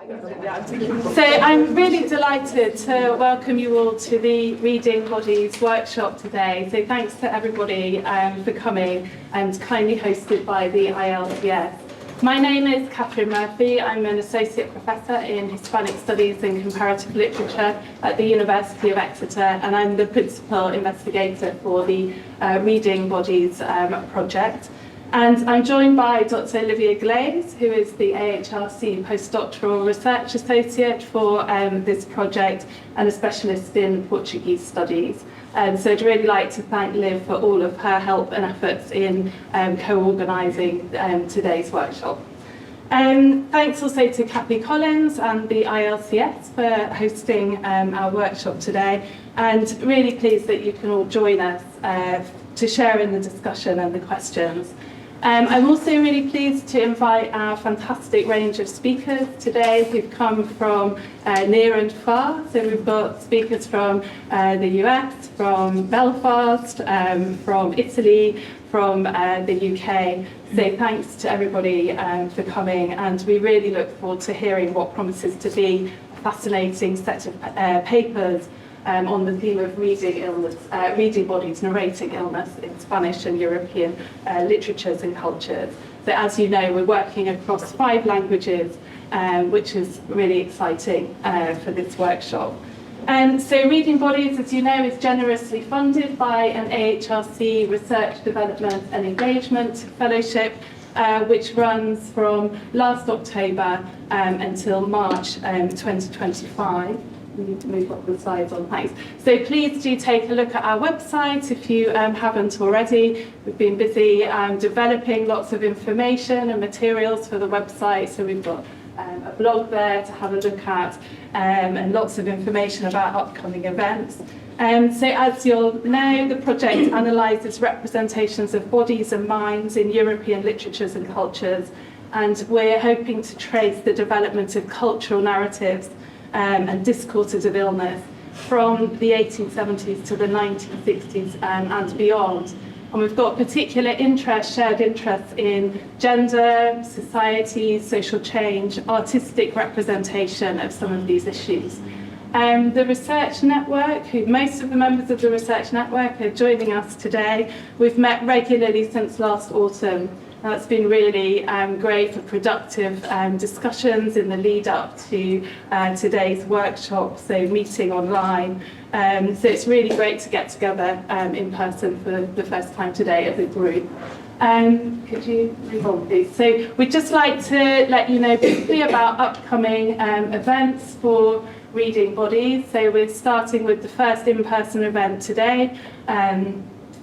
So I'm really delighted to welcome you all to the Reading Bodies workshop today. So thanks to everybody for coming, and kindly hosted by the ILCS. My name is Catherine Murphy. I'm an Associate Professor in Hispanic Studies and Comparative Literature at the University of Exeter, and I'm the Principal Investigator for the Reading Bodies project. And I'm joined by Dr. Olivia Glaze, who is the AHRC Postdoctoral Research Associate for this project and a specialist in Portuguese studies. So I'd really like to thank Liv for all of her help and efforts in co-organising today's workshop. Thanks also to Kathy Collins and the ILCS for hosting our workshop today, and really pleased that you can all join us to share in the discussion and the questions. I'm also really pleased to invite our fantastic range of speakers today who've come from near and far. So we've got speakers from the US, from Belfast, from Italy, from the UK. So thanks to everybody for coming, and we really look forward to hearing what promises to be a fascinating set of papers on the theme of reading bodies narrating illness in Spanish and European literatures and cultures. So as you know, we're working across 5 languages, which is really exciting for this workshop. So Reading Bodies, as you know, is generously funded by an AHRC Research Development and Engagement Fellowship, which runs from last October until March 2025. We need to move up the slides on, thanks. So please do take a look at our website if you haven't already. We've been busy developing lots of information and materials for the website. So we've got a blog there to have a look at, and lots of information about upcoming events. So as you'll know, the project analyses representations of bodies and minds in European literatures and cultures, and we're hoping to trace the development of cultural narratives and discourses of illness from the 1870s to the 1960s and beyond. And we've got particular shared interests in gender, society, social change, artistic representation of some of these issues. The Research Network, most of the members of the Research Network are joining us today. We've met regularly since last autumn. That's been really great for productive discussions in the lead up to today's workshop, so meeting online. So it's really great to get together in person for the first time today as a group. Could you move on, please? So we'd just like to let you know briefly about upcoming events for Reading Bodies. So we're starting with the first in-person event today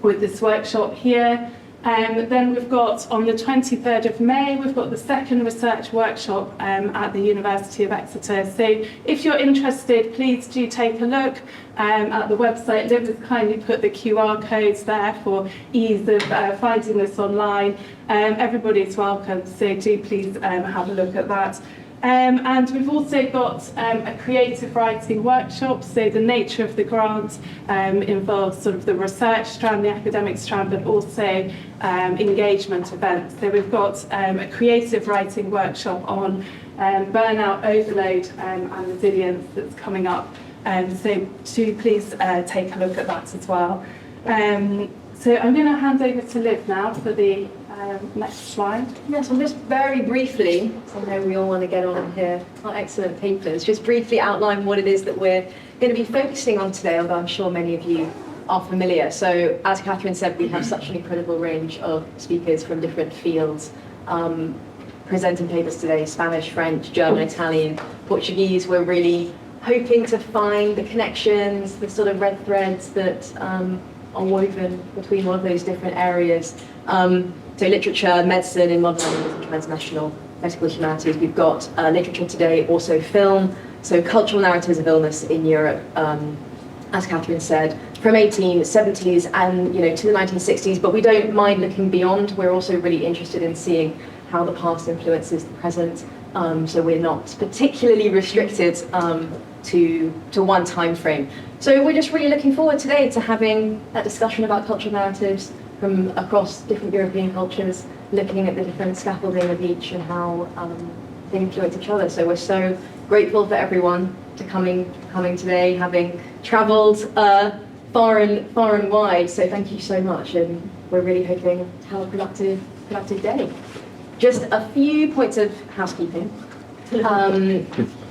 with this workshop here. Then we've got, on the 23rd of May, we've got the second research workshop at the University of Exeter. So if you're interested, please do take a look at the website. Liv has kindly put the QR codes there for ease of finding this online. Everybody's welcome, so do please have a look at that. And we've also got a creative writing workshop. So the nature of the grant involves sort of the research strand, the academic strand, but also engagement events. So we've got a creative writing workshop on burnout, overload and resilience that's coming up. So do please take a look at that as well. So I'm going to hand over to Liv now for the next slide. Yes, well, just very briefly, so I know we all want to get on and hear our excellent papers, just briefly outline what it is that we're going to be focusing on today, although I'm sure many of you are familiar. So as Catherine said, we have such an incredible range of speakers from different fields presenting papers today: Spanish, French, German, Italian, Portuguese. We're really hoping to find the connections, the sort of red threads that are woven between all of those different areas. So literature, medicine in modern and transnational medical humanities. We've got literature today, also film, so cultural narratives of illness in Europe, as Catherine said, from 1870s and to the 1960s, but we don't mind looking beyond. We're also really interested in seeing how the past influences the present, so we're not particularly restricted to one time frame. So we're just really looking forward today to having that discussion about cultural narratives from across different European cultures, looking at the different scaffolding of each and how influence each other. So we're so grateful for everyone to coming today, having travelled far and wide. So thank you so much, and we're really hoping to have a productive day. Just a few points of housekeeping.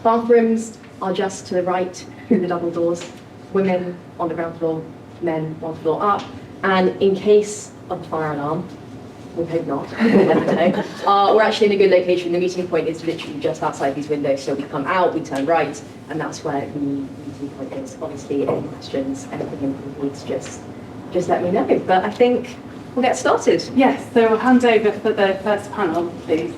Bathrooms are just to the right through the double doors. Women on the ground floor, men one floor up. And in case of a fire alarm, we hope not, we'll never know, we're actually in a good location. The meeting point is literally just outside these windows. So we come out, we turn right, and that's where the meeting point is. Obviously, any questions, anything you need, just let me know. But I think we'll get started. Yes, so I'll hand over for the first panel, please.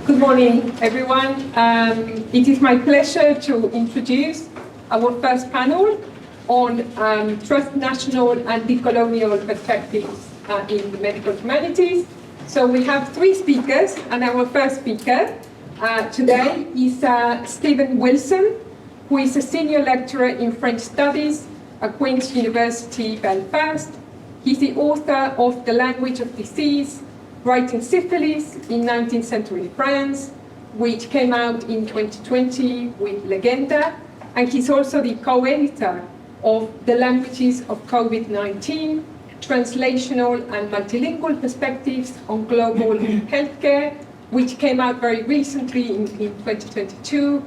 Good morning, everyone. It is my pleasure to introduce our first panel on transnational and decolonial perspectives in the medical humanities. So we have three speakers, and our first speaker today is Stephen Wilson, who is a senior lecturer in French Studies at Queen's University, Belfast. He's the author of The Language of Disease, Writing Syphilis in 19th Century France, which came out in 2020 with Legenda, and he's also the co-editor of The Languages of COVID-19, Translational and Multilingual Perspectives on Global Healthcare, which came out very recently in 2022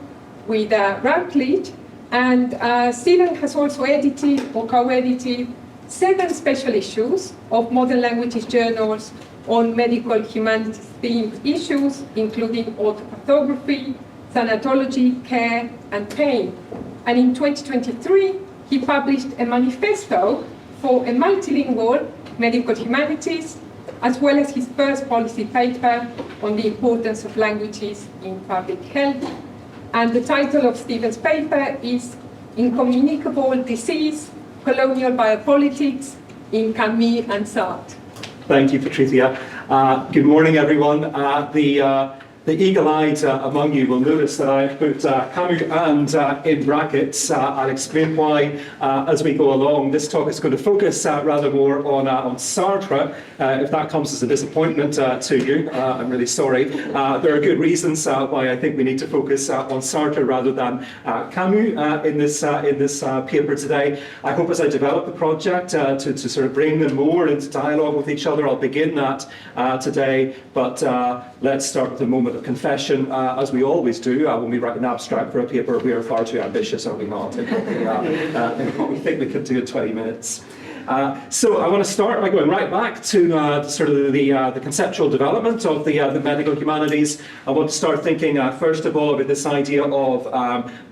with Routledge. And Stephen has also edited or co-edited 7 special issues of Modern Languages journals on medical humanities themed issues, including orthopathography, thanatology, care, and pain. And in 2023, he published a manifesto for a multilingual medical humanities, as well as his first policy paper on the importance of languages in public health. And the title of Stephen's paper is Incommunicable Disease, Colonial Biopolitics in Camus and Sartre. Thank you, Patricia. Good morning, everyone. The eagle-eyed among you will notice that I put Camus and in brackets. I'll explain why as we go along. This talk is going to focus rather more on Sartre. If that comes as a disappointment to you, I'm really sorry. There are good reasons why I think we need to focus on Sartre rather than Camus in this paper today. I hope as I develop the project to sort of bring them more into dialogue with each other, I'll begin that today. But let's start with a moment of confession, as we always do when we write an abstract for a paper. We are far too ambitious, are we not, in what we think we can do in 20 minutes. So I want to start by going right back to sort of the conceptual development of the medical humanities. I want to start thinking first of all about this idea of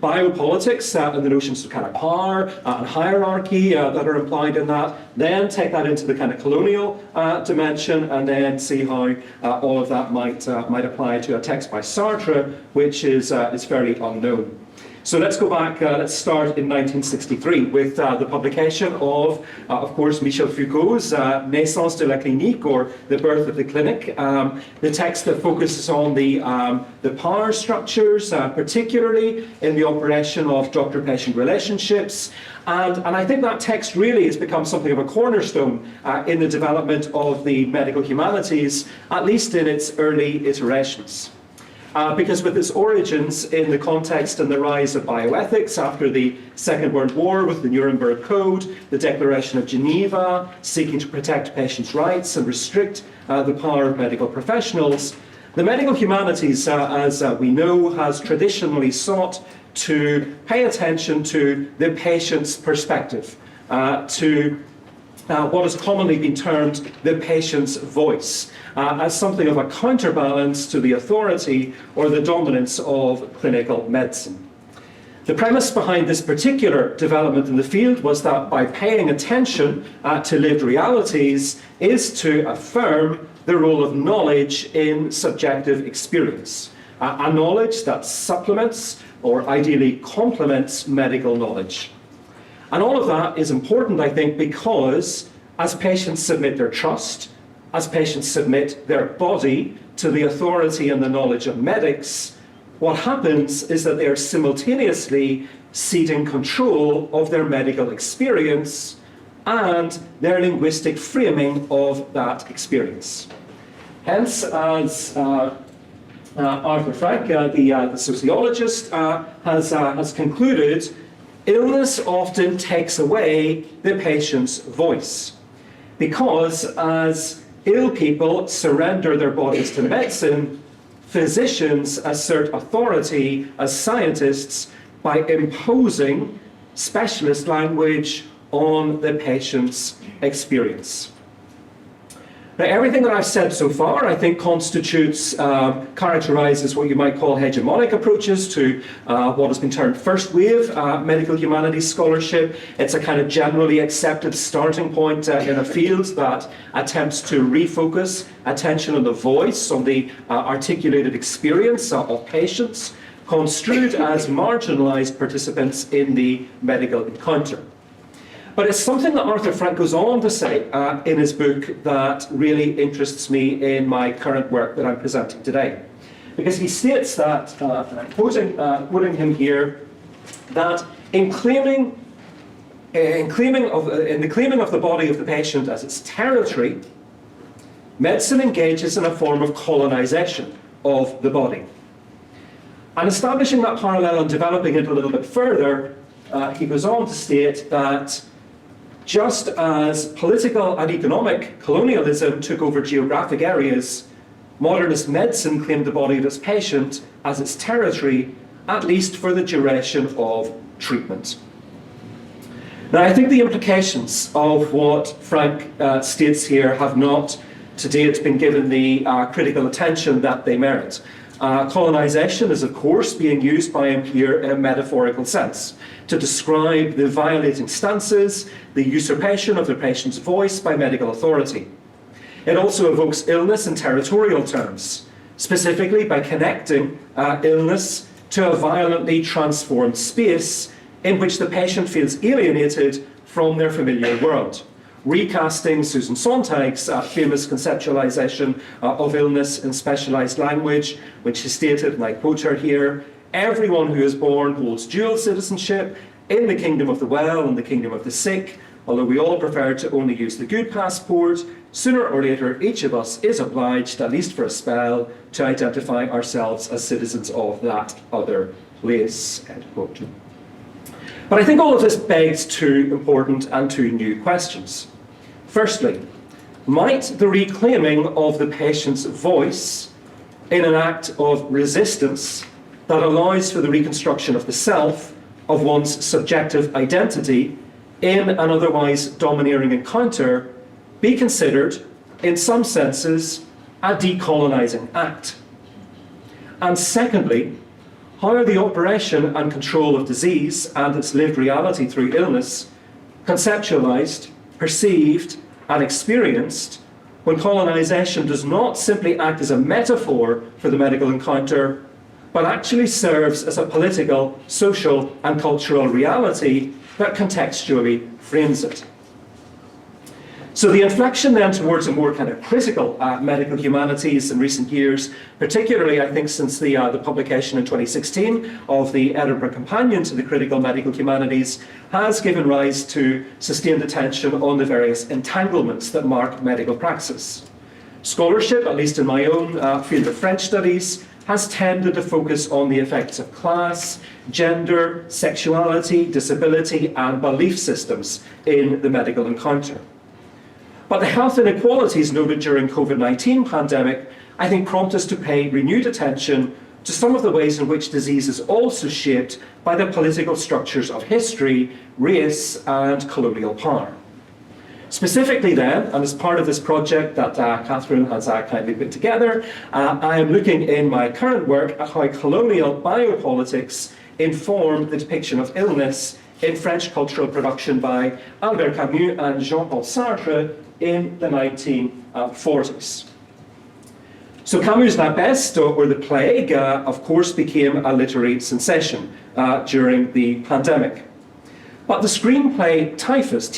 biopolitics and the notions of kind of power and hierarchy that are implied in that. Then take that into the kind of colonial dimension, and then see how all of that might apply to a text by Sartre, which is fairly unknown. So let's go back, let's start in 1963 with the publication of course, Michel Foucault's Naissance de la Clinique, or The Birth of the Clinic, the text that focuses on the power structures, particularly in the operation of doctor-patient relationships. And I think that text really has become something of a cornerstone in the development of the medical humanities, at least in its early iterations. Because with its origins in the context and the rise of bioethics after the Second World War with the Nuremberg Code, the Declaration of Geneva, seeking to protect patients' rights and restrict the power of medical professionals, the medical humanities, as we know, has traditionally sought to pay attention to the patient's perspective, to what has commonly been termed the patient's voice, as something of a counterbalance to the authority or the dominance of clinical medicine. The premise behind this particular development in the field was that by paying attention to lived realities is to affirm the role of knowledge in subjective experience, a knowledge that supplements or ideally complements medical knowledge. And all of that is important, I think, because as patients submit their trust, as patients submit their body to the authority and the knowledge of medics, what happens is that they are simultaneously ceding control of their medical experience and their linguistic framing of that experience. Hence, as Arthur Frank, the sociologist, has concluded, illness often takes away the patient's voice, because as ill people surrender their bodies to medicine, physicians assert authority as scientists by imposing specialist language on the patient's experience. Now, everything that I've said so far, I think, characterizes what you might call hegemonic approaches to what has been termed first wave medical humanities scholarship. It's a kind of generally accepted starting point in a field that attempts to refocus attention on the voice, on the articulated experience of patients, construed as marginalized participants in the medical encounter. But it's something that Arthur Frank goes on to say in his book that really interests me in my current work that I'm presenting today. Because he states that, quoting him here, that in the claiming of the body of the patient as its territory, medicine engages in a form of colonization of the body. And establishing that parallel and developing it a little bit further, he goes on to state that just as political and economic colonialism took over geographic areas, modernist medicine claimed the body of its patient as its territory, at least for the duration of treatment. Now, I think the implications of what Frank states here have not to date been given the critical attention that they merit. Colonization is, of course, being used by him here in a metaphorical sense to describe the violating stances, the usurpation of the patient's voice by medical authority. It also evokes illness in territorial terms, specifically by connecting illness to a violently transformed space in which the patient feels alienated from their familiar world. Recasting Susan Sontag's famous conceptualization of illness in specialized language, which she stated, and I quote her here, "Everyone who is born holds dual citizenship in the kingdom of the well and the kingdom of the sick. Although we all prefer to only use the good passport, sooner or later each of us is obliged, at least for a spell, to identify ourselves as citizens of that other place." End quote. But I think all of this begs two important and two new questions. Firstly, might the reclaiming of the patient's voice in an act of resistance that allows for the reconstruction of the self, of one's subjective identity, in an otherwise domineering encounter, be considered, in some senses, a decolonizing act? And secondly, how are the operation and control of disease and its lived reality through illness conceptualized, perceived, and experienced when colonization does not simply act as a metaphor for the medical encounter, but actually serves as a political, social, and cultural reality that contextually frames it? So the inflection then towards a more kind of critical medical humanities in recent years, particularly I think since the publication in 2016 of the Edinburgh Companion to the Critical Medical Humanities, has given rise to sustained attention on the various entanglements that mark medical praxis. Scholarship, at least in my own field of French studies, has tended to focus on the effects of class, gender, sexuality, disability, and belief systems in the medical encounter. But the health inequalities noted during COVID-19 pandemic, I think, prompt us to pay renewed attention to some of the ways in which disease is also shaped by the political structures of history, race, and colonial power. Specifically then, and as part of this project that Catherine has kindly put together, I am looking in my current work at how colonial biopolitics inform the depiction of illness in French cultural production by Albert Camus and Jean-Paul Sartre in the 1940s. So Camus' La Peste, or The Plague, of course became a literary sensation during the pandemic. But the screenplay Typhus,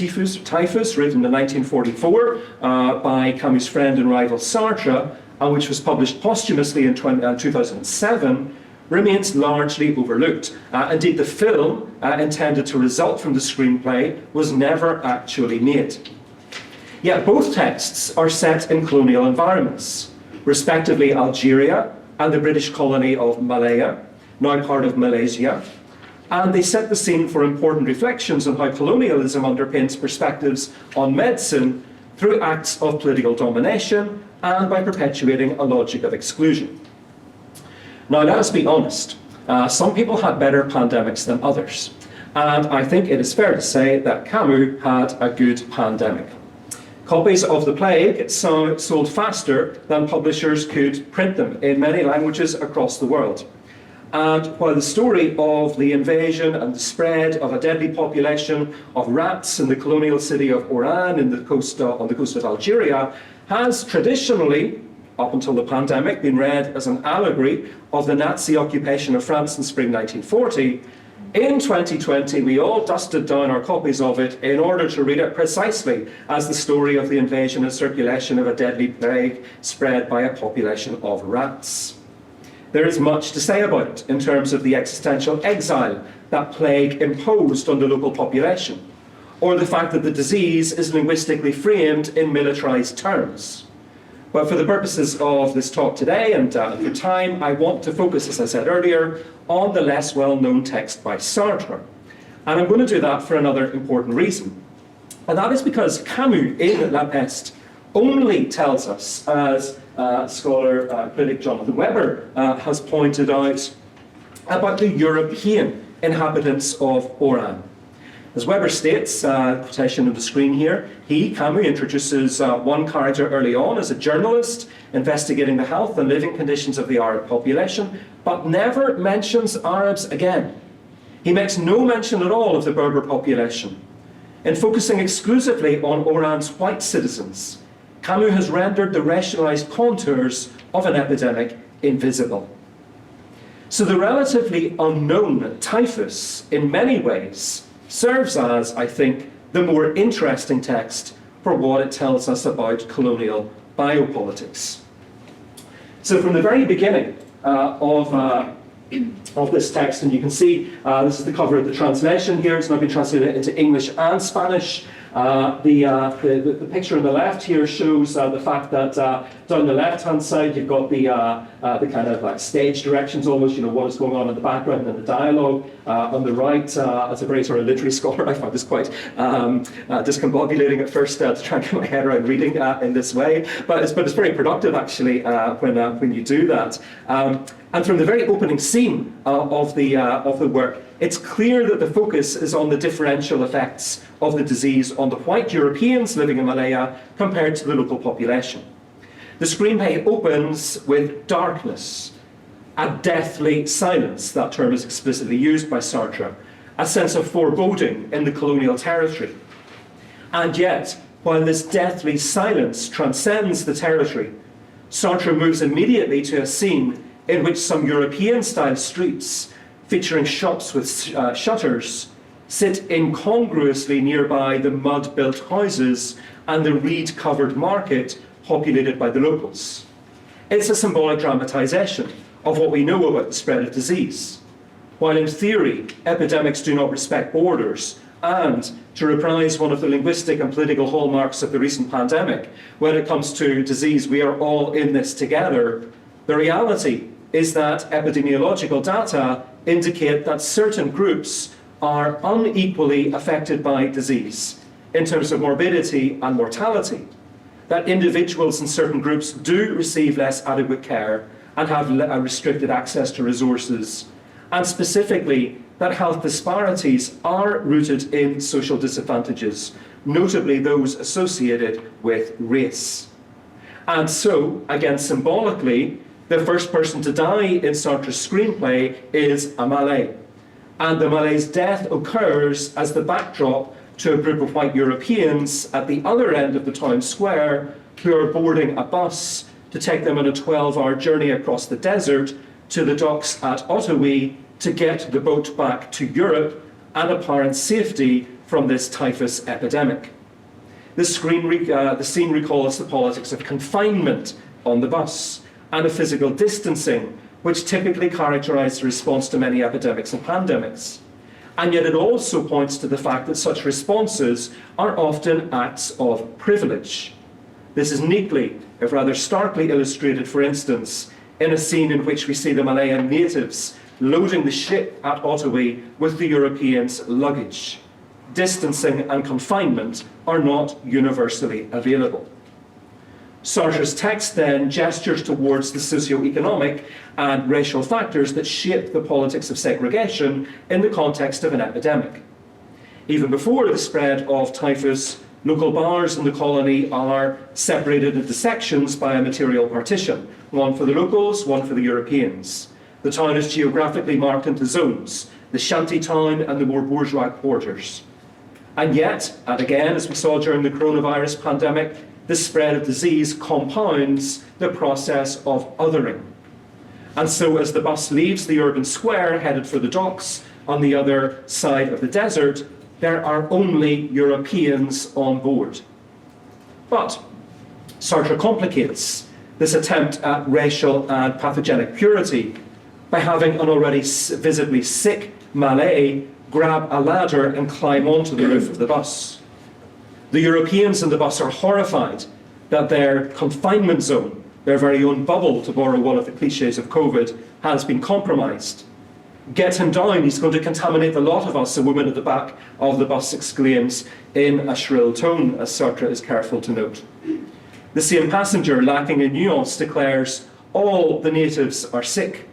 written in 1944 by Camus' friend and rival Sartre, and which was published posthumously in 2007, remains largely overlooked. Indeed, the film intended to result from the screenplay was never actually made. Yet both texts are set in colonial environments, respectively Algeria and the British colony of Malaya, now part of Malaysia, and they set the scene for important reflections on how colonialism underpins perspectives on medicine through acts of political domination and by perpetuating a logic of exclusion. Now, let us be honest. Some people had better pandemics than others, and I think it is fair to say that Camus had a good pandemic. Copies of The Plague sold faster than publishers could print them in many languages across the world. And while the story of the invasion and the spread of a deadly population of rats in the colonial city of Oran on the coast of Algeria has traditionally, up until the pandemic, been read as an allegory of the Nazi occupation of France in spring 1940, in 2020 we all dusted down our copies of it in order to read it precisely as the story of the invasion and circulation of a deadly plague spread by a population of rats. There is much to say about it in terms of the existential exile that plague imposed on the local population, or the fact that the disease is linguistically framed in militarized terms. But for the purposes of this talk today and for time, I want to focus, as I said earlier, on the less well-known text by Sartre. And I'm going to do that for another important reason. And that is because Camus in La Peste only tells us, as scholar, critic Jonathan Weber has pointed out, about the European inhabitants of Oran. As Weber states, quotation on the screen here, Camus, introduces one character early on as a journalist investigating the health and living conditions of the Arab population, but never mentions Arabs again. He makes no mention at all of the Berber population. In focusing exclusively on Oran's white citizens, Camus has rendered the rationalized contours of an epidemic invisible. So the relatively unknown typhus, in many ways, serves as, I think, the more interesting text for what it tells us about colonial biopolitics. So from the very beginning of this text, and you can see this is the cover of the translation here. It's now been translated into English and Spanish. The picture on the left here shows the fact that down the left-hand side you've got the kind of like stage directions almost, what is going on in the background and the dialogue. On the right, as a very sort of literary scholar, I found this quite discombobulating at first to try and get my head around reading in this way. But it's very productive actually when you do that. And from the very opening scene of the work, it's clear that the focus is on the differential effects of the disease on the white Europeans living in Malaya compared to the local population. The screenplay opens with darkness, a deathly silence, that term is explicitly used by Sartre, a sense of foreboding in the colonial territory. And yet, while this deathly silence transcends the territory, Sartre moves immediately to a scene in which some European-style streets, featuring shops with shutters, sit incongruously nearby the mud-built houses and the reed-covered market populated by the locals. It's a symbolic dramatisation of what we know about the spread of disease. While in theory, epidemics do not respect borders, and, to reprise one of the linguistic and political hallmarks of the recent pandemic, when it comes to disease, we are all in this together, the reality is that epidemiological data indicate that certain groups are unequally affected by disease in terms of morbidity and mortality, that individuals in certain groups do receive less adequate care and have restricted access to resources, and specifically that health disparities are rooted in social disadvantages, notably those associated with race. And so, again symbolically, the first person to die in Sartre's screenplay is a Malay. And the Malay's death occurs as the backdrop to a group of white Europeans at the other end of the town square who are boarding a bus to take them on a 12-hour journey across the desert to the docks at Ottawa to get the boat back to Europe and apparent safety from this typhus epidemic. The scene recalls the politics of confinement on the bus and of physical distancing, which typically characterize the response to many epidemics and pandemics. And yet it also points to the fact that such responses are often acts of privilege. This is neatly, if rather starkly illustrated, for instance, in a scene in which we see the Malayan natives loading the ship at Ottawa with the Europeans' luggage. Distancing and confinement are not universally available. Sartre's text then gestures towards the socio-economic and racial factors that shape the politics of segregation in the context of an epidemic. Even before the spread of typhus, local bars in the colony are separated into sections by a material partition, one for the locals, one for the Europeans. The town is geographically marked into zones, the shanty town and the more bourgeois quarters. And yet, and again, as we saw during the coronavirus pandemic, the spread of disease compounds the process of othering. And so as the bus leaves the urban square headed for the docks on the other side of the desert, there are only Europeans on board. But Sartre complicates this attempt at racial and pathogenic purity by having an already visibly sick Malay grab a ladder and climb onto the roof of the bus. The Europeans in the bus are horrified that their confinement zone, their very own bubble, to borrow one of the cliches of COVID, has been compromised. Get him down, he's going to contaminate the lot of us, a woman at the back of the bus exclaims in a shrill tone, as Sartre is careful to note. The same passenger, lacking in nuance, declares, all the natives are sick.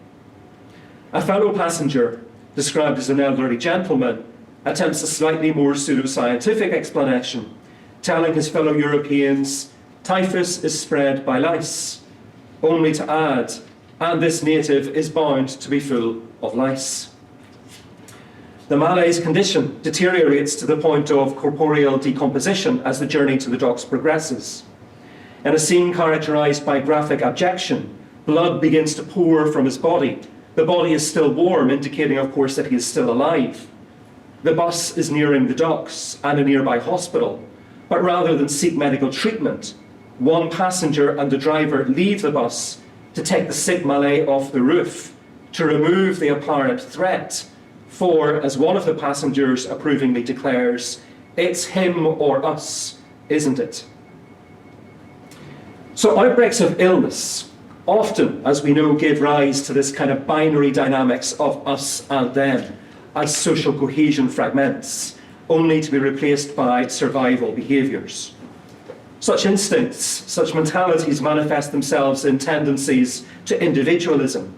A fellow passenger, described as an elderly gentleman, attempts a slightly more pseudoscientific explanation, telling his fellow Europeans, typhus is spread by lice, only to add, and this native is bound to be full of lice. The Malay's condition deteriorates to the point of corporeal decomposition as the journey to the docks progresses. In a scene characterized by graphic abjection, blood begins to pour from his body. The body is still warm, indicating, of course, that he is still alive. The bus is nearing the docks and a nearby hospital, but rather than seek medical treatment, one passenger and the driver leave the bus to take the sick Malay off the roof, to remove the apparent threat, for, as one of the passengers approvingly declares, it's him or us, isn't it? So outbreaks of illness often, as we know, give rise to this kind of binary dynamics of us and them as social cohesion fragments, only to be replaced by survival behaviours. Such instincts, such mentalities manifest themselves in tendencies to individualism.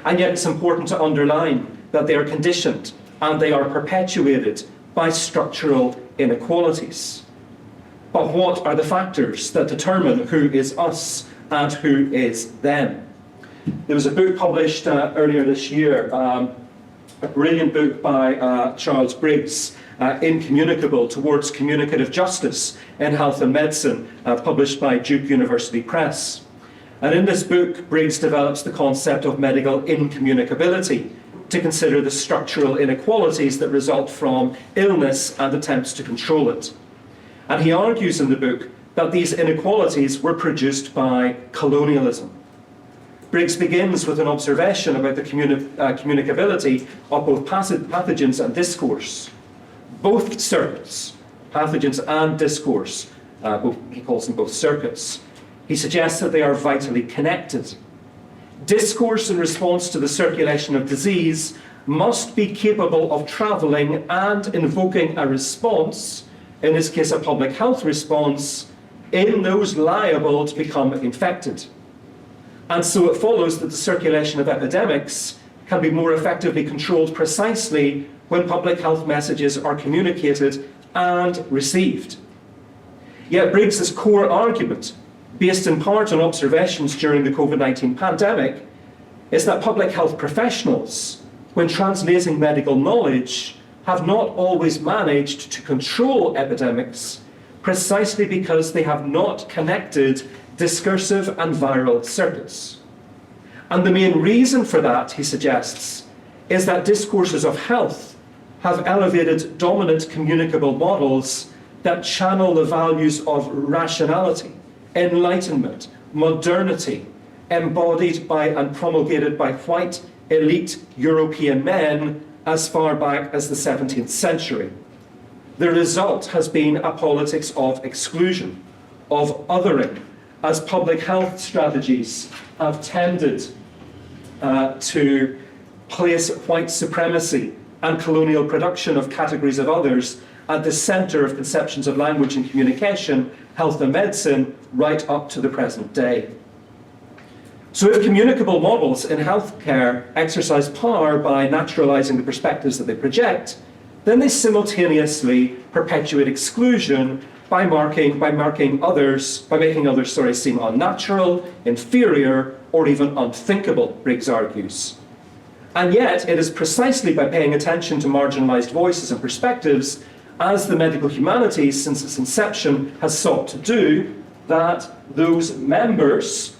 And yet it's important to underline that they are conditioned and they are perpetuated by structural inequalities. But what are the factors that determine who is us and who is them? There was a book published earlier this year, a brilliant book by Charles Briggs, Incommunicable Towards Communicative Justice in Health and Medicine, published by Duke University Press. And in this book, Briggs develops the concept of medical incommunicability to consider the structural inequalities that result from illness and attempts to control it. And he argues in the book that these inequalities were produced by colonialism. Briggs begins with an observation about the communicability of both pathogens and discourse. Both circuits, pathogens and discourse, he calls them both circuits. He suggests that they are vitally connected. Discourse in response to the circulation of disease must be capable of travelling and invoking a response, in this case a public health response, in those liable to become infected. And so it follows that the circulation of epidemics can be more effectively controlled precisely when public health messages are communicated and received. Yet Briggs's core argument, based in part on observations during the COVID-19 pandemic, is that public health professionals, when translating medical knowledge, have not always managed to control epidemics precisely because they have not connected discursive and viral circuits. And the main reason for that, he suggests, is that discourses of health have elevated dominant communicable models that channel the values of rationality, enlightenment, modernity, embodied by and promulgated by white elite European men as far back as the 17th century. The result has been a politics of exclusion, of othering, as public health strategies have tended to place white supremacy and colonial production of categories of others at the centre of conceptions of language and communication, health and medicine, right up to the present day. So if communicable models in healthcare exercise power by naturalising the perspectives that they project, then they simultaneously perpetuate exclusion by making others seem unnatural, inferior, or even unthinkable, Briggs argues. And yet, it is precisely by paying attention to marginalised voices and perspectives, as the medical humanities, since its inception, has sought to do, that those members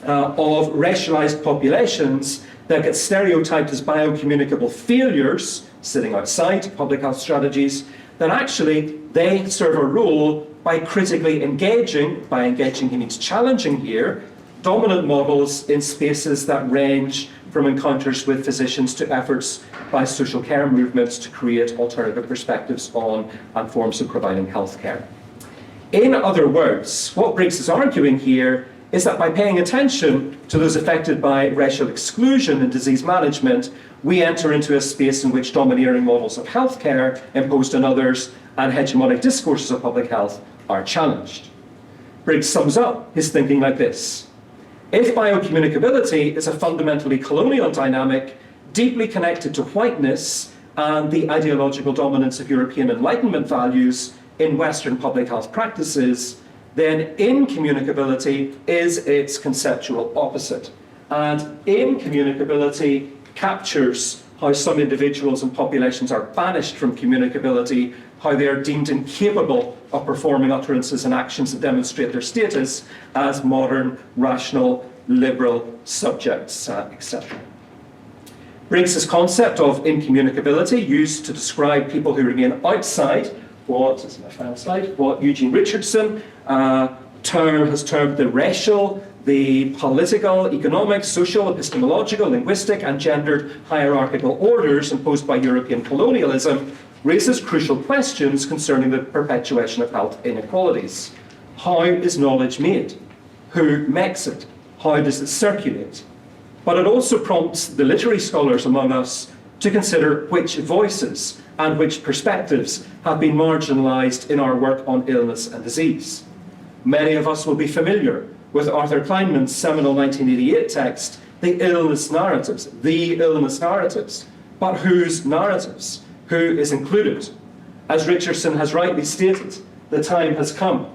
of racialised populations that get stereotyped as biocommunicable failures, sitting outside public health strategies, that actually they serve a role by critically engaging, by engaging he means challenging here, dominant models in spaces that range from encounters with physicians to efforts by social care movements to create alternative perspectives on and forms of providing healthcare. In other words, what Briggs is arguing here is that by paying attention to those affected by racial exclusion in disease management, we enter into a space in which domineering models of healthcare imposed on others and hegemonic discourses of public health are challenged. Briggs sums up his thinking like this. If biocommunicability is a fundamentally colonial dynamic, deeply connected to whiteness and the ideological dominance of European Enlightenment values in Western public health practices, then incommunicability is its conceptual opposite. And incommunicability captures how some individuals and populations are banished from communicability, how they are deemed incapable of performing utterances and actions that demonstrate their status as modern, rational, liberal subjects, etc. Briggs's concept of incommunicability, used to describe people who remain outside what Eugene Richardson has termed the racial, the political, economic, social, epistemological, linguistic, and gendered hierarchical orders imposed by European colonialism, raises crucial questions concerning the perpetuation of health inequalities. How is knowledge made? Who makes it? How does it circulate? But it also prompts the literary scholars among us to consider which voices and which perspectives have been marginalised in our work on illness and disease. Many of us will be familiar with Arthur Kleinman's seminal 1988 text, The Illness Narratives. But whose narratives? Who is included? As Richardson has rightly stated, the time has come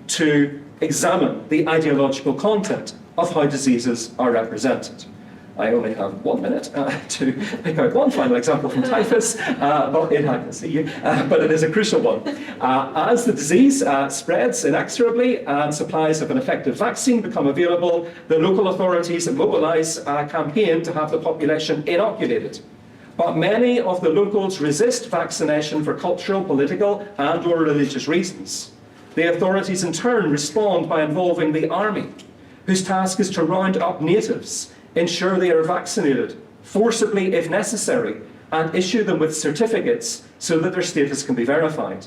to examine the ideological content of how diseases are represented. I only have 1 minute to pick out one final example from typhus, but I can see you, but it is a crucial one. As the disease spreads inexorably and supplies of an effective vaccine become available, the local authorities mobilise a campaign to have the population inoculated. But many of the locals resist vaccination for cultural, political, and/or religious reasons. The authorities in turn respond by involving the army, whose task is to round up natives, ensure they are vaccinated, forcibly if necessary, and issue them with certificates so that their status can be verified.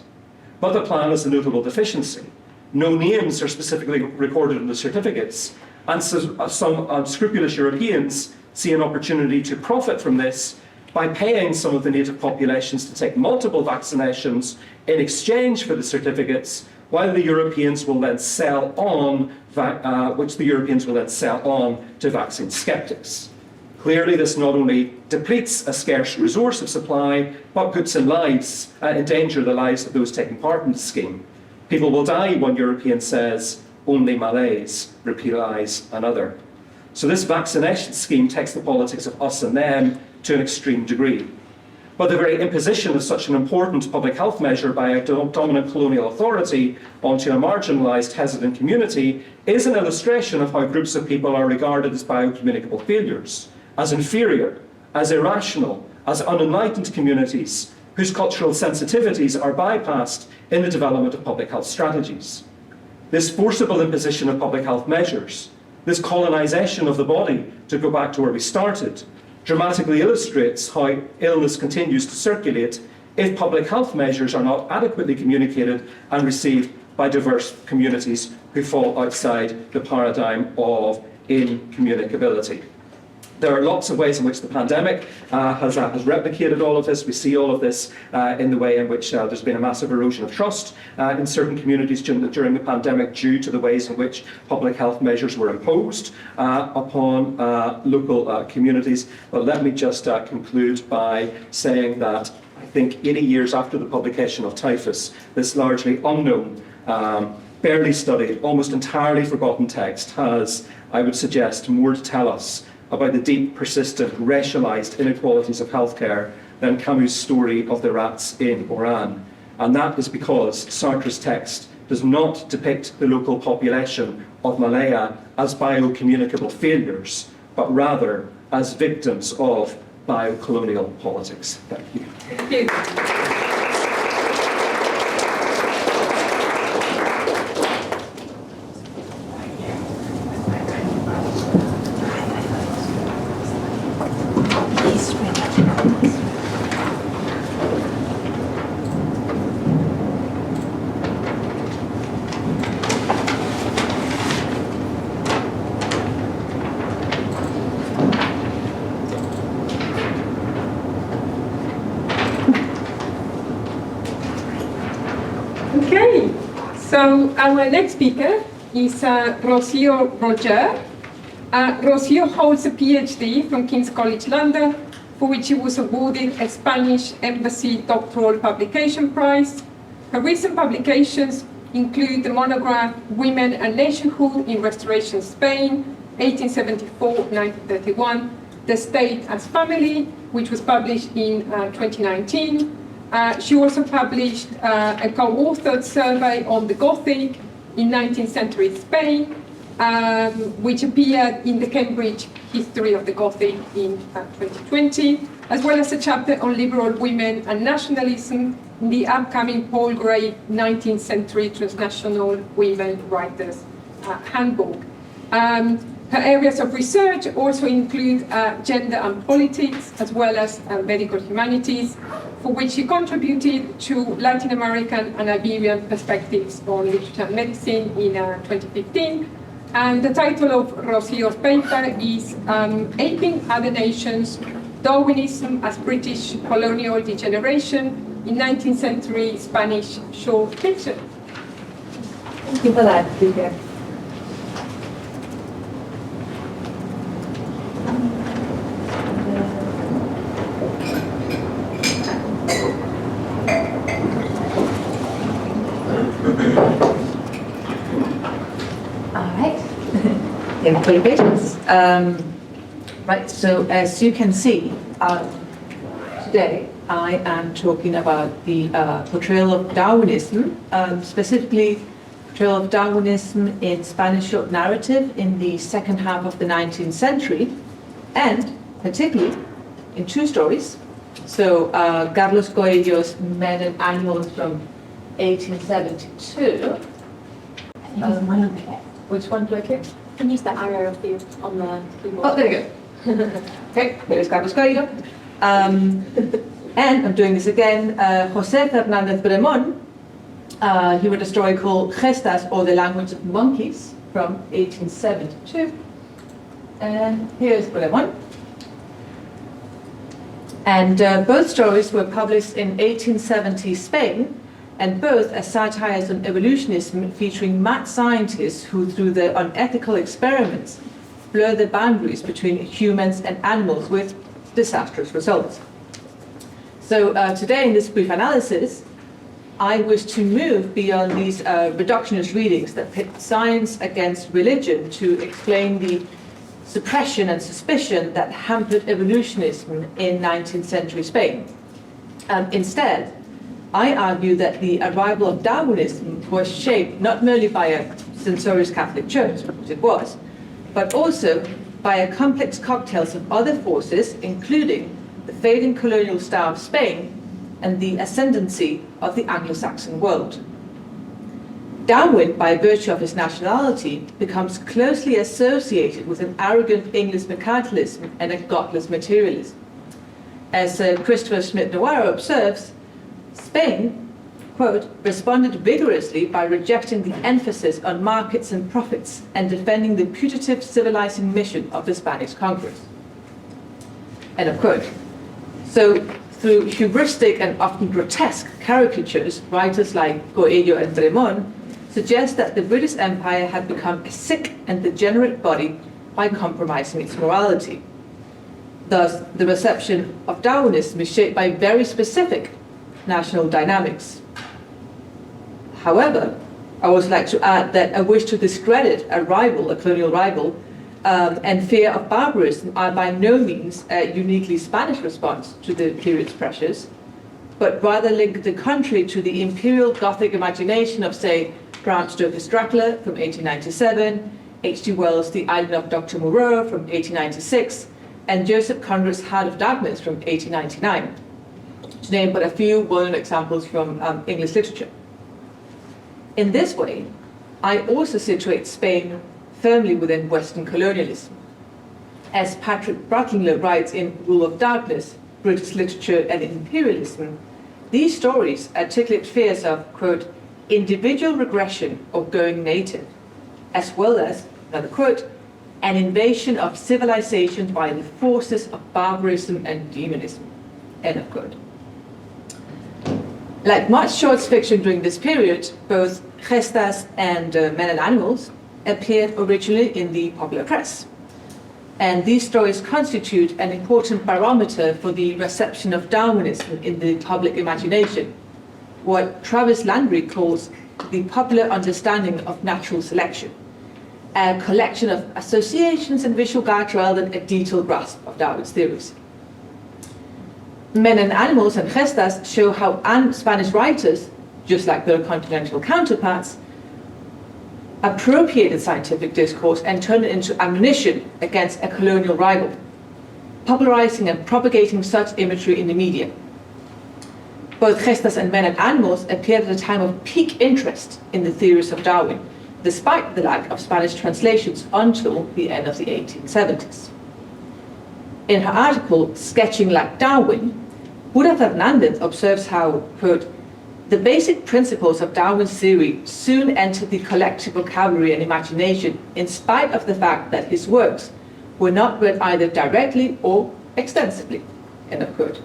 But the plan has a notable deficiency. No names are specifically recorded in the certificates, and so, some unscrupulous Europeans see an opportunity to profit from this by paying some of the native populations to take multiple vaccinations in exchange for the certificates, while the Europeans will then sell on, to vaccine skeptics. Clearly, this not only depletes a scarce resource of supply, but puts in danger the lives of those taking part in the scheme. People will die, one European says, only Malays replies another. So this vaccination scheme takes the politics of us and them to an extreme degree. But the very imposition of such an important public health measure by a dominant colonial authority onto a marginalised, hesitant community is an illustration of how groups of people are regarded as biocommunicable failures, as inferior, as irrational, as unenlightened communities whose cultural sensitivities are bypassed in the development of public health strategies. This forcible imposition of public health measures, this colonisation of the body, to go back to where we started, dramatically illustrates how illness continues to circulate if public health measures are not adequately communicated and received by diverse communities who fall outside the paradigm of incommunicability. There are lots of ways in which the pandemic has replicated all of this. We see all of this in the way in which there's been a massive erosion of trust in certain communities during the pandemic due to the ways in which public health measures were imposed upon local communities. But let me just conclude by saying that I think 80 years after the publication of Typhus, this largely unknown, barely studied, almost entirely forgotten text has, I would suggest, more to tell us about the deep, persistent, racialised inequalities of healthcare than Camus' story of the rats in Oran. And that is because Sartre's text does not depict the local population of Malaya as biocommunicable failures, but rather as victims of biocolonial politics. Thank you. Thank you. Okay, so our next speaker is Rocio Roger. Rocio holds a PhD from King's College London, for which he was awarded a Spanish Embassy Doctoral Publication Prize. Her recent publications include the monograph Women and Nationhood in Restoration Spain, 1874-1931, The State as Family, which was published in 2019. She also published a co-authored survey on the Gothic in 19th century Spain, which appeared in the Cambridge History of the Gothic in 2020, as well as a chapter on liberal women and nationalism in the upcoming Paul Gray 19th century transnational women writers handbook. Her areas of research also include gender and politics, as well as medical humanities, for which she contributed to Latin American and Iberian perspectives on literature and medicine in 2015. And the title of Rocio's paper is Aping Other Nations, Darwinism as British Colonial Degeneration in 19th Century Spanish Short Fiction. Thank you for that, Lydia. For your patience. Right, so as you can see, today I am talking about the portrayal of Darwinism, specifically portrayal of Darwinism in Spanish short narrative in the second half of the 19th century, and particularly in two stories. So Carlos Coelho's Men and Animals from 1872. Which one do I click? You can use the arrow on the keyboard. Oh, there you go. Okay, there's Carlos Coelho. And I'm doing this again, José Fernández Bremón. He wrote a story called Gestas, or The Language of Monkeys, from 1872. And here's Bremón. And both stories were published in 1870 Spain, and both as satires on evolutionism featuring mad scientists who, through their unethical experiments, blur the boundaries between humans and animals with disastrous results. So today in this brief analysis, I wish to move beyond these reductionist readings that pit science against religion to explain the suppression and suspicion that hampered evolutionism in 19th century Spain. Instead, I argue that the arrival of Darwinism was shaped not merely by a censorious Catholic Church, which it was, but also by a complex cocktail of other forces, including the fading colonial star of Spain and the ascendancy of the Anglo-Saxon world. Darwin, by virtue of his nationality, becomes closely associated with an arrogant English mercantilism and a godless materialism. As Christopher Smith-Navarro observes, Spain, quote, responded vigorously by rejecting the emphasis on markets and profits and defending the putative civilizing mission of the Spanish conquerors. End of quote. So, through hubristic and often grotesque caricatures, writers like Coelho and Dremont suggest that the British Empire had become a sick and degenerate body by compromising its morality. Thus, the reception of Darwinism is shaped by very specific national dynamics. However, I would like to add that a wish to discredit a rival, a colonial rival, and fear of barbarism are by no means a uniquely Spanish response to the period's pressures, but rather link the country to the imperial Gothic imagination of, say, Bram Stoker's Dracula from 1897, H.G. Wells' The Island of Dr. Moreau from 1896, and Joseph Conrad's Heart of Darkness from 1899, to name but a few well-known examples from English literature. In this way, I also situate Spain firmly within Western colonialism. As Patrick Brackenlow writes in Rule of Darkness, British Literature and Imperialism, these stories articulate fears of, quote, individual regression or going native, as well as, another quote, an invasion of civilization by the forces of barbarism and demonism, end of quote. Like much short fiction during this period, both Gestas and Men and Animals appeared originally in the popular press. And these stories constitute an important barometer for the reception of Darwinism in the public imagination, what Travis Landry calls the popular understanding of natural selection, a collection of associations and visual guides rather than a detailed grasp of Darwin's theories. Men and Animals and Gestas show how Spanish writers, just like their continental counterparts, appropriated scientific discourse and turned it into ammunition against a colonial rival, popularizing and propagating such imagery in the media. Both Gestas and Men and Animals appeared at a time of peak interest in the theories of Darwin, despite the lack of Spanish translations until the end of the 1870s. In her article, Sketching Like Darwin, Buda Fernández observes how, quote, the basic principles of Darwin's theory soon entered the collective vocabulary and imagination in spite of the fact that his works were not read either directly or extensively, end of quote.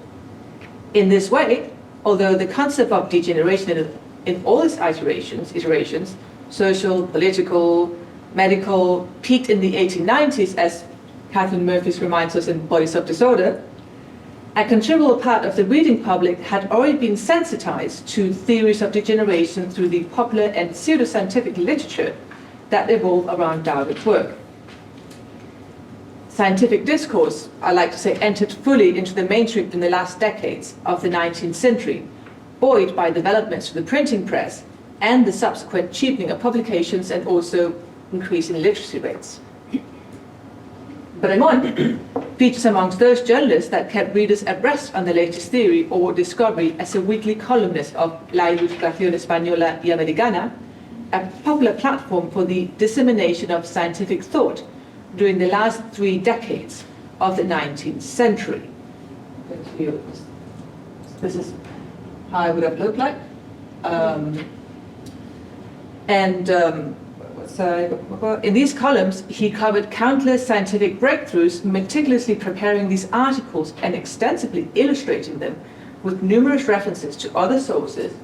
In this way, although the concept of degeneration in all its iterations, social, political, medical, peaked in the 1890s, as Catherine Murphy reminds us in Bodies of Disorder, a considerable part of the reading public had already been sensitized to theories of degeneration through the popular and pseudoscientific literature that evolved around Darwin's work. Scientific discourse, I like to say, entered fully into the mainstream in the last decades of the 19th century, buoyed by developments to the printing press and the subsequent cheapening of publications and also increasing literacy rates. Bremont features amongst those journalists that kept readers abreast on the latest theory or discovery as a weekly columnist of La Ilustración Española y Americana, a popular platform for the dissemination of scientific thought during the last 3 decades of the 19th century. This is how it would have looked like. In these columns, he covered countless scientific breakthroughs, meticulously preparing these articles and extensively illustrating them with numerous references to other sources,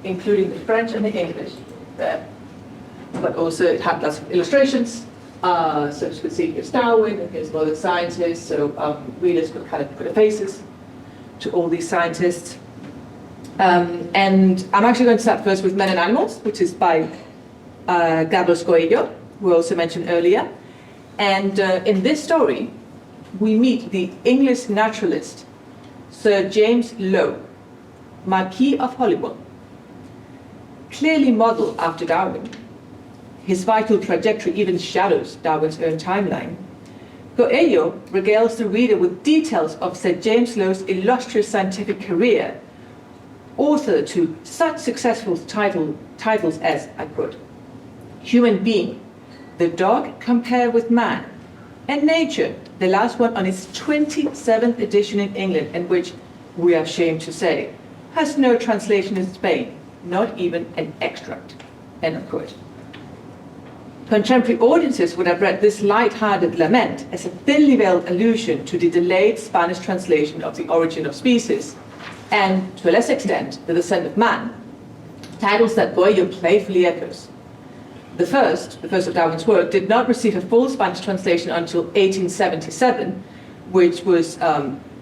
including the French and the English. But also it had lots of illustrations, so you could see here's Darwin and here's other scientists, so readers could kind of put faces to all these scientists. And I'm actually going to start first with Men and Animals, which is by Gabriel Coelho, who I also mentioned earlier. And in this story, we meet the English naturalist, Sir James Lowe, Marquis of Hollywood. Clearly modelled after Darwin, his vital trajectory even shadows Darwin's own timeline. Coelho regales the reader with details of Sir James Low's illustrious scientific career, author to such successful titles as, I quote, Human Being, The Dog Compared with Man, and Nature, the last one on its 27th edition in England, and which, we are ashamed to say, has no translation in Spain, not even an extract, end of quote. Contemporary audiences would have read this light-hearted lament as a thinly veiled allusion to the delayed Spanish translation of The Origin of Species, and, to a less extent, The Descent of Man, titles that Coelho playfully echoes. The first of Darwin's work, did not receive a full Spanish translation until 1877, which was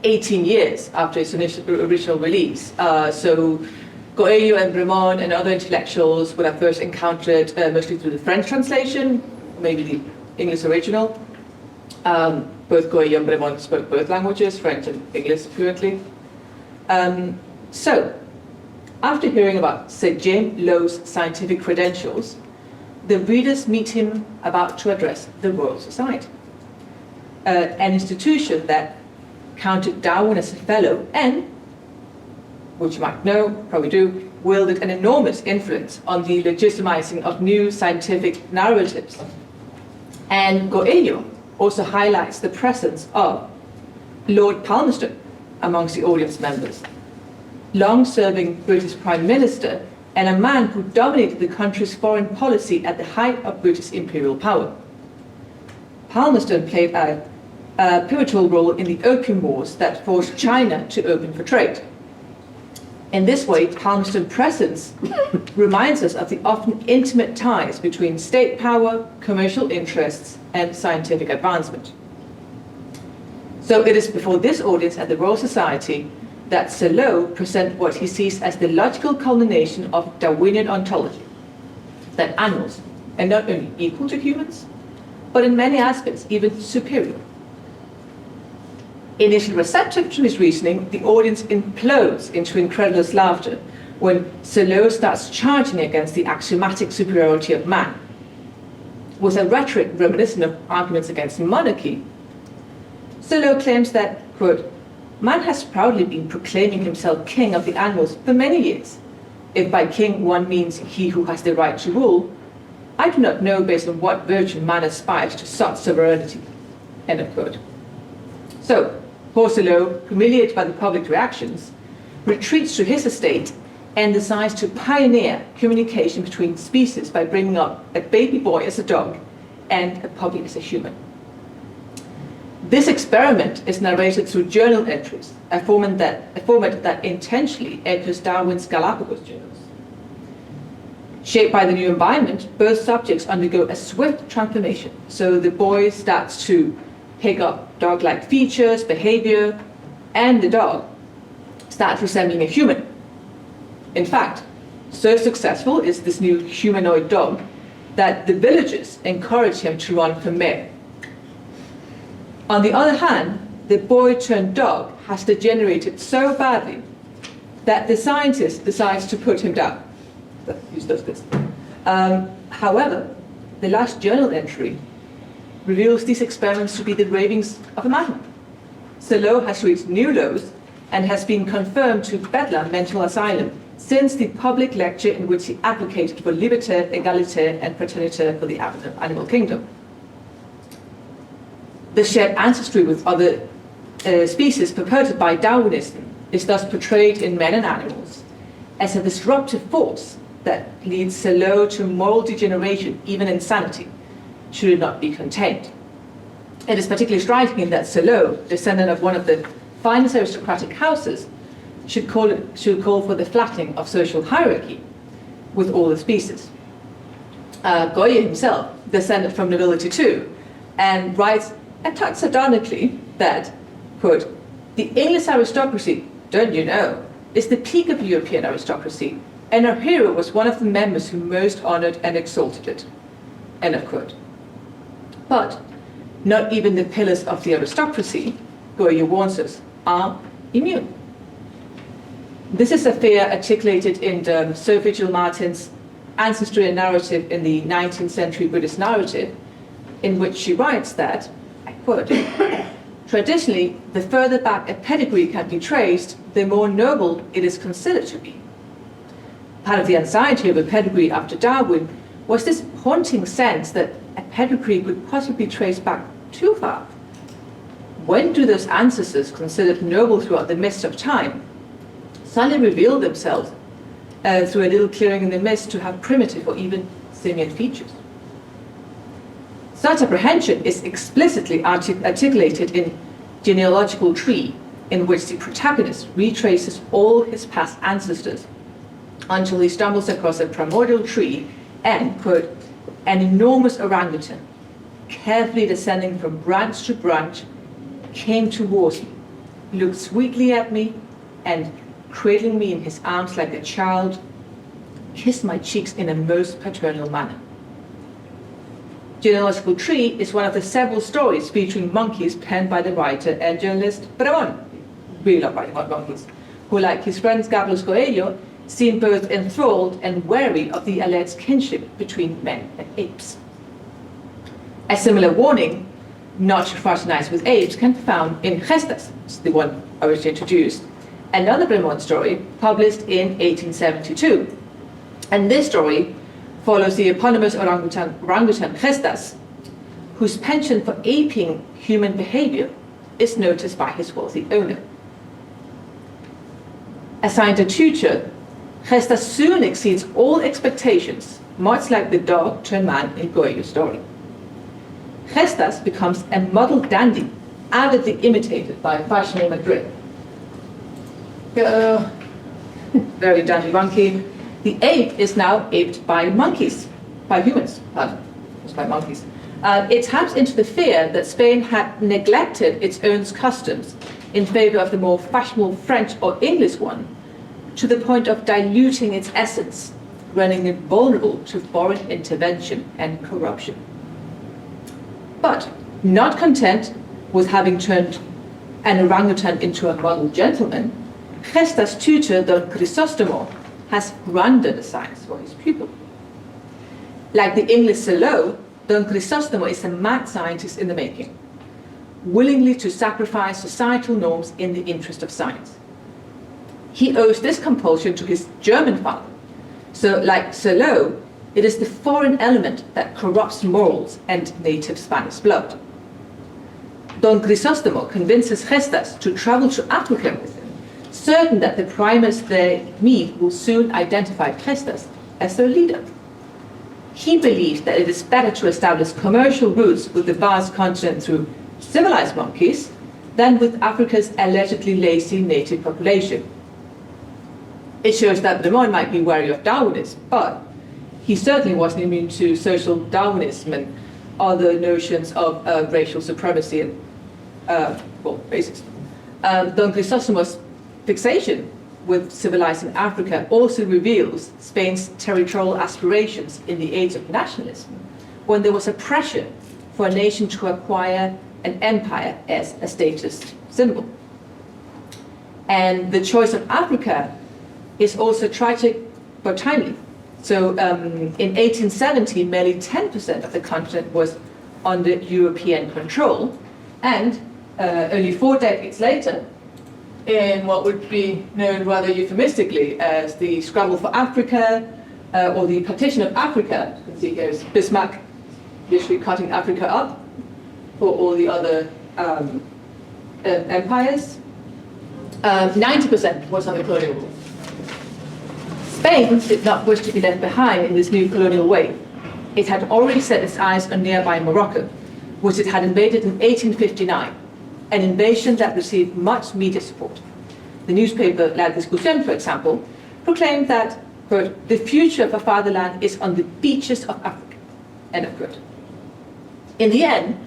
18 years after its original release. So Coelho and Bremont and other intellectuals would have first encountered mostly through the French translation, maybe the English original. Both Coelho and Bremont spoke both languages, French and English fluently. So, after hearing about Sir James Low's scientific credentials, the readers meet him about to address the Royal Society, an institution that counted Darwin as a fellow and, which you might know, probably do, wielded an enormous influence on the legitimizing of new scientific narratives. And Coelho also highlights the presence of Lord Palmerston amongst the audience members, long-serving British Prime Minister and a man who dominated the country's foreign policy at the height of British imperial power. Palmerston played a pivotal role in the Opium Wars that forced China to open for trade. In this way, Palmerston's presence reminds us of the often intimate ties between state power, commercial interests, and scientific advancement. So it is before this audience at the Royal Society that Sir Low presents what he sees as the logical culmination of Darwinian ontology, that animals are not only equal to humans, but in many aspects even superior. Initially receptive to his reasoning, the audience implodes into incredulous laughter when Sir Low starts charging against the axiomatic superiority of man. With a rhetoric reminiscent of arguments against monarchy, Sir Low claims that, quote, man has proudly been proclaiming himself king of the animals for many years. If by king one means he who has the right to rule, I do not know based on what virtue man aspires to such sovereignty, end of quote. So, poor Sir Low, humiliated by the public reactions, retreats to his estate and decides to pioneer communication between species by bringing up a baby boy as a dog and a puppy as a human. This experiment is narrated through journal entries, a format that intentionally echoes Darwin's Galapagos journals. Shaped by the new environment, both subjects undergo a swift transformation. So the boy starts to pick up dog-like features, behavior, and the dog starts resembling a human. In fact, so successful is this new humanoid dog that the villagers encourage him to run for mayor. On the other hand, the boy-turned-dog has degenerated so badly that the scientist decides to put him down. Who does this? However, the last journal entry reveals these experiments to be the ravings of a madman. Sir Low has reached new lows and has been confirmed to Bedlam Mental Asylum since the public lecture in which he advocated for liberté, égalité, and fraternité for the animal kingdom. The shared ancestry with other species purported by Darwinism is thus portrayed in men and animals as a disruptive force that leads Sir Low to moral degeneration, even insanity, should it not be contained. It is particularly striking that Sir Low, descendant of one of the finest aristocratic houses, should call for the flattening of social hierarchy with all the species. Goya himself descended from nobility too, and writes a touch sardonically that, quote, the English aristocracy, don't you know, is the peak of European aristocracy, and our hero was one of the members who most honored and exalted it, end of quote. But not even the pillars of the aristocracy, Goya warns us, are immune. This is a fear articulated in Sophie Gilmartin's ancestry and narrative in the 19th century Buddhist narrative, in which she writes that, I quote, traditionally, the further back a pedigree can be traced, the more noble it is considered to be. Part of the anxiety of a pedigree after Darwin was this haunting sense that a pedigree could possibly be traced back too far. When do those ancestors, considered noble throughout the mist of time, suddenly reveal themselves through a little clearing in the mist to have primitive or even simian features? Such apprehension is explicitly articulated in Genealogical Tree, in which the protagonist retraces all his past ancestors until he stumbles across a primordial tree and, quote, an enormous orangutan, carefully descending from branch to branch, came towards me, looked sweetly at me, and, cradling me in his arms like a child, kissed my cheeks in a most paternal manner. Genealogical Tree is one of the several stories featuring monkeys penned by the writer and journalist Ramon, really love writing about monkeys, who, like his friends Carlos Coelho, seem both enthralled and wary of the alleged kinship between men and apes. A similar warning not to fraternize with apes can be found in Gestas, the one I was introduced, another Bremont story published in 1872. And this story follows the eponymous orangutan Gestas, whose penchant for aping human behavior is noticed by his wealthy owner. Assigned a tutor, Gestas soon exceeds all expectations, much like the dog turned man in Coelho's story. Gestas becomes a model dandy, avidly imitated by fashionable Madrid. Very dandy monkey. The ape is now aped by monkeys, by humans, by monkeys. It taps into the fear that Spain had neglected its own customs in favor of the more fashionable French or English one, to the point of diluting its essence, rendering it vulnerable to foreign intervention and corruption. But not content with having turned an orangutan into a model gentleman, Gestas' tutor, Don Crisostomo, has grander designs for his pupil. Like the English Salo, Don Crisostomo is a mad scientist in the making, willingly to sacrifice societal norms in the interest of science. He owes this compulsion to his German father. So, like Salo, it is the foreign element that corrupts morals and native Spanish blood. Don Crisostomo convinces Gestas to travel to Africa with him, certain that the primates they meet will soon identify Gestas as their leader. He believes that it is better to establish commercial routes with the vast continent through civilized monkeys than with Africa's allegedly lazy native population. It shows that Bremont might be wary of Darwinism, but he certainly wasn't immune to social Darwinism and other notions of racial supremacy and, racism. Don Crisostomo's fixation with civilizing Africa also reveals Spain's territorial aspirations in the age of nationalism, when there was a pressure for a nation to acquire an empire as a status symbol. And the choice of Africa is also tragic but timely. So in 1870, merely 10% of the continent was under European control, and only 4 decades later, in what would be known rather euphemistically as the scramble for Africa, or the partition of Africa. You can see here is Bismarck literally cutting Africa up for all the other empires. 90% was under colonial rule. Spain did not wish to be left behind in this new colonial wave. It had already set its eyes on nearby Morocco, which it had invaded in 1859, an invasion that received much media support. The newspaper La Discussion, for example, proclaimed that, quote, the future of our fatherland is on the beaches of Africa, end of quote. In the end,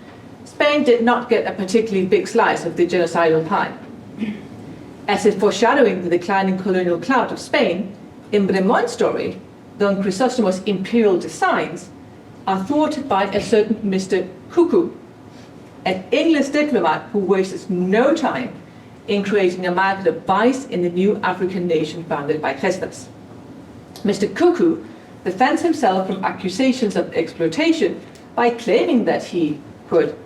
Spain did not get a particularly big slice of the genocidal pie. As if foreshadowing the declining colonial clout of Spain, in Bremont's story, Don Crisostomo's imperial designs are thwarted by a certain Mr. Cuckoo, an English diplomat who wastes no time in creating a market of vice in the new African nation founded by Gestas. Mr. Cuckoo defends himself from accusations of exploitation by claiming that he, quote,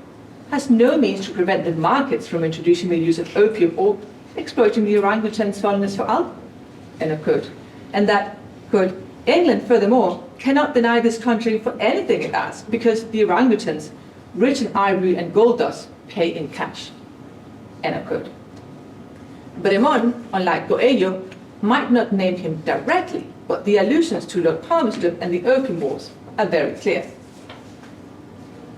has no means to prevent the markets from introducing the use of opium or exploiting the orangutans' fondness for alcohol, end of quote. And that, quote, England, furthermore, cannot deny this country for anything it asks because the orangutans, rich in ivory and gold dust, pay in cash, end of quote. But Emon, unlike Coelho, might not name him directly, but the allusions to Lord Palmerston and the Opium Wars are very clear.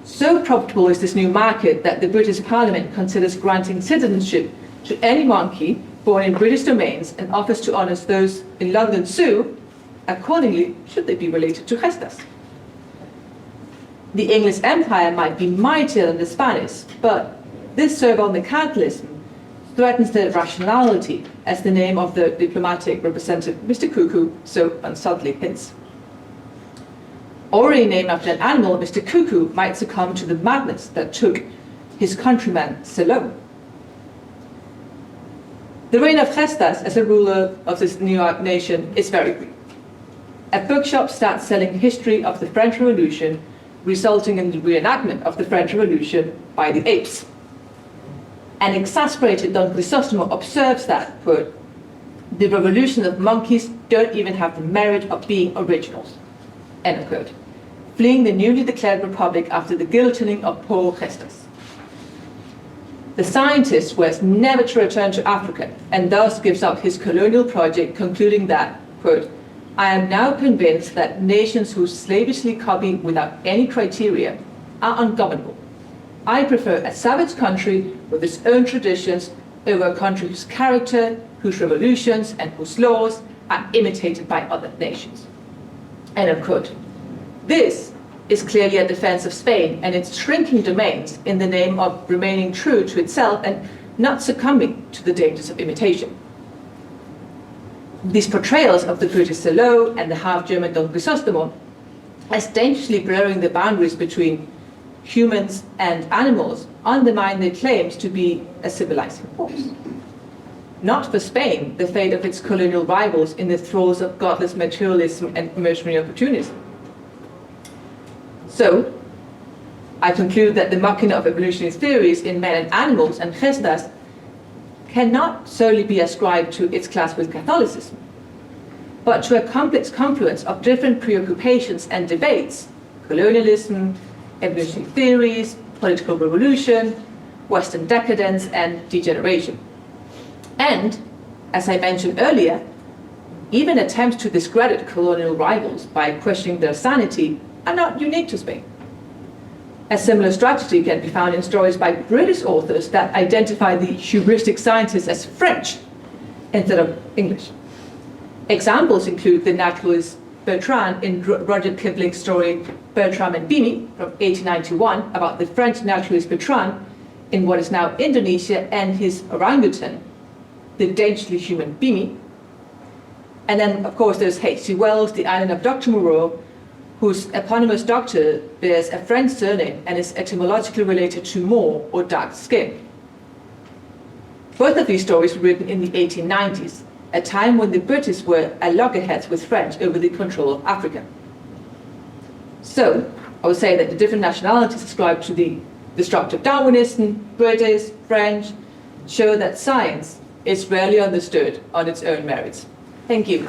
So profitable is this new market that the British Parliament considers granting citizenship to any monkey born in British domains and offers to honour those in London Zoo, accordingly, should they be related to Gestas. The English Empire might be mightier than the Spanish, but this servile mercantilism threatens the rationality, as the name of the diplomatic representative, Mr. Cuckoo, so unsubtly hints. Already named after an animal, Mr. Cuckoo might succumb to the madness that took his countryman Ceylon. The reign of Gestas as a ruler of this new nation is very brief. A bookshop starts selling history of the French Revolution, resulting in the reenactment of the French Revolution by the apes. An exasperated Don Crisostomo observes that, quote, the revolution of monkeys don't even have the merit of being originals, end of quote, fleeing the newly declared republic after the guillotining of poor Gestas. The scientist swears never to return to Africa and thus gives up his colonial project, concluding that, quote, I am now convinced that nations who slavishly copy without any criteria are ungovernable. I prefer a savage country with its own traditions over a country whose character, whose revolutions, and whose laws are imitated by other nations. End of quote. This is clearly a defense of Spain and its shrinking domains in the name of remaining true to itself and not succumbing to the dangers of imitation. These portrayals of the British Ceylon and the half-German Don Crisostomo as dangerously blurring the boundaries between humans and animals undermine their claims to be a civilizing force. Not for Spain, the fate of its colonial rivals in the thralls of godless materialism and mercenary opportunism. So, I conclude that the mocking of evolutionary theories in men and animals and Gestas cannot solely be ascribed to its clash with Catholicism, but to a complex confluence of different preoccupations and debates, colonialism, evolutionary theories, political revolution, Western decadence, and degeneration. And, as I mentioned earlier, even attempts to discredit colonial rivals by questioning their sanity are not unique to Spain. A similar strategy can be found in stories by British authors that identify the hubristic scientists as French instead of English. Examples include the naturalist Bertrand in Rudyard Kipling's story Bertram and Bimi from 1891 about the French naturalist Bertrand in what is now Indonesia and his orangutan, the dangerously human Bimi. And then, of course, there's H.G. Wells, The Island of Dr. Moreau, whose eponymous doctor bears a French surname and is etymologically related to Moor or dark skin. Both of these stories were written in the 1890s, a time when the British were at loggerheads with French over the control of Africa. So, I would say that the different nationalities ascribed to the destructive Darwinism, British, French, show that science is rarely understood on its own merits. Thank you.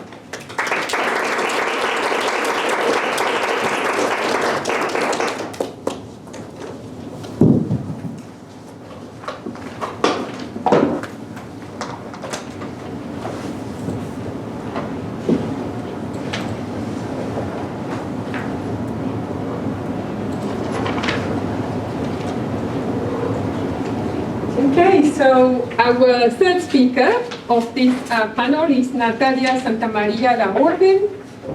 Okay, so our third speaker of this panel is Natalia Santamaria La Orden.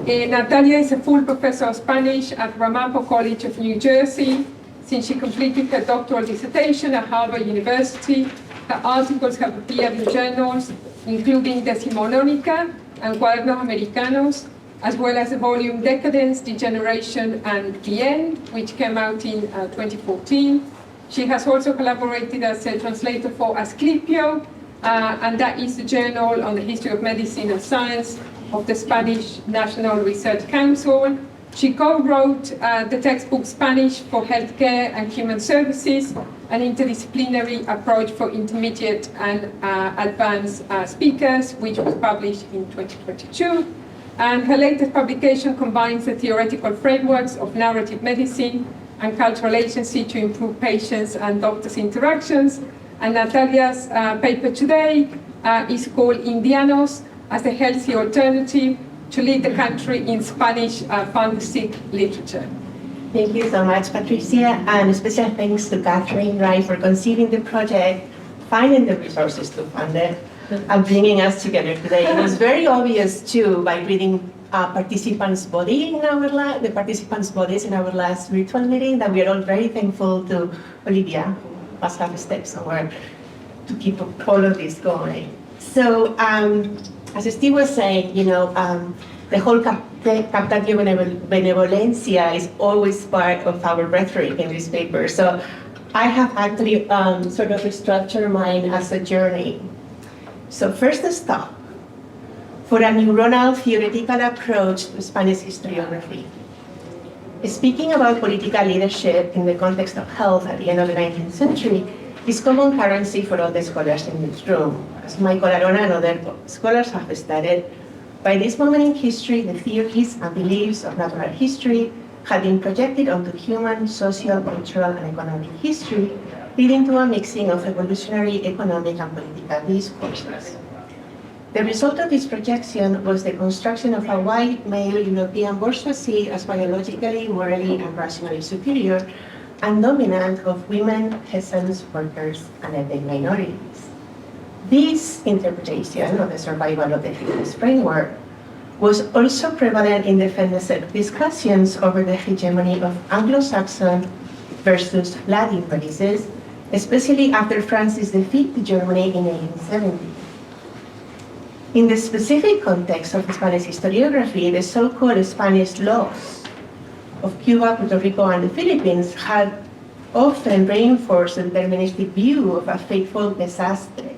Natalia is a full professor of Spanish at Ramapo College of New Jersey. Since she completed her doctoral dissertation at Harvard University, her articles have appeared in journals including Decimonónica and Cuadernos Americanos, as well as the volume Decadence, Degeneration, and the End, which came out in 2014. She has also collaborated as a translator for Asclepio and that is the Journal on the History of Medicine and Science of the Spanish National Research Council. She co-wrote the textbook Spanish for Healthcare and Human Services, an interdisciplinary approach for intermediate and advanced speakers, which was published in 2022. And her latest publication combines the theoretical frameworks of narrative medicine and cultural agency to improve patients' and doctors' interactions. And Natalia's paper today is called Indianos as a Healthy Alternative to Lead the Country in Spanish Founding Literature. Thank you so much, Patricia, and special thanks to Catherine Wright for conceiving the project, finding the resources to fund it, and bringing us together today. It was very obvious, too, by reading participants' bodies in our last virtual meeting, that we are all very thankful to Olivia, who must have a step somewhere, to keep all of this going. So, as Steve was saying, the whole captatio benevolencia is always part of our rhetoric in this paper. So I have actually sort of restructured mine as a journey. So first stop, for a neuronal theoretical approach to Spanish historiography. Speaking about political leadership in the context of health at the end of the 19th century is common currency for all the scholars in this room. As Michael Arona and other scholars have studied, by this moment in history, the theories and beliefs of natural history had been projected onto human, social, cultural, and economic history, leading to a mixing of evolutionary, economic, and political discourses. The result of this projection was the construction of a white male European bourgeoisie as biologically, morally, and rationally superior, and dominant of women, peasants, workers, and ethnic minorities. This interpretation of the survival of the fittest framework was also prevalent in the feminist discussions over the hegemony of Anglo-Saxon versus Latin races, especially after Francis V Germany in 1870. In the specific context of Spanish historiography, the so-called Spanish laws of Cuba, Puerto Rico, and the Philippines had often reinforced the deterministic view of a fateful disaster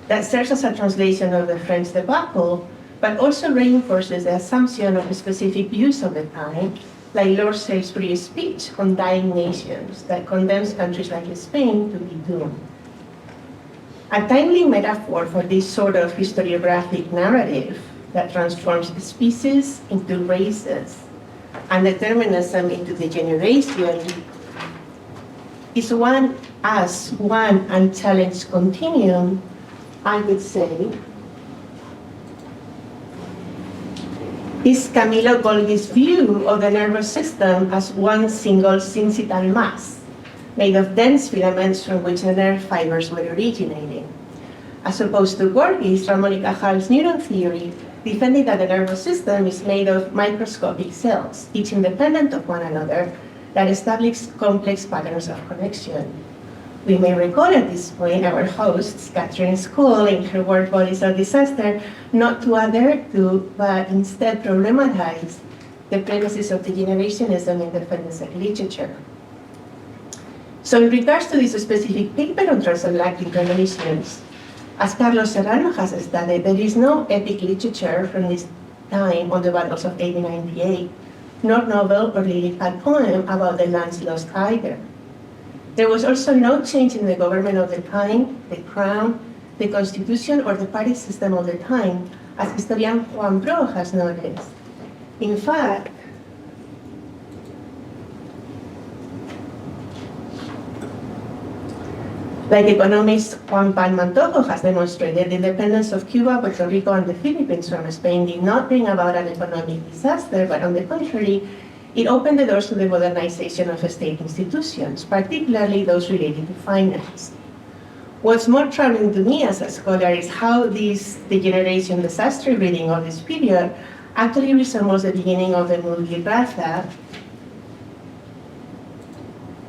that serves as a translation of the French debacle, but also reinforces the assumption of specific views of the time, like Lord Salisbury's speech on dying nations that condemns countries like Spain to be doomed. A timely metaphor for this sort of historiographic narrative that transforms species into races and determinism into degeneration is one unchallenged continuum, I would say, is Camilo Golgi's view of the nervous system as one single syncytial mass, made of dense filaments from which the nerve fibers were originating. As opposed to Golgi's, Ramon y Cajal's neuron theory defended that the nervous system is made of microscopic cells, each independent of one another, that establish complex patterns of connection. We may recall at this point our hosts, Catherine's call in her work Bodies of Disaster, not to adhere to, but instead problematize the premises of degenerationism in the feminist literature. So in regards to this specific paper on transatlantic relations, as Carlos Serrano has studied, there is no epic literature from this time on the battles of 1898, nor novel or lyrical poem about the lands lost either. There was also no change in the government of the time, the crown, the constitution, or the party system of the time, as historian Juan Bro has noticed. In fact, like economist Juan Pan Mantojo has demonstrated, the independence of Cuba, Puerto Rico, and the Philippines from Spain did not bring about an economic disaster, but on the contrary, it opened the doors to the modernization of state institutions, particularly those related to finance. What's more troubling to me as a scholar is how this degeneration disaster reading of this period actually resembles the beginning of the movie Raza,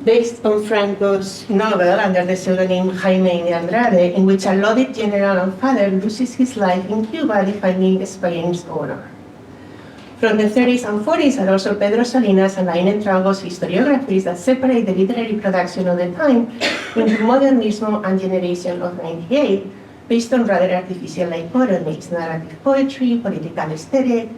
based on Franco's novel under the pseudonym Jaime de Andrade, in which a lauded general and father loses his life in Cuba defending Spain's honor. From the 30s and 40s are also Pedro Salinas and Laine Trago's historiographies that separate the literary production of the time into Modernismo and Generation of 98, based on rather artificial dichotomies, narrative poetry, political aesthetic,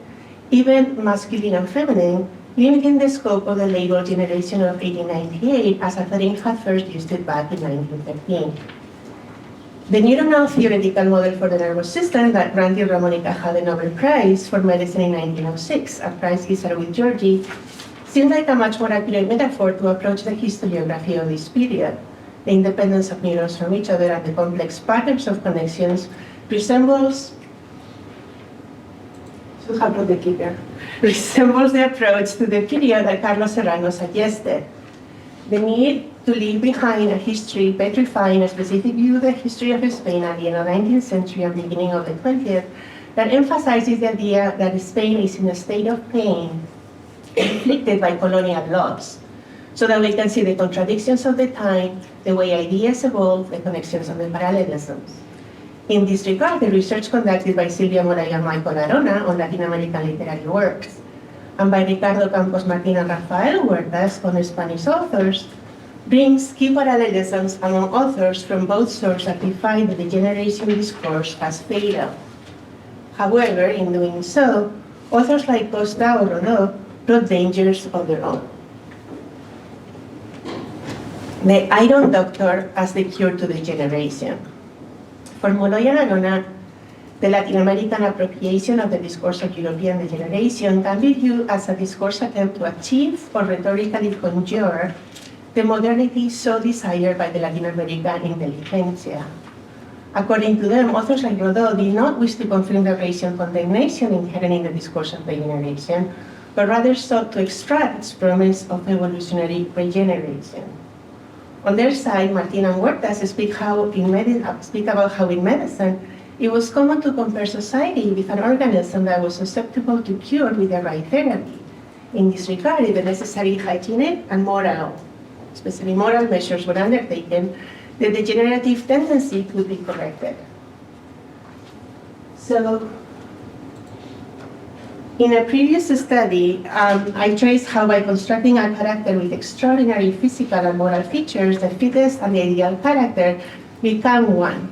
even masculine and feminine, limiting the scope of the label generation of 1898 as Catherine had first used it back in 1913. The neuronal theoretical model for the nervous system that Randy Ramonica had the Nobel Prize for Medicine in 1906, a prize given with Georgie, seems like a much more accurate metaphor to approach the historiography of this period. The independence of neurons from each other and the complex patterns of connections resembles the approach to the period that Carlos Serrano suggested. The need to leave behind a history petrifying a specific view of the history of Spain at the end of the 19th century and beginning of the 20th that emphasizes the idea that Spain is in a state of pain inflicted by colonial laws, so that we can see the contradictions of the time, the way ideas evolve, the connections and the parallelisms. In this regard, the research conducted by Silvia Moray and Michael Arona on Latin American literary works, and by Ricardo Campos Martin and Rafael Huertas on Spanish authors, brings key parallelisms among authors from both sources that define the degeneration discourse as fatal. However, in doing so, authors like Costa or Rodó brought dangers of their own. The Iron Doctor as the cure to degeneration. For Moray and Arona, the Latin American appropriation of the discourse of European degeneration can be viewed as a discourse attempt to achieve or rhetorically conjure the modernity so desired by the Latin American intelligentsia. According to them, authors like Rodó did not wish to confirm the racial condemnation inherent in the discourse of degeneration, but rather sought to extract its promise of evolutionary regeneration. On their side, Martin and Huertas speak about how in medicine, it was common to compare society with an organism that was susceptible to cure with the right therapy. In this regard, if the necessary hygienic and moral, especially moral measures were undertaken, the degenerative tendency could be corrected. So, in a previous study, I traced how by constructing a character with extraordinary physical and moral features, the fittest and the ideal character become one.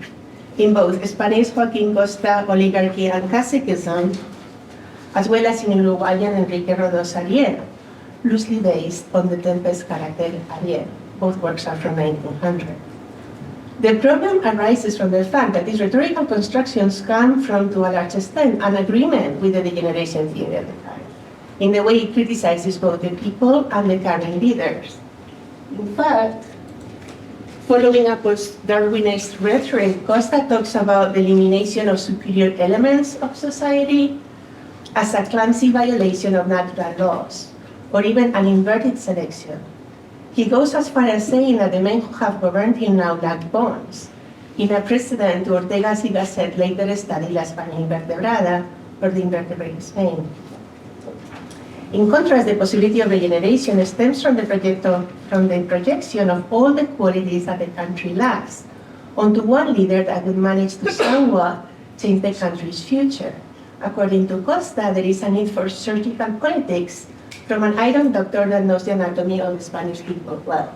In both Spanish Joaquín Costa oligarchy and caciquism, as well as in Uruguayan Enrique Rodó's Ariel, loosely based on the Tempest character Ariel. Both works are from 1900. The problem arises from the fact that these rhetorical constructions come from, to a large extent, an agreement with the degeneration theory at the time, in the way it criticizes both the people and the current leaders. In fact, following a post-Darwinist rhetoric, Costa talks about the elimination of superior elements of society as a clumsy violation of natural laws, or even an inverted selection. He goes as far as saying that the men who have governed him now lack bones, in a precedent to Ortega's y Gasset later study La España Invertebrada, or the invertebrate Spain. In contrast, the possibility of regeneration stems from the projection of all the qualities that the country lacks onto one leader that would manage to somewhat change the country's future. According to Costa, there is a need for surgical politics from an iron doctor that knows the anatomy of the Spanish people well.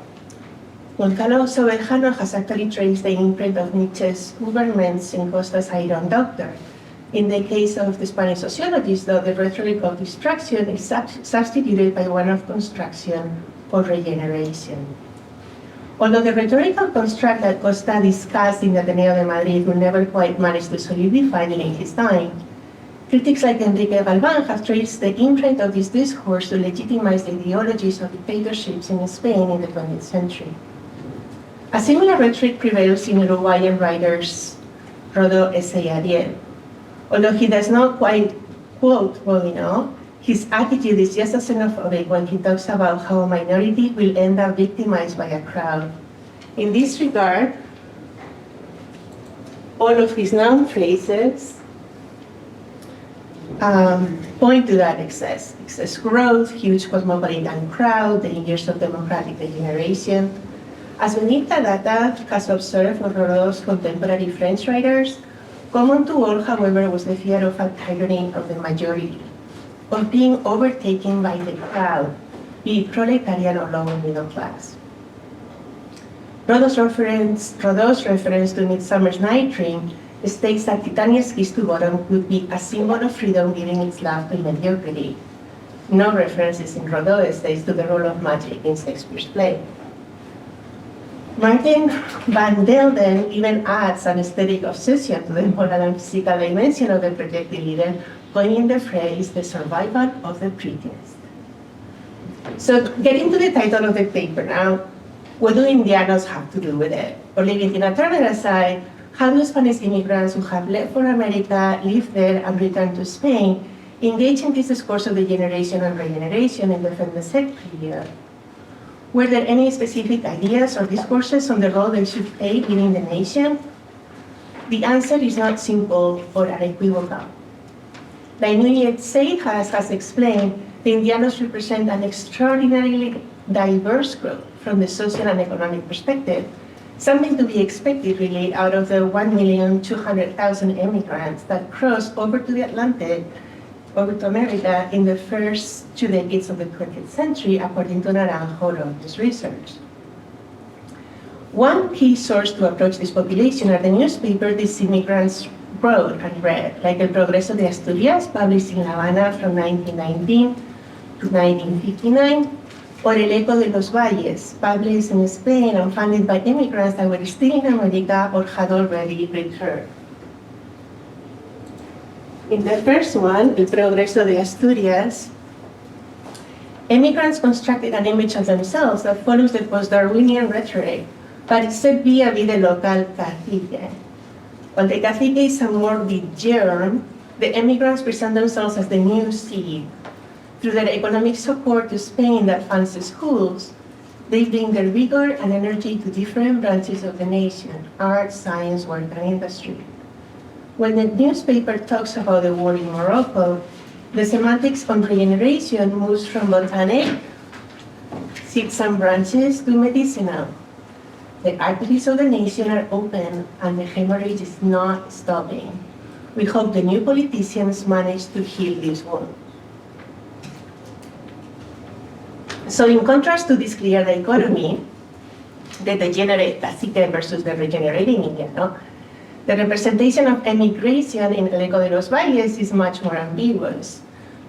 Goncalo Sobejano has actually traced the imprint of Nietzsche's Übermensch in Costa's Iron Doctor. In the case of the Spanish sociologists, though, the rhetoric of destruction is substituted by one of construction or regeneration. Although the rhetorical construct that Costa discussed in the Ateneo de Madrid will never quite manage to solidify during his time, critics like Enrique Galván have traced the imprint of this discourse to legitimize the ideologies of dictatorships in Spain in the 20th century. A similar rhetoric prevails in Uruguayan writers Rodó y Ariel. Although he does not quite quote Rodó, his attitude is just as xenophobic when he talks about how a minority will end up victimized by a crowd. In this regard, all of his noun phrases point to that excess growth, huge cosmopolitan crowd, dangers of democratic degeneration. As Benita Data has observed for Rodó's contemporary French writers, common to all, however, was the fear of a tyranny of the majority, of being overtaken by the crowd, be it proletarian or lower middle class. Rodó's reference to Midsummer's Night Dream states that Titania's kiss to bottom would be a symbol of freedom giving its love to mediocrity. No references in Rodó essays to the role of magic in Shakespeare's play. Martin van Delden even adds an aesthetic obsession to the moral and physical dimension of the projected leader, coining the phrase, the survival of the prettiest. So getting to the title of the paper now, what do Indianos have to do with it? Or leaving Tina Turner aside, how do Spanish immigrants who have left for America, lived there, and returned to Spain, engage in this discourse of degeneration and regeneration in the Fernández period? Were there any specific ideas or discourses on the role they should play within the nation? The answer is not simple or unequivocal. Like Núñez Seijas has explained, the Indianos represent an extraordinarily diverse group from the social and economic perspective, something to be expected really out of the 1,200,000 immigrants that crossed over to the Atlantic, over to America in the first 2 decades of the 20th century, according to Naranjo-Robles' research. One key source to approach this population are the newspapers these immigrants wrote and read, like El Progreso de Asturias, published in La Habana from 1919 to 1959, or El Eco de los Valles, published in Spain and funded by immigrants that were still in America or had already returned. In the first one, El Progreso de Asturias, immigrants constructed an image of themselves that follows the post-Darwinian rhetoric, but it's said vis-a-vis the local cacique. While the cacique is a morbid germ, the immigrants present themselves as the new seed. Through their economic support to Spain that funds the schools, they bring their vigor and energy to different branches of the nation: art, science, work, and industry. When the newspaper talks about the war in Morocco, the semantics on regeneration moves from botanic, seeds and branches, to medicinal. The arteries of the nation are open and the hemorrhage is not stopping. We hope the new politicians manage to heal this wound. So in contrast to this clear dichotomy, the degenerate cacique versus the regenerating Indiano, the representation of emigration in El Eco de los Valles is much more ambiguous.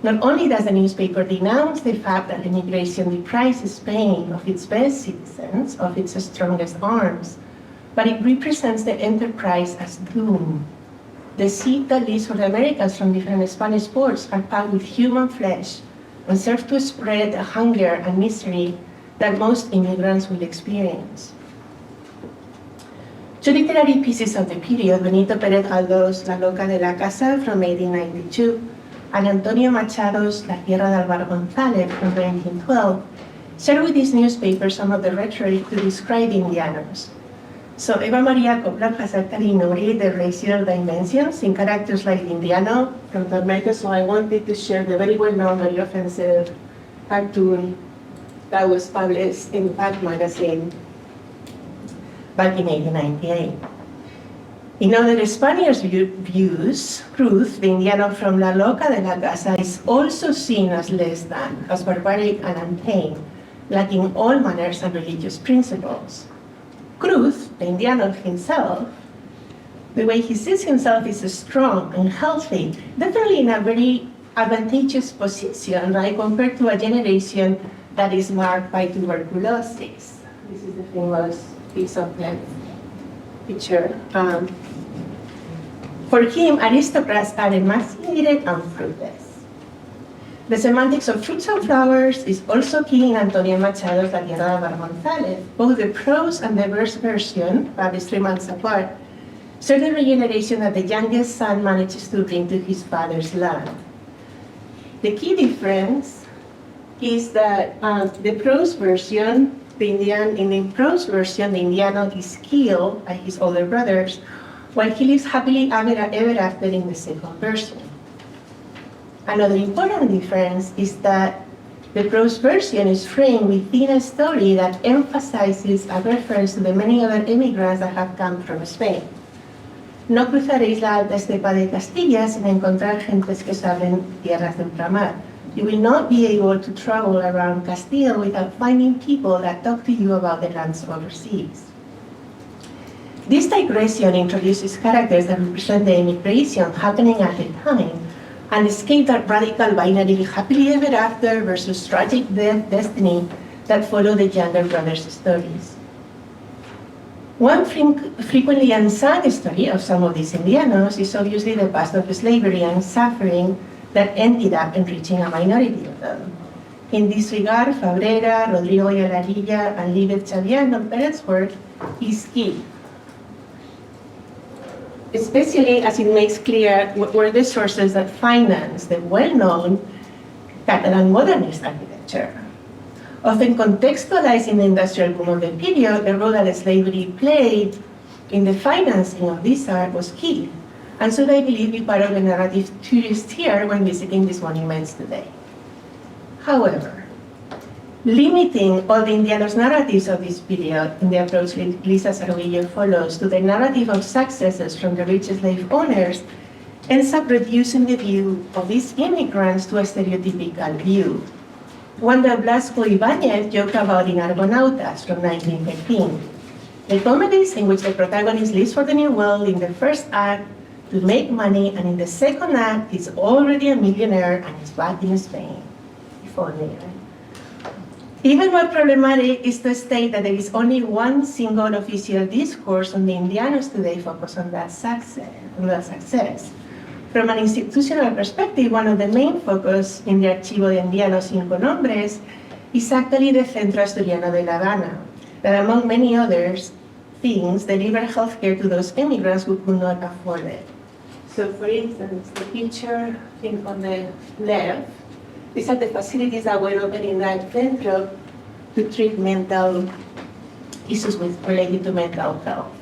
Not only does the newspaper denounce the fact that immigration deprives Spain of its best citizens, of its strongest arms, but it represents the enterprise as doom. The seed that leaves for the Americans from different Spanish ports are packed with human flesh and serve to spread the hunger and misery that most immigrants will experience. Two literary pieces of the period, Benito Pérez Galdós' La Loca de la Casa from 1892 and Antonio Machado's La Tierra de Álvaro González from 1912, share with these newspapers some of the rhetoric to describe Indianos. So Eva Maria Copland has actually noted the racial dimensions in characters like Indiano from the America, so I wanted to share the very well-known, very offensive cartoon that was published in Fact magazine back in 1898. In other Spaniards' views, Cruz, the Indiano from La Loca de la Casa, is also seen as less than, as barbaric and untamed, lacking all manners and religious principles. Cruz, the Indiano himself, the way he sees himself is strong and healthy, definitely in a very advantageous position, right, compared to a generation that is marked by tuberculosis. This is the famous piece of the picture. For him, aristocrats are emaciated and fruitless. The semantics of fruits and flowers is also key in Antonio Machado's La Tierra de Álvaro González. Both the prose and the verse version, published 3 months apart, show the regeneration that the youngest son manages to bring to his father's land. The key difference is that the prose version, in the prose version, the Indiano is killed by his older brothers, while he lives happily ever after in the second version. Another important difference is that the prose version is framed within a story that emphasizes a reference to the many other immigrants that have come from Spain. No cruzaréis la alta estepa de Castilla sin encontrar gentes que os hablen tierras de ultramar. You will not be able to travel around Castile without finding people that talk to you about the lands overseas. This digression introduces characters that represent the immigration happening at the time and escape that radical binary happily ever after versus tragic death destiny that follow the younger brothers' stories. One frequently unsung story of some of these Indianos is obviously the past of slavery and suffering that ended up enriching a minority of them. In this regard, Fabrera, Rodrigo Yalarilla, and Libet Chaviano Perez's work is key, especially as it makes clear what were the sources that financed the well-known Catalan modernist architecture. Often contextualizing the industrial boom of the period, the role that slavery played in the financing of this art was key, and so I believe be part of the narrative tourist here when visiting these monuments today. However, limiting all the Indianos' narratives of this period in the approach Lisa Sarvillo follows to the narrative of successes from the rich slave owners ends up reducing the view of these immigrants to a stereotypical view, one that Blasco Ibáñez joked about in Argonautas from 1913. The comedies in which the protagonist lives for the New World in the first act to make money, and in the second act is already a millionaire and is back in Spain. If only, right? Even more problematic is to state that there is only one single official discourse on the Indianos today focused on that success. From an institutional perspective, one of the main focus in the Archivo de Indianos Cinco Nombres is actually the Centro Asturiano de La Habana, that among many others things deliver healthcare to those immigrants who could not afford it. So for instance, the picture, I think on the left, these are the facilities that were open in that centro to treat mental issues related to mental health.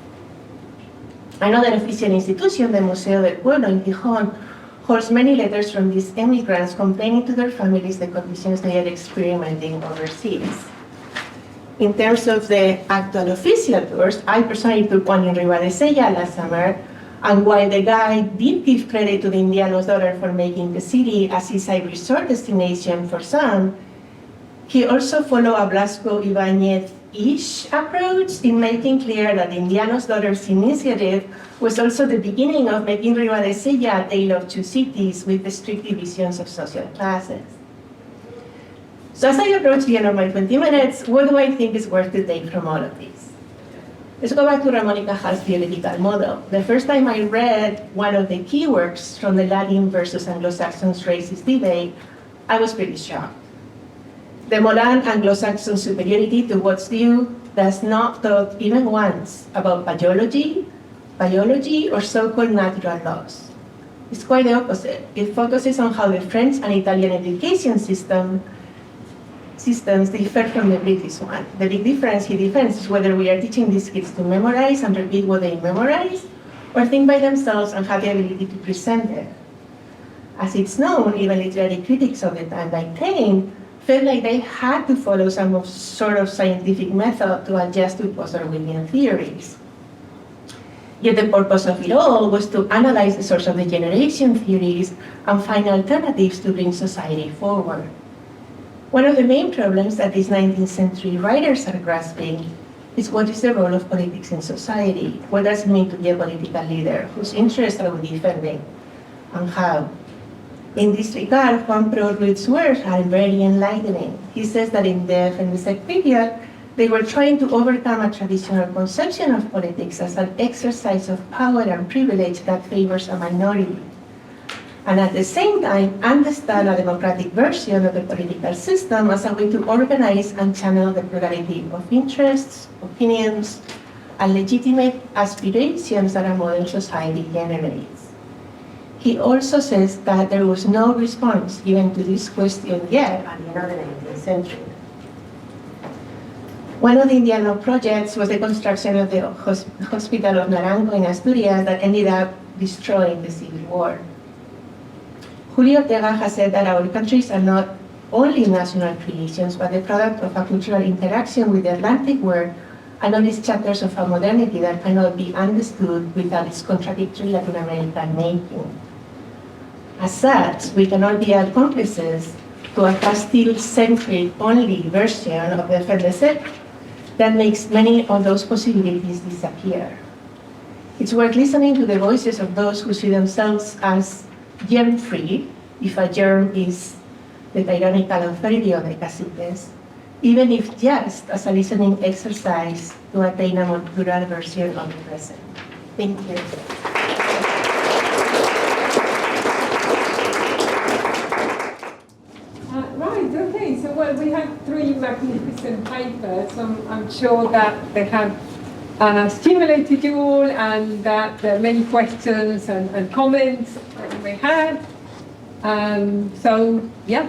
Another official institution, the Museo del Pueblo in Gijón, holds many letters from these immigrants complaining to their families the conditions they are experiencing overseas. In terms of the actual official tours, I personally took one in Ribadesella last summer, and while the guide did give credit to the Indianos' daughter for making the city a seaside resort destination for some, he also followed a Blasco Ibáñez-ish approach in making clear that the Indianos' Daughters initiative was also the beginning of making Ribadesella a tale of two cities with the strict divisions of social classes. So as I approach the end of my 20 minutes, what do I think is worth to take from all of this? Let's go back to Ramón y Cajal's theoretical model. The first time I read one of the key works from the Latin versus Anglo-Saxon racist debate, I was pretty shocked. The modern Anglo-Saxon superiority to what's due does not talk even once about biology, or so-called natural laws. It's quite the opposite. It focuses on how the French and Italian education systems differ from the British one. The big difference he defends is whether we are teaching these kids to memorize and repeat what they memorize, or think by themselves and have the ability to present it. As it's known, even literary critics of the time, like Taine, felt like they had to follow some sort of scientific method to adjust to post-Darwinian theories. Yet the purpose of it all was to analyze the source of the generation theories and find alternatives to bring society forward. One of the main problems that these 19th century writers are grasping is what is the role of politics in society? What does it mean to be a political leader? Whose interests are we defending? And how? In this regard, Juan Prouruiz's words are very enlightening. He says that in the FNSEC period, they were trying to overcome a traditional conception of politics as an exercise of power and privilege that favors a minority, and at the same time understand a democratic version of the political system as a way to organize and channel the plurality of interests, opinions, and legitimate aspirations that a modern society generates. He also says that there was no response given to this question yet at the end of the 19th century. One of the Indiano projects was the construction of the Hospital of Naranjo in Asturias that ended up destroying the Civil War. Julio Ortega has said that our countries are not only national creations, but the product of a cultural interaction with the Atlantic world and all these chapters of a modernity that cannot be understood without its contradictory Latin American making. As such, we cannot be accomplices to a Castile-centric only version of the FNSEC that makes many of those possibilities disappear. It's worth listening to the voices of those who see themselves as germ-free, if a germ is the tyrannical authority of the caciques, even if just as a listening exercise to attain a more plural version of the present. Thank you. Right, okay, so well, we have 3 magnificent papers. I'm sure that they have stimulated you all and that there are many questions and comments that you may have. So, yeah.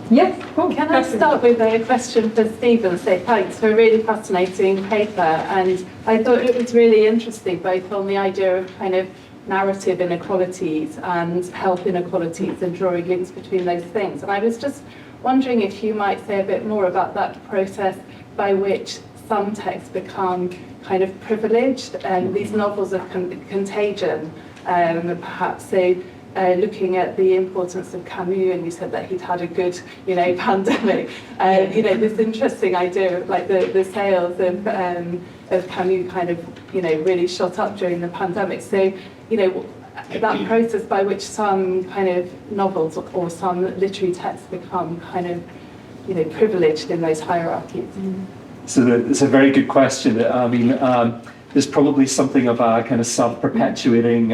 Yes, cool. Can I start with a question for Stephen? Say thanks for a really fascinating paper, and I thought it was really interesting both on the idea of kind of narrative inequalities and health inequalities and drawing links between those things. And I was just wondering if you might say a bit more about that process by which some texts become kind of privileged, and these novels of contagion, perhaps. So looking at the importance of Camus, and you said that he'd had a good, pandemic. This interesting idea of like the sales of Camus kind of, really shot up during the pandemic. So, that process by which some kind of novels or some literary texts become kind of, privileged in those hierarchies. So it's a very good question. I mean, there's probably something of a kind of self-perpetuating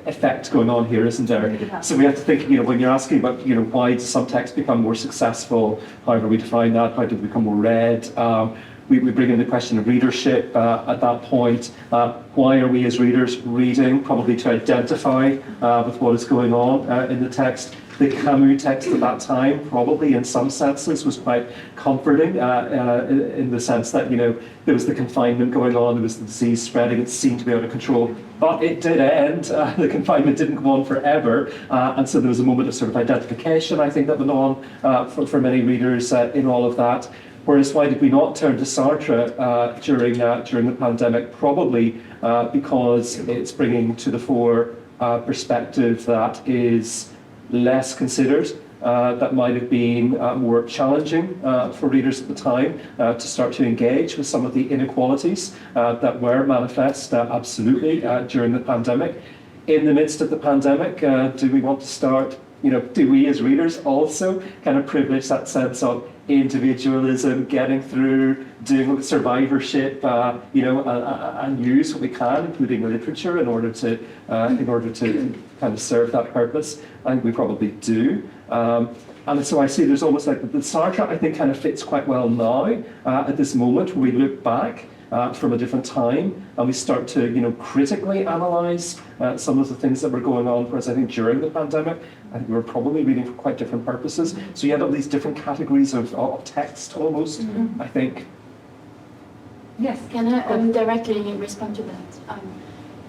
effect going on here, isn't there? Yeah. So we have to think, when you're asking about, why do some texts become more successful, however we define that, how do they become more read? We bring in the question of readership at that point. Why are we as readers reading? Probably to identify with what is going on in the text. The Camus text at that time, probably in some senses, was quite comforting in the sense that, there was the confinement going on, there was the disease spreading, it seemed to be out of control, but it did end. The confinement didn't go on forever, and so there was a moment of sort of identification, I think, that went on for many readers in all of that. Whereas why did we not turn to Sartre during the pandemic? Probably because it's bringing to the fore a perspective that is less considered, that might have been more challenging for readers at the time to start to engage with some of the inequalities that were manifest absolutely during the pandemic. In the midst of the pandemic, do we want to start, do we as readers also kind of privilege that sense of individualism, getting through, doing survivorship, and use what we can, including literature, in order to kind of serve that purpose? I think we probably do. And so I see there's almost like the Sartre, I think, kind of fits quite well now at this moment where we look back from a different time and we start to, critically analyse some of the things that were going on. Whereas I think during the pandemic, I think we were probably reading for quite different purposes. So you had all these different categories of text almost, I think. Yes. Can I directly respond to that?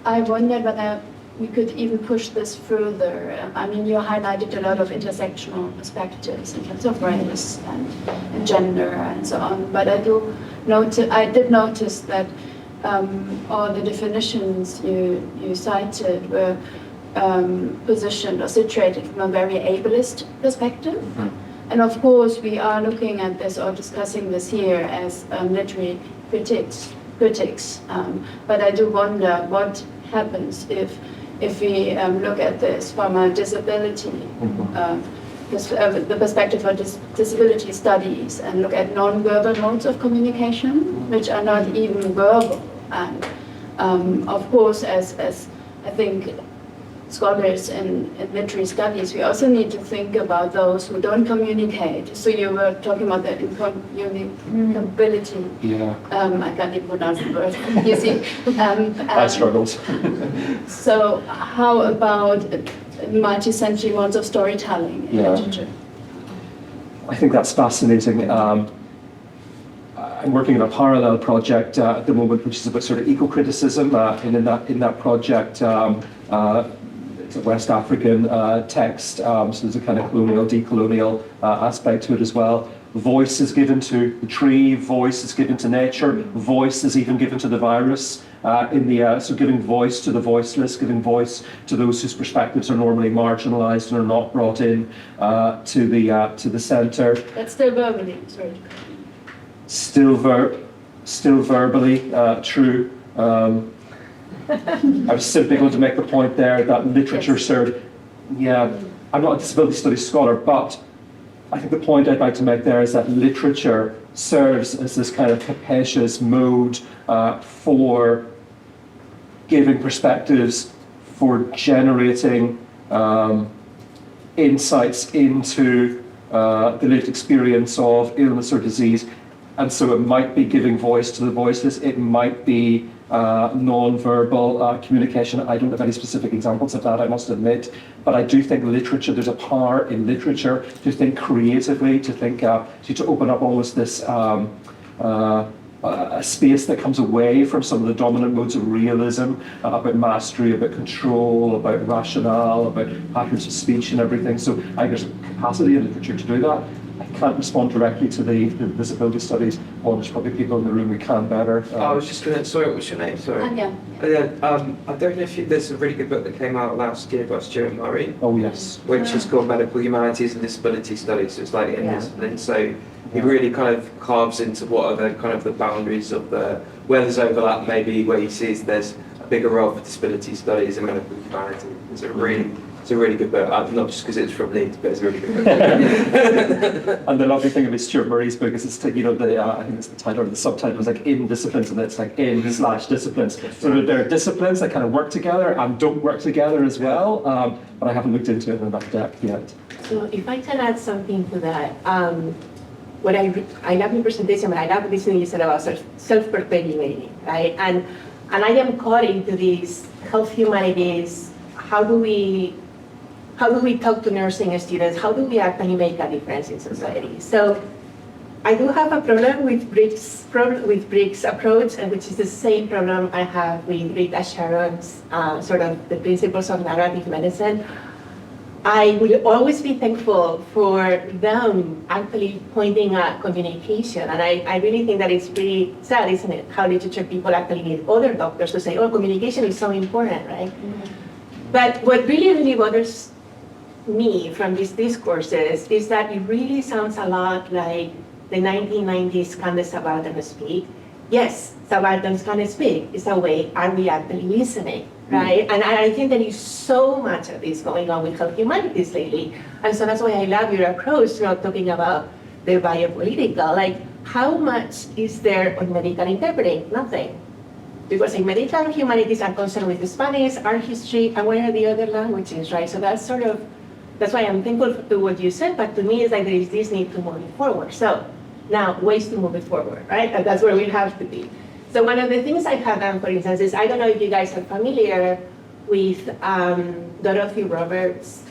I wondered whether we could even push this further. I mean, you highlighted a lot of intersectional perspectives in terms of race and gender and so on. But I did notice that all the definitions you cited were positioned or situated from a very ableist perspective. And of course, we are looking at this or discussing this here as literary critics. But I do wonder what happens if we look at this from a disability, the perspective of disability studies, and look at non-verbal modes of communication, which are not even verbal. And of course, as I think scholars in literary studies, we also need to think about those who don't communicate. So you were talking about the incommunicability. Yeah. I can't even pronounce the word. You see. I struggled. So how about multi-sensory modes of storytelling in literature? I think that's fascinating. I'm working on a parallel project at the moment, which is about sort of eco-criticism, and in that project, it's a West African text, so there's a kind of colonial, decolonial aspect to it as well. Voice is given to the tree, voice is given to nature, voice is even given to the virus. So giving voice to the voiceless, giving voice to those whose perspectives are normally marginalised and are not brought in to the centre. That's still verbally, sorry. still verbally true. I was simply going to make the point there that literature served. Yeah, I'm not a disability studies scholar, but I think the point I'd like to make there is that literature serves as this kind of capacious mode for giving perspectives, for generating insights into the lived experience of illness or disease. And so it might be giving voice to the voiceless, it might be non-verbal communication. I don't have any specific examples of that, I must admit, but I do think literature, there's a power in literature to think creatively, to think, to open up almost this a space that comes away from some of the dominant modes of realism, about mastery, about control, about rationale, about patterns of speech and everything. So I think there's a capacity in literature to do that. I can't respond directly to the disability studies. Well, there's probably people in the room who can better. I was just going to, sorry, what's your name? Sorry. Anya. I don't know if there's a really good book that came out last year by Stuart Murray, Oh, yes. which is called Medical Humanities and Disability Studies. So it's like in discipline. So he really kind of carves into what are the kind of the boundaries of where there's overlap, maybe where he sees there's a bigger role for disability studies and medical humanities. It's a really good book, not just because it's from Leeds, but it's a really good book. And the lovely thing about Stuart Murray's book is it's, you know, I think it's the title or the subtitle is like in disciplines, and it's like in/disciplines. So there are disciplines that kind of work together and don't work together as well, but I haven't looked into it in enough depth yet. So if I can add something to that, what I love your presentation, but I love listening you said about self-perpetuating, right? And I am caught into these health humanities. How do we talk to nursing students? How do we actually make a difference in society? So I do have a problem with Brick's approach, and which is the same problem I have with Rita Sharon's sort of the principles of narrative medicine. I will always be thankful for them actually pointing at communication. And I really think that it's pretty sad, isn't it? How literature people actually need other doctors to say, oh, communication is so important, right? Mm-hmm. But what really, really bothers me from these discourses is that it really sounds a lot like the 1990s Can the Subaltern Speak? Yes, subalterns can speak. It's a way, are we actually listening, right? And I think there is so much of this going on with health humanities lately. And so that's why I love your approach, not talking about the biopolitical. Like, how much is there on medical interpreting? Nothing. Because in medical humanities are concerned with Spanish, art history, and what are the other languages, right? So that's why I'm thankful to what you said, but to me it's like there is this need to move it forward. So now, ways to move it forward, right? And that's where we have to be. So one of the things I have done, for instance, is I don't know if you guys are familiar with Dorothy Roberts'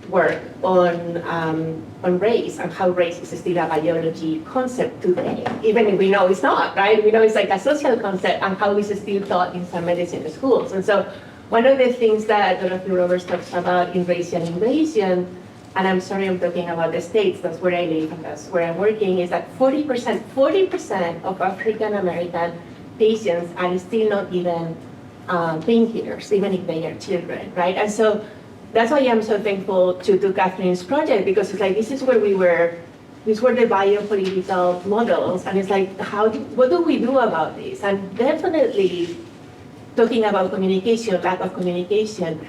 work on race and how race is still a biology concept today, even if we know it's not, right? We know it's like a social concept and how it's still taught in some medicine schools. And so one of the things that Dorothy Roberts talks about in Racial Invasion, and I'm sorry I'm talking about the States, that's where I live and that's where I'm working, is that 40% of African American patients are still not given painkillers, even if they are children, right? And so that's why I'm so thankful to Catherine's project, because it's like, this is where these were the biopolitical models, and it's like, what do we do about this? And definitely talking about communication, lack of communication,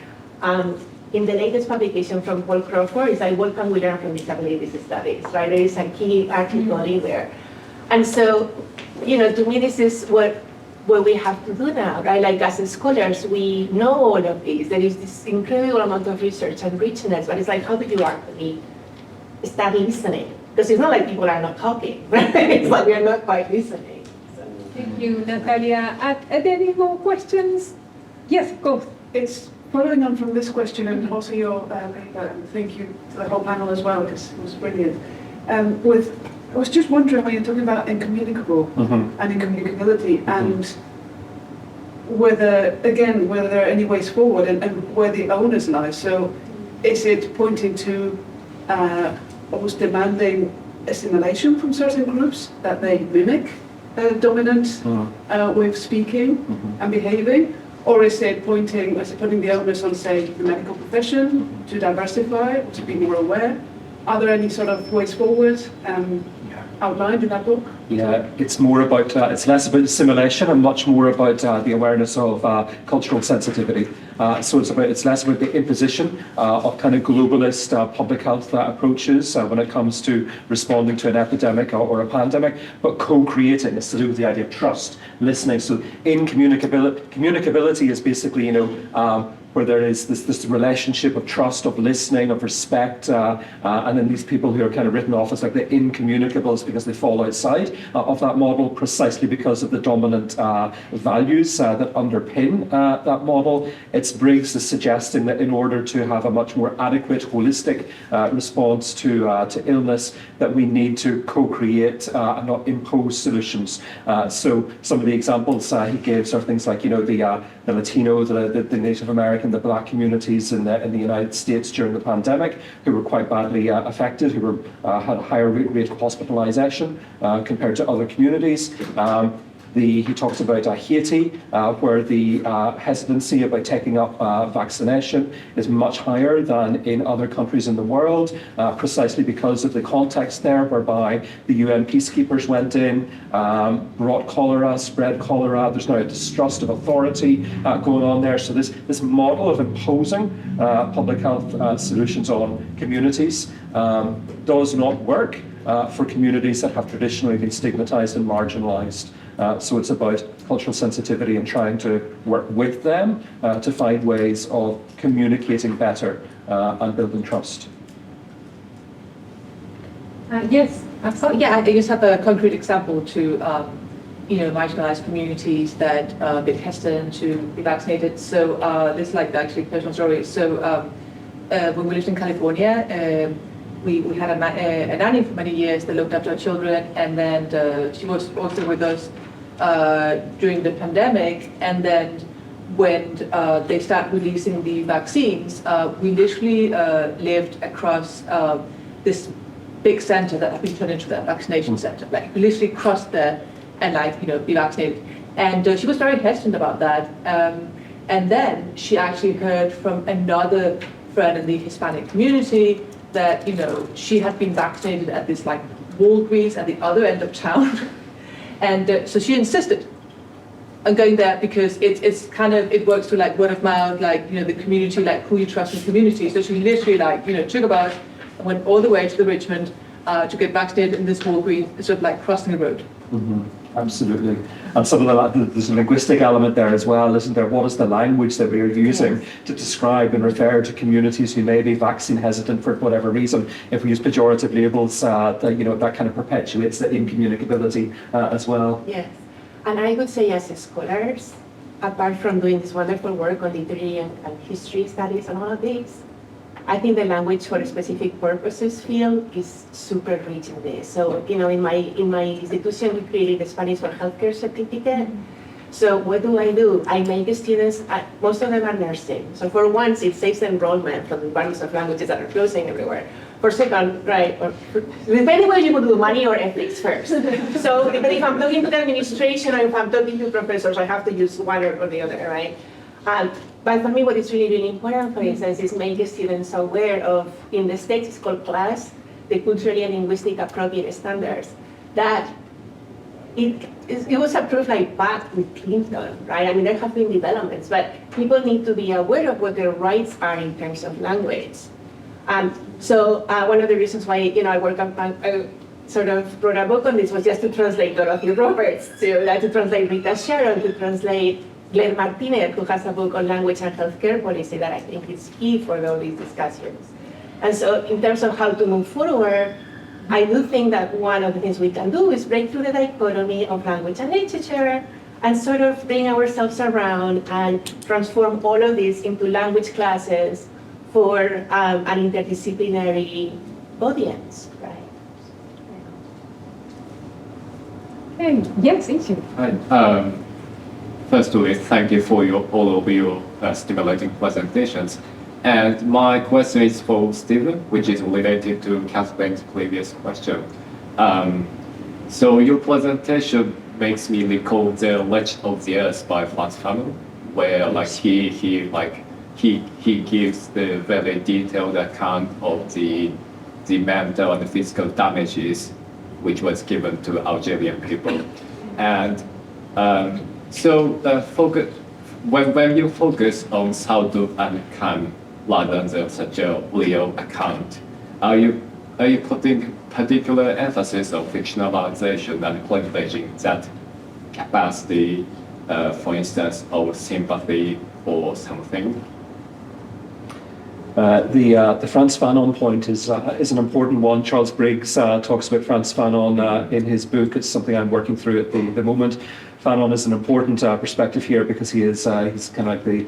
in the latest publication from Paul Crawford, is like, what can we learn from disability studies, right? There is a key article in there. And so, you know, to me, this is what we have to do now, right? Like, as scholars, we know all of this. There is this incredible amount of research and richness, but it's like, how do you actually start listening? Because it's not like people are not talking, right? It's like we're not quite listening. So. Thank you, Natalia. Are there any more questions? Yes, go. It's following on from this question and also your paper, and thank you to the whole panel as well, because it was brilliant. I was just wondering when you're talking about incommunicable and incommunicability, and whether there are any ways forward and where the onus lies. So is it pointing to almost demanding assimilation from certain groups, that they mimic dominant way of speaking and behaving? Or is it putting the onus on, say, the medical profession to diversify, to be more aware? Are there any sort of ways forward? outlined in that book? Yeah, it's more about, it's less about assimilation and much more about the awareness of cultural sensitivity. So it's less about the imposition of kind of globalist public health approaches when it comes to responding to an epidemic or a pandemic, but co-creating. It's to do with the idea of trust, listening. So communicability is basically, where there is this relationship of trust, of listening, of respect, and then these people who are kind of written off as like the incommunicables because they fall outside of that model precisely because of the dominant values that underpin that model. It's Briggs is suggesting that in order to have a much more adequate, holistic response to illness, that we need to co-create and not impose solutions. So some of the examples he gives are things like, the Latino, the Native American, the Black communities in the United States during the pandemic, who were quite badly affected, who had a higher rate of hospitalization compared to other communities. He talks about Haiti, where the hesitancy about taking up vaccination is much higher than in other countries in the world, precisely because of the context there, whereby the UN peacekeepers went in, brought cholera, spread cholera. There's now a distrust of authority going on there. So this model of imposing public health solutions on communities does not work for communities that have traditionally been stigmatized and marginalized. So it's about cultural sensitivity and trying to work with them to find ways of communicating better and building trust. Yes, absolutely. Yeah, I just have a concrete example to, marginalized communities that are a bit hesitant to be vaccinated. So this is like actually a personal story. So when we lived in California, we had a nanny for many years that looked after our children, and then she was also with us during the pandemic. And then when they started releasing the vaccines, we literally lived across this big center that had been turned into that vaccination center. Like we literally crossed there and be vaccinated. And she was very hesitant about that. And then she actually heard from another friend in the Hispanic community that, she had been vaccinated at this like Walgreens at the other end of town. And so she insisted on going there because it works through like word of mouth, like, the community, like who you trust in the community. So she literally took a bus and went all the way to the Richmond to get vaccinated in this Walgreens, sort of like crossing the road. Mm-hmm. Absolutely. And some of there's a linguistic element there as well, isn't there? What is the language that we are using to describe and refer to communities who may be vaccine hesitant for whatever reason? If we use pejorative labels, that kind of perpetuates the incommunicability as well. Yes, and I would say as scholars, apart from doing this wonderful work on literary and history studies and all of these, I think the language for specific purposes field is super rich in this. So, in my institution, we created the Spanish for Healthcare certificate. So what do? I make students, most of them are nursing. So for once, it saves enrollment from the bunches of languages that are closing everywhere. For second, right, depending whether you would do money or ethics first. So if I'm talking to the administration or if I'm talking to professors, I have to use one or the other, right? But for me, what is really, really important, for instance, is make students aware of, in the States, it's called CLAS, the culturally and linguistic appropriate standards, that it was approved like back with Clinton, right? I mean, there have been developments, but people need to be aware of what their rights are in terms of language. So one of the reasons why, I sort of wrote a book on this was just to translate Dorothy Roberts, to translate Rita Sharon, to translate Glenn Martinez, who has a book on language and healthcare policy that I think is key for all these discussions. And so in terms of how to move forward, I do think that one of the things we can do is break through the dichotomy of language and literature and sort of bring ourselves around and transform all of this into language classes for an interdisciplinary audience, right? Okay. Yes, thank you. Hi. Firstly, thank you for all of your stimulating presentations. And my question is for Stephen, which is related to Kathleen's previous question. So your presentation makes me recall the Legend of the Earth by Frantz Fanon, where he gives the very detailed account of the mental and physical damages which was given to Algerian people. And focus, when you focus on how to account rather than such a real account, are you putting particular emphasis on fictionalization and privileging that capacity, for instance, of sympathy or something? The Frantz Fanon point is an important one. Charles Briggs talks about Frantz Fanon in his book. It's something I'm working through at the moment. Fanon is an important perspective here because he's kind of like the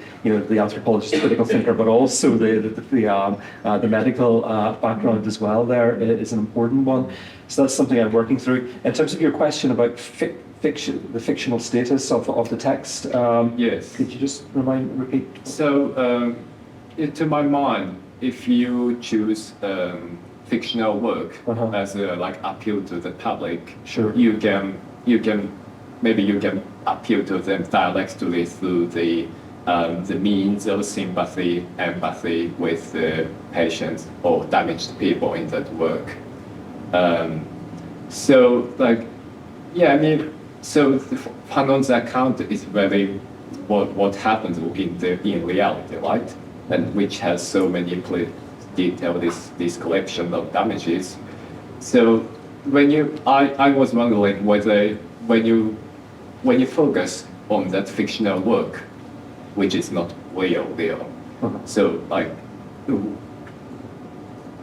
anthropologist, critical thinker, but also the medical background as well. There is an important one. So that's something I'm working through. In terms of your question about fiction, the fictional status of the text, yes. Could you just repeat? So, to my mind, if you choose fictional work as a appeal to the public, sure, you can appeal to them directly through the means of sympathy, empathy with the patients or damaged people in that work. So Fanon's account is very what happens in reality, right? And which has so many detailed this collection of damages. So I was wondering whether when you focus on that fictional work, which is not real, so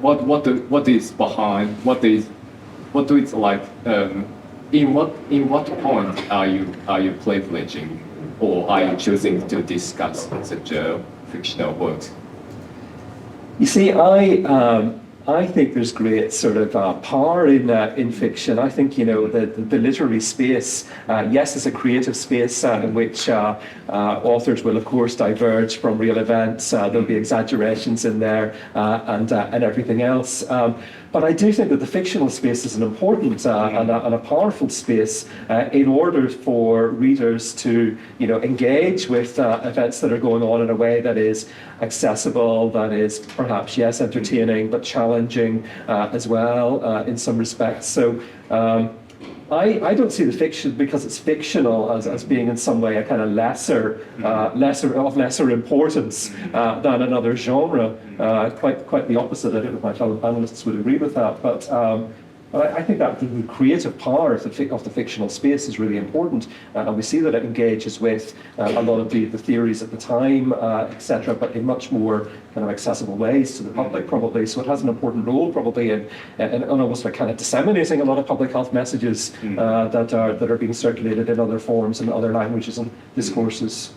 what is behind, what is like, in what point are you privileging or are you choosing to discuss such a fictional works? You see, I think there's great sort of power in fiction. I think the literary space, yes, is a creative space in which authors will of course diverge from real events. There'll be exaggerations in there and everything else. But I do think that the fictional space is an important and a powerful space in order for readers to engage with events that are going on in a way that is accessible, that is perhaps, yes, entertaining, but challenging as well in some respects. So I don't see the fiction, because it's fictional, as being in some way a kind of lesser importance than another genre. Quite the opposite. I don't know if my fellow panelists would agree with that, but I think that the creative power of the fictional space is really important, and we see that it engages with a lot of the theories at the time, etc., but in much more kind of accessible ways to the public, probably. So it has an important role, probably, in almost like kind of disseminating a lot of public health messages that are being circulated in other forms and other languages and discourses.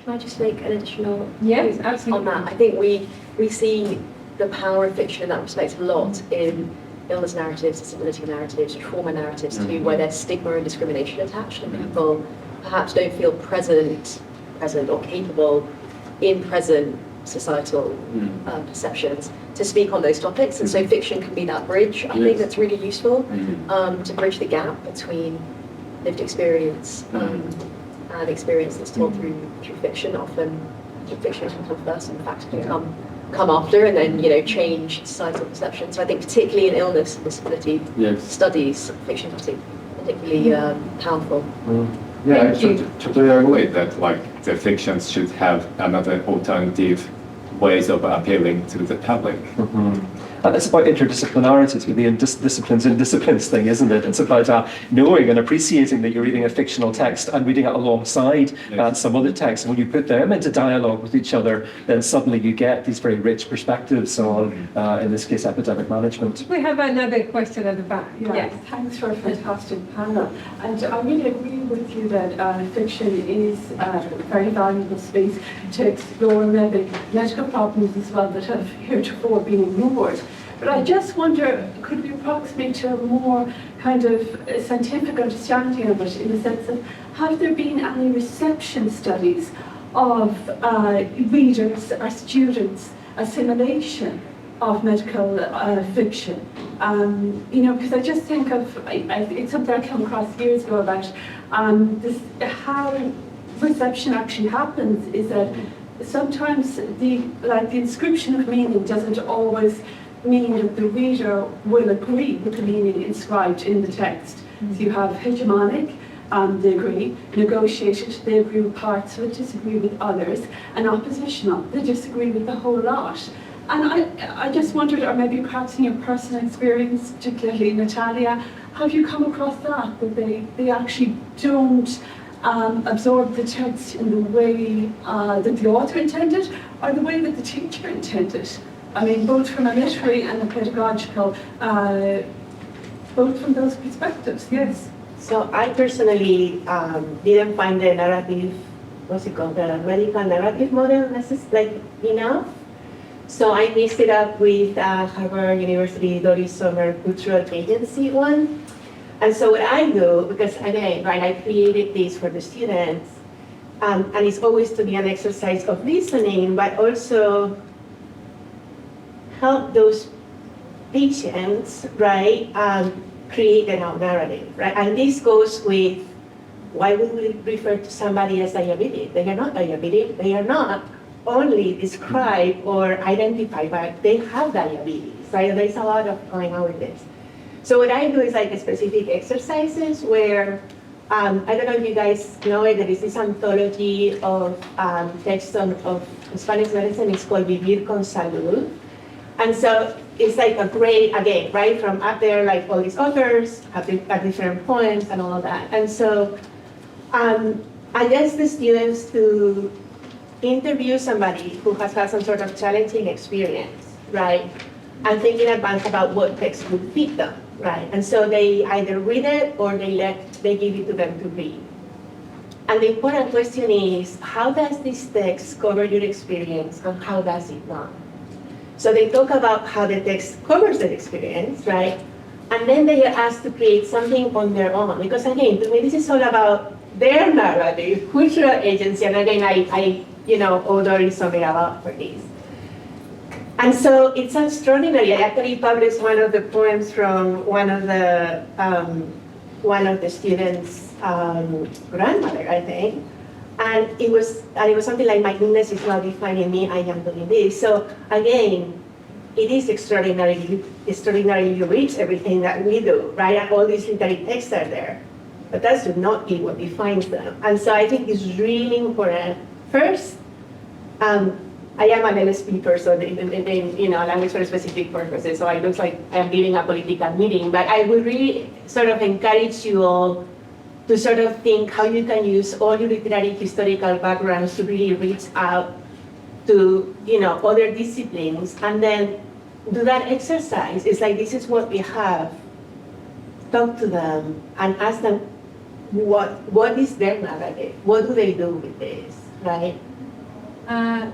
Can I just make an additional Yes, point absolutely. on that? I think we see the power of fiction in that respect a lot in illness narratives, disability narratives, trauma narratives too, where there's stigma and discrimination attached, and people perhaps don't feel present or capable in present societal perceptions to speak on those topics. And so fiction can be that bridge. I think that's really useful to bridge the gap between lived experience and experience that's told through fiction. Often fiction can come first, in fact, can come after, and then change societal perception. So I think particularly in illness and disability studies, fiction is particularly powerful. Yeah, I totally agree that the fictions should have another alternative ways of appealing to the public. And it's about interdisciplinarity, the disciplines in disciplines thing, isn't it? It's about knowing and appreciating that you're reading a fictional text and reading it alongside some other text. And when you put them into dialogue with each other, then suddenly you get these very rich perspectives on, in this case, epidemic management. We have another question at the back. Yes, thanks for a fantastic panel. And I really agree with you that fiction is a very valuable space to explore maybe medical problems as well that have heretofore been ignored. But I just wonder, could we approximate to a more kind of scientific understanding of it, in the sense of, have there been any reception studies of readers or students' assimilation of medical fiction? Because I just think of, it's something I came across years ago about how reception actually happens is that sometimes the inscription of meaning doesn't always meaning that the reader will agree with the meaning inscribed in the text. So you have hegemonic, they agree, negotiated, they agree with parts of it, disagree with others, and oppositional, they disagree with the whole lot. And I just wondered, or maybe perhaps in your personal experience, particularly Natalia, have you come across that they actually don't absorb the text in the way that the author intended, or the way that the teacher intended? I mean, both from a literary and a pedagogical, both from those perspectives, yes. So I personally didn't find the narrative, what's it called, the medical narrative model necessary, enough. So I mixed it up with Harvard University Doris Sommer Cultural Agency one. And so what I do, because again, right, I created this for the students, and it's always to be an exercise of listening, but also help those patients, right, create their own narrative, right? And this goes with, why would we refer to somebody as diabetic? They are not diabetic. They are not only described or identified, but they have diabetes, right? There's a lot of going on with this. So what I do is like specific exercises where, I don't know if you guys know it, there is this anthology of texts of Hispanic medicine. It's called Vivir con Salud. And so it's like a great, again, right, from up there, like all these authors have at different points and all of that. And so I ask the students to interview somebody who has had some sort of challenging experience, right, and think in advance about what text would fit them, right? And so they either read it or they give it to them to read. And the important question is, how does this text cover your experience and how does it not? So they talk about how the text covers the experience, right? And then they are asked to create something on their own. Because again, to me, this is all about their narrative, cultural agency. And again, I owe Doris something a lot for this. And so it's extraordinary. I actually published one of the poems from one of the students' grandmother, I think. And it was something like, my illness is now defining me, I am doing this. So again, it is extraordinarily rich, everything that we do, right? And all these literary texts are there. But that should not be what defines them. And so I think it's really important. First, I am an LSP person in language for specific purposes, so it looks like I'm giving a political meeting, but I would really sort of encourage you all to sort of think how you can use all your literary historical backgrounds to really reach out to other disciplines, and then do that exercise. It's like, this is what we have. Talk to them and ask them what is their narrative? What do they do with this, right?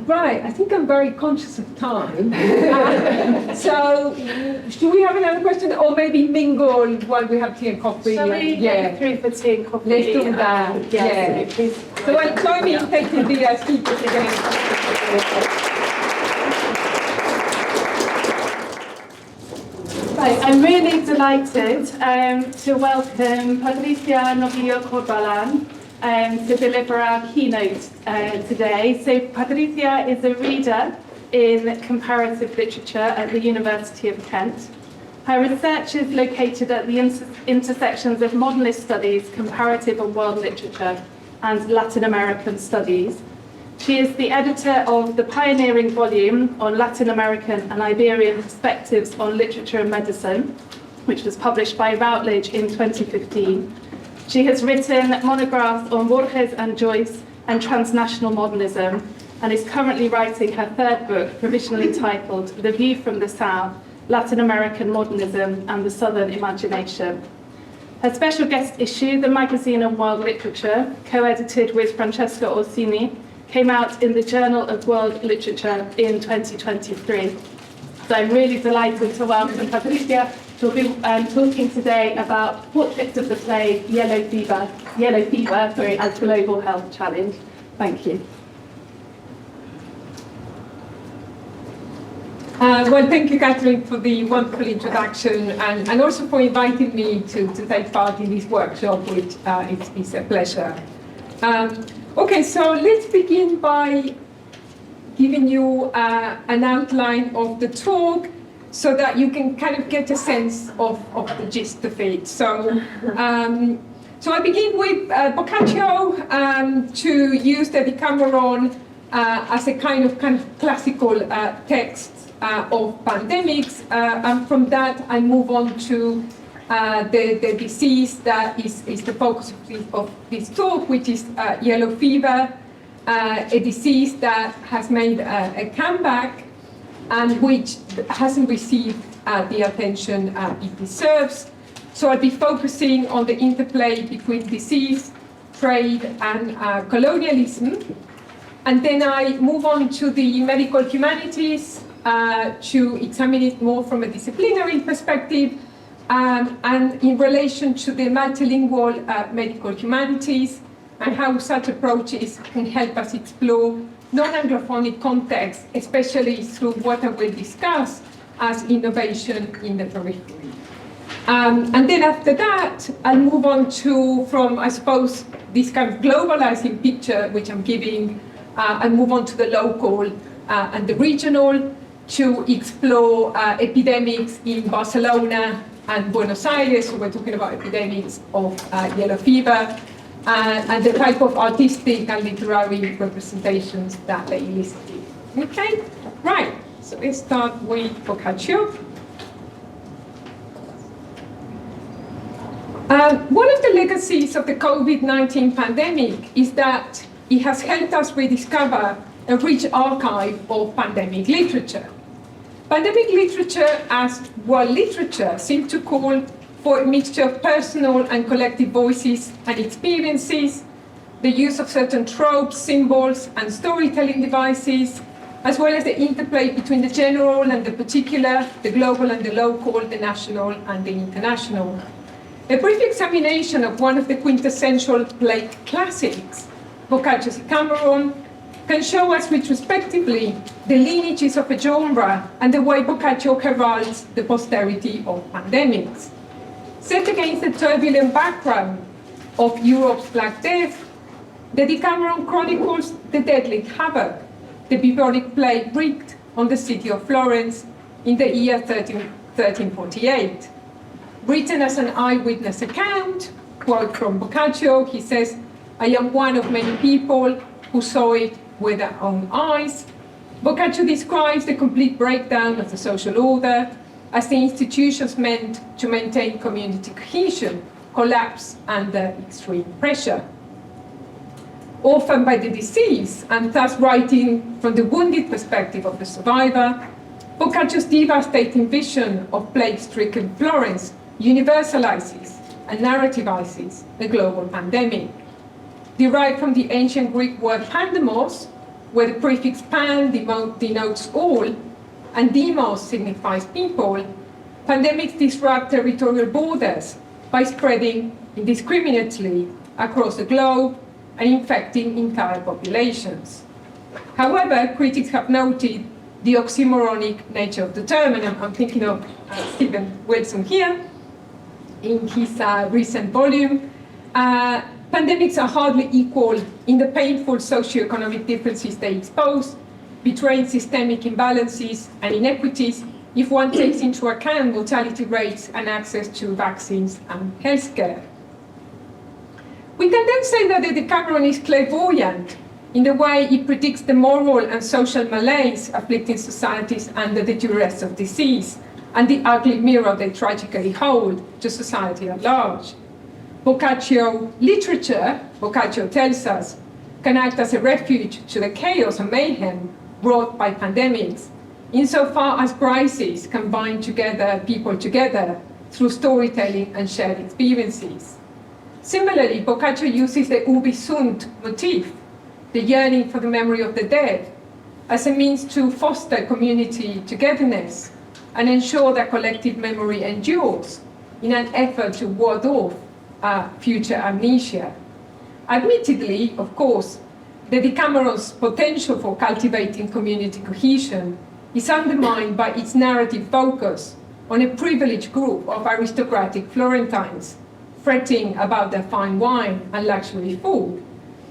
Right, I think I'm very conscious of time. So, do we have another question? Or maybe mingle while we have tea and coffee? Shall we go through for tea and coffee? Let's do that. Yes. Yeah. So, join me in taking the speakers again. Right, I'm really delighted to welcome Patricia Novillo-Corvalán to deliver our keynote today. So Patricia is a reader in comparative literature at the University of Kent. Her research is located at the intersections of modernist studies, comparative and world literature, and Latin American studies. She is the editor of the pioneering volume on Latin American and Iberian perspectives on literature and medicine, which was published by Routledge in 2015. She has written monographs on Borges and Joyce and transnational modernism, and is currently writing her third book, provisionally titled The View from the South, Latin American Modernism and the Southern Imagination. Her special guest issue, the Magazine on World Literature, co-edited with Francesca Orsini, came out in the Journal of World Literature in 2023. So I'm really delighted to welcome Patricia to be talking today about Portraits of the Plague, Yellow Fever, as global health challenge. Thank you. Well, thank you, Catherine, for the wonderful introduction, and also for inviting me to take part in this workshop, which is a pleasure. Okay, so let's begin by giving you an outline of the talk. so that you can kind of get a sense of the gist of it. So, so I begin with Boccaccio to use the Decameron as a kind of classical text of pandemics, and from that I move on to the disease that is the focus of this talk, which is yellow fever, a disease that has made a comeback and which hasn't received the attention it deserves. So I'll be focusing on the interplay between disease, trade, and colonialism. And then I move on to the medical humanities to examine it more from a disciplinary perspective, and in relation to the multilingual medical humanities and how such approaches can help us explore non-Anglophonic contexts, especially through what I will discuss as innovation in the periphery. And then after that, I'll move on to, from, I suppose, this kind of globalizing picture which I'm giving, I'll move on to the local and the regional to explore epidemics in Barcelona and Buenos Aires. So we're talking about epidemics of yellow fever, and the type of artistic and literary representations that they elicited. Okay, right, so let's start with Boccaccio. One of the legacies of the COVID-19 pandemic is that it has helped us rediscover a rich archive of pandemic literature. Pandemic literature, as world literature, seems to call for a mixture of personal and collective voices and experiences, the use of certain tropes, symbols, and storytelling devices, as well as the interplay between the general and the particular, the global and the local, the national and the international. A brief examination of one of the quintessential late classics, Boccaccio's Decameron, can show us retrospectively the lineages of a genre and the way Boccaccio heralds the posterity of pandemics. Set against the turbulent background of Europe's Black Death, the Decameron chronicles the deadly havoc the bubonic plague wreaked on the city of Florence in the year 1348. Written as an eyewitness account, quote from Boccaccio, he says, "I am one of many people who saw it with their own eyes." Boccaccio describes the complete breakdown of the social order as the institutions meant to maintain community cohesion collapse under extreme pressure. Orphaned by the disease, and thus writing from the wounded perspective of the survivor, Boccaccio's devastating vision of plague-stricken Florence universalizes and narrativizes the global pandemic. Derived from the ancient Greek word pandemos, where the prefix pan denotes all, and demos signifies people, pandemics disrupt territorial borders by spreading indiscriminately across the globe and infecting entire populations. However, critics have noted the oxymoronic nature of the term, and I'm thinking of Stephen Wilson here in his recent volume. Pandemics are hardly equal in the painful socioeconomic differences they expose, betraying systemic imbalances and inequities if one takes into account mortality rates and access to vaccines and healthcare. We can then say that the Decameron is clairvoyant in the way it predicts the moral and social malaise afflicting societies under the duress of disease and the ugly mirror they tragically hold to society at large. Boccaccio literature, Boccaccio tells us, can act as a refuge to the chaos and mayhem brought by pandemics, insofar as crises can bind together people together through storytelling and shared experiences. Similarly, Boccaccio uses the ubi sunt motif, the yearning for the memory of the dead, as a means to foster community togetherness and ensure that collective memory endures in an effort to ward off future amnesia. Admittedly, of course, the Decameron's potential for cultivating community cohesion is undermined by its narrative focus on a privileged group of aristocratic Florentines fretting about their fine wine and luxury food,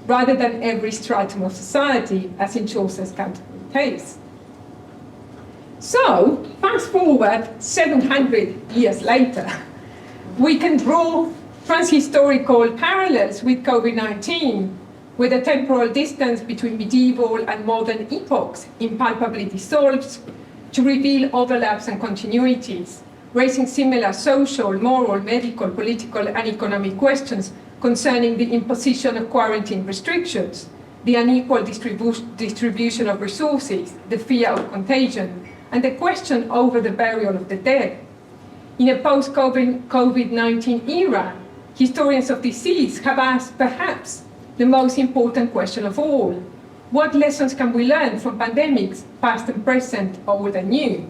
rather than every stratum of society, as in Chaucer's Canterbury Tales. So, fast forward 700 years later, we can draw transhistorical parallels with COVID-19, where the temporal distance between medieval and modern epochs impalpably dissolves to reveal overlaps and continuities, raising similar social, moral, medical, political, and economic questions concerning the imposition of quarantine restrictions, the unequal distribution of resources, the fear of contagion, and the question over the burial of the dead. In a post-COVID-19 era, historians of disease have asked perhaps the most important question of all: what lessons can we learn from pandemics, past and present, old and new?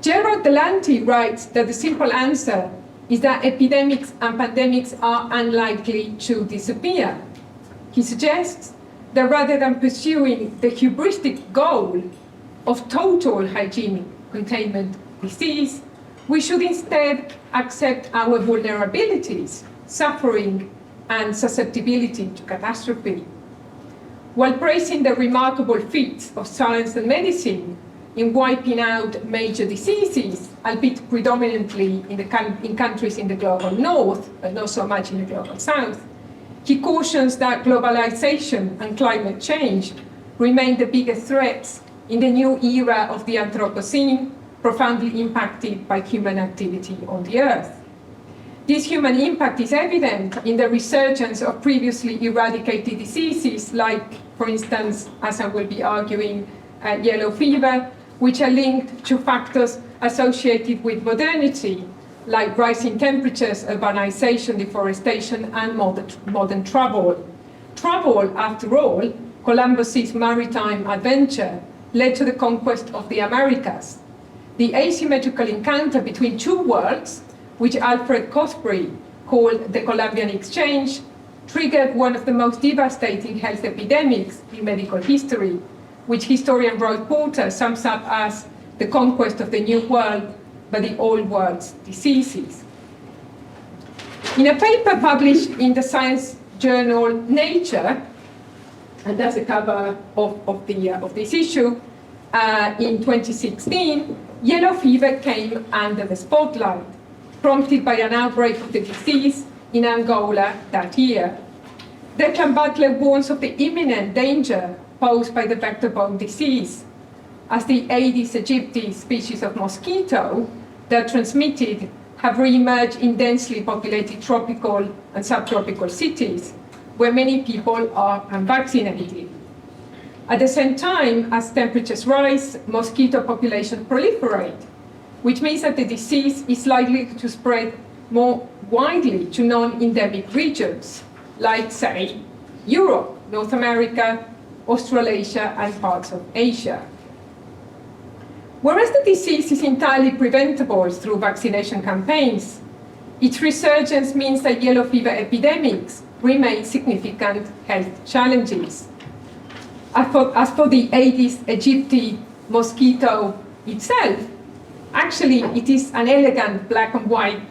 Gerard Delanty writes that the simple answer is that epidemics and pandemics are unlikely to disappear. He suggests that rather than pursuing the hubristic goal of total hygienic containment of disease, we should instead accept our vulnerabilities, suffering, and susceptibility to catastrophe. While praising the remarkable feats of science and medicine in wiping out major diseases, albeit predominantly in countries in the global north, but not so much in the global south, he cautions that globalization and climate change remain the biggest threats in the new era of the Anthropocene, profoundly impacted by human activity on the Earth. This human impact is evident in the resurgence of previously eradicated diseases like, for instance, as I will be arguing, yellow fever, which are linked to factors associated with modernity, like rising temperatures, urbanization, deforestation, and modern travel. Travel, after all, Columbus's maritime adventure led to the conquest of the Americas. The asymmetrical encounter between two worlds, which Alfred Cosbury called the Columbian Exchange, triggered one of the most devastating health epidemics in medical history, which historian Roy Porter sums up as the conquest of the New World by the Old World's diseases. In a paper published in the science journal Nature, and that's the cover of this issue, in 2016, yellow fever came under the spotlight, prompted by an outbreak of the disease in Angola that year. Declan Butler warns of the imminent danger posed by the vector-borne disease, as the Aedes aegypti species of mosquito that transmitted have re-emerged in densely populated tropical and subtropical cities, where many people are unvaccinated. At the same time, as temperatures rise, mosquito populations proliferate, which means that the disease is likely to spread more widely to non-endemic regions, like, say, Europe, North America, Australasia, and parts of Asia. Whereas the disease is entirely preventable through vaccination campaigns, its resurgence means that yellow fever epidemics remain significant health challenges. As for the Aedes aegypti mosquito itself, actually it is an elegant black and white,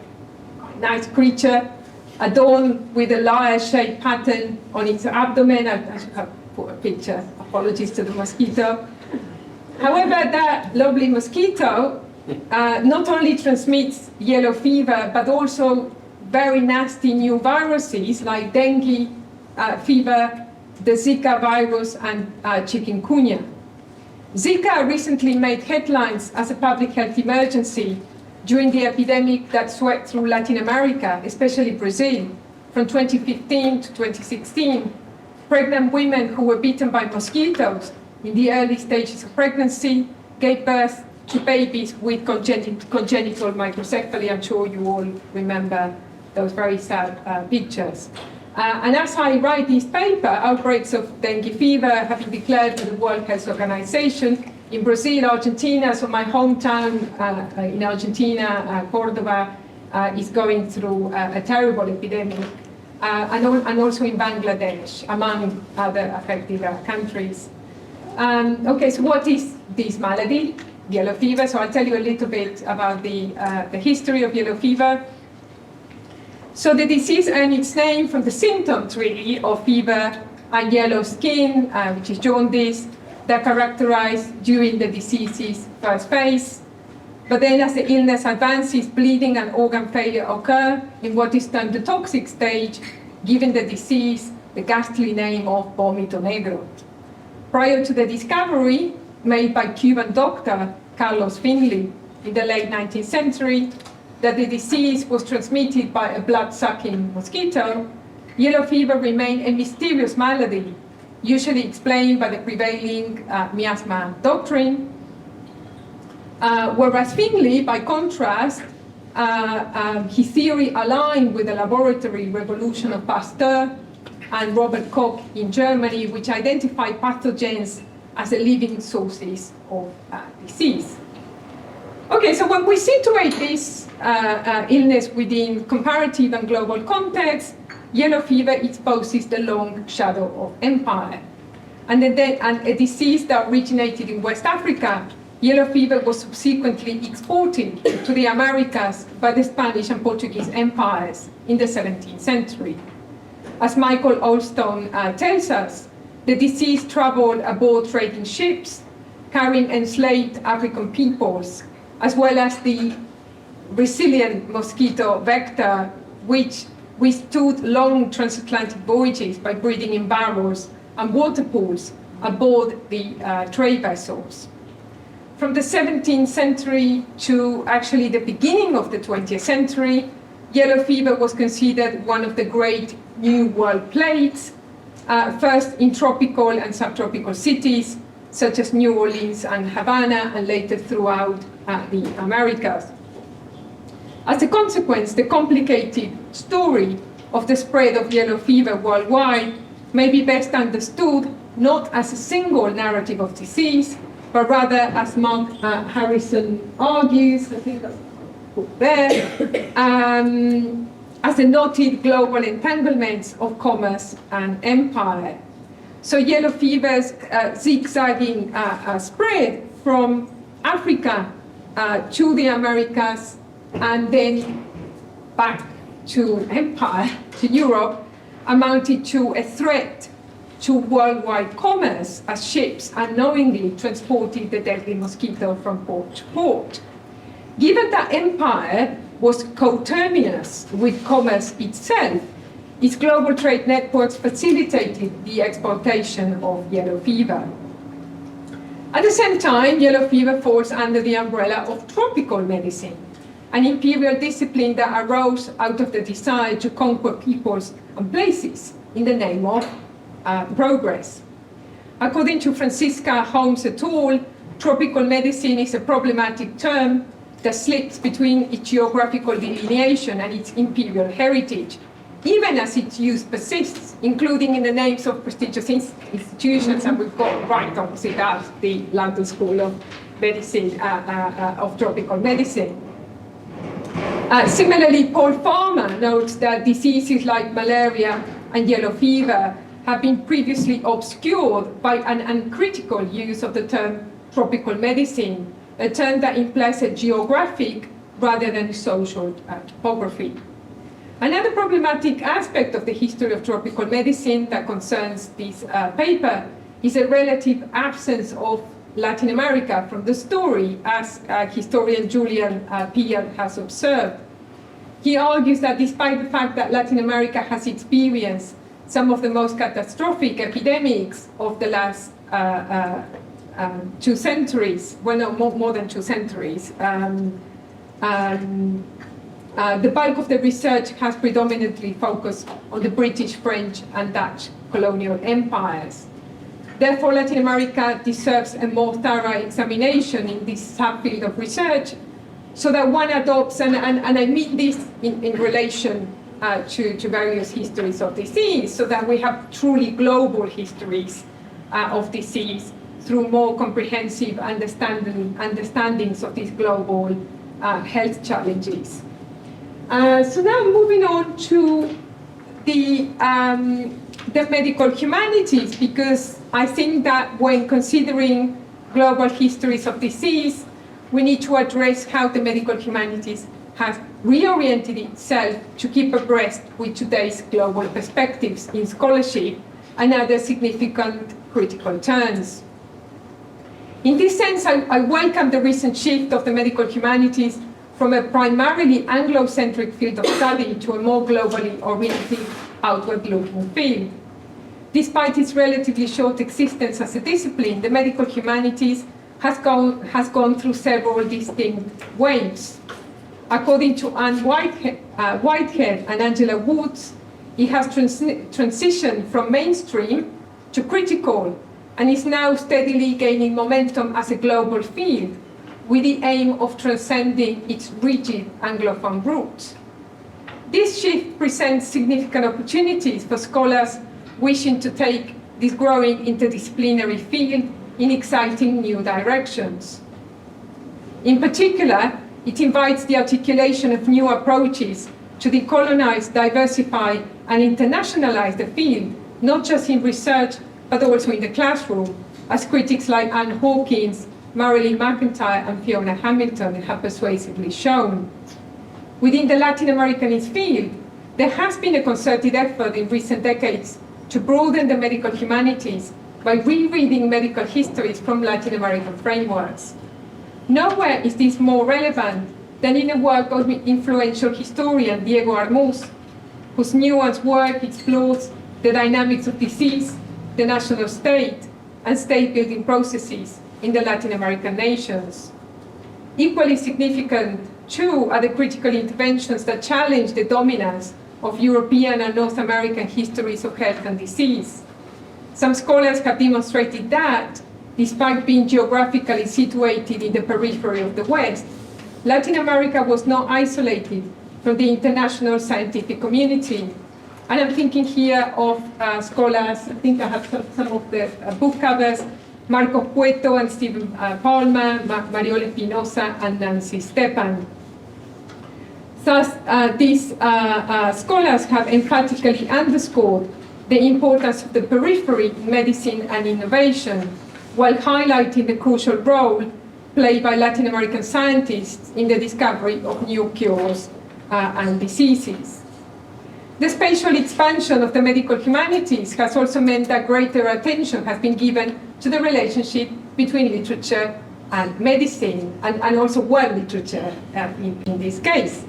nice creature, adorned with a lyre-shaped pattern on its abdomen. I should have put a picture, apologies to the mosquito. However, that lovely mosquito not only transmits yellow fever, but also very nasty new viruses like dengue fever, the Zika virus, and chikungunya. Zika recently made headlines as a public health emergency during the epidemic that swept through Latin America, especially Brazil, from 2015 to 2016. Pregnant women who were bitten by mosquitoes in the early stages of pregnancy gave birth to babies with congenital microcephaly. I'm sure you all remember those very sad pictures. And as I write this paper, outbreaks of dengue fever have been declared by the World Health Organization in Brazil, Argentina. So my hometown in Argentina, Cordoba, is going through a terrible epidemic. And also in Bangladesh, among other affected countries. Okay, so what is this malady, yellow fever? So I'll tell you a little bit about the history of yellow fever. So the disease earned its name from the symptoms, really, of fever and yellow skin, which is jaundice, that characterize during the disease's first phase. But then as the illness advances, bleeding and organ failure occur in what is termed the toxic stage, giving the disease the ghastly name of vómito negro. Prior to the discovery made by Cuban doctor Carlos Finley in the late 19th century that the disease was transmitted by a blood-sucking mosquito, yellow fever remained a mysterious malady, usually explained by the prevailing miasma doctrine. Whereas Finley, by contrast, his theory aligned with the laboratory revolution of Pasteur and Robert Koch in Germany, which identified pathogens as the living sources of disease. Okay, so when we situate this illness within comparative and global context, yellow fever exposes the long shadow of empire. And a disease that originated in West Africa, yellow fever was subsequently exported to the Americas by the Spanish and Portuguese empires in the 17th century. As Michael Olstone tells us, the disease traveled aboard trading ships, carrying enslaved African peoples, as well as the resilient mosquito vector, which withstood long transatlantic voyages by breeding in barrels and water pools aboard the trade vessels. From the 17th century to actually the beginning of the 20th century, yellow fever was considered one of the great New World plagues, first in tropical and subtropical cities, such as New Orleans and Havana, and later throughout the Americas. As a consequence, the complicated story of the spread of yellow fever worldwide may be best understood not as a single narrative of disease, but rather, as Mark Harrison argues, I think that's put there, as a noted global entanglements of commerce and empire. So yellow fever's zigzagging spread from Africa to the Americas and then back to empire, to Europe, amounted to a threat to worldwide commerce as ships unknowingly transported the deadly mosquito from port to port. Given that empire was coterminous with commerce itself, its global trade networks facilitated the exportation of yellow fever. At the same time, yellow fever falls under the umbrella of tropical medicine, an imperial discipline that arose out of the desire to conquer peoples and places in the name of progress. According to Francisca Holmes et al., tropical medicine is a problematic term that slips between its geographical delineation and its imperial heritage, even as its use persists, including in the names of prestigious institutions, and we've got right opposite us the London School of Medicine, of Tropical Medicine. Similarly, Paul Farmer notes that diseases like malaria and yellow fever have been previously obscured by an uncritical use of the term tropical medicine, a term that implies a geographic rather than social topography. Another problematic aspect of the history of tropical medicine that concerns this paper is a relative absence of Latin America from the story, as historian Julian Pierre has observed. He argues that despite the fact that Latin America has experienced some of the most catastrophic epidemics of the last 2 centuries, well, no, more than 2 centuries, the bulk of the research has predominantly focused on the British, French, and Dutch colonial empires. Therefore, Latin America deserves a more thorough examination in this subfield of research, so that one adopts, and I mean this in relation to various histories of disease, so that we have truly global histories of disease through more comprehensive understandings of these global health challenges. So now moving on to the medical humanities, because I think that when considering global histories of disease, we need to address how the medical humanities has reoriented itself to keep abreast with today's global perspectives in scholarship and other significant critical turns. In this sense, I welcome the recent shift of the medical humanities from a primarily Anglo-centric field of study to a more globally oriented, outward-looking field. Despite its relatively short existence as a discipline, the medical humanities has gone through several distinct waves. According to Anne Whitehead and Angela Woods, it has transitioned from mainstream to critical and is now steadily gaining momentum as a global field with the aim of transcending its rigid Anglophone roots. This shift presents significant opportunities for scholars wishing to take this growing interdisciplinary field in exciting new directions. In particular, it invites the articulation of new approaches to decolonize, diversify, and internationalize the field, not just in research, but also in the classroom, as critics like Anne Hawkins, Marilyn McIntyre, and Fiona Hamilton have persuasively shown. Within the Latin Americanist field, there has been a concerted effort in recent decades to broaden the medical humanities by rereading medical histories from Latin American frameworks. Nowhere is this more relevant than in the work of the influential historian Diego Armuz, whose nuanced work explores the dynamics of disease, the national state, and state-building processes in the Latin American nations. Equally significant, too, are the critical interventions that challenge the dominance of European and North American histories of health and disease. Some scholars have demonstrated that, despite being geographically situated in the periphery of the West, Latin America was not isolated from the international scientific community. And I'm thinking here of scholars, I think I have some of the book covers, Marcos Cueto and Stephen Palmer, Mariola Espinosa, and Nancy Stepan. Thus, these scholars have emphatically underscored the importance of the periphery in medicine and innovation, while highlighting the crucial role played by Latin American scientists in the discovery of new cures and diseases. The spatial expansion of the medical humanities has also meant that greater attention has been given to the relationship between literature and medicine, and also world literature in this case.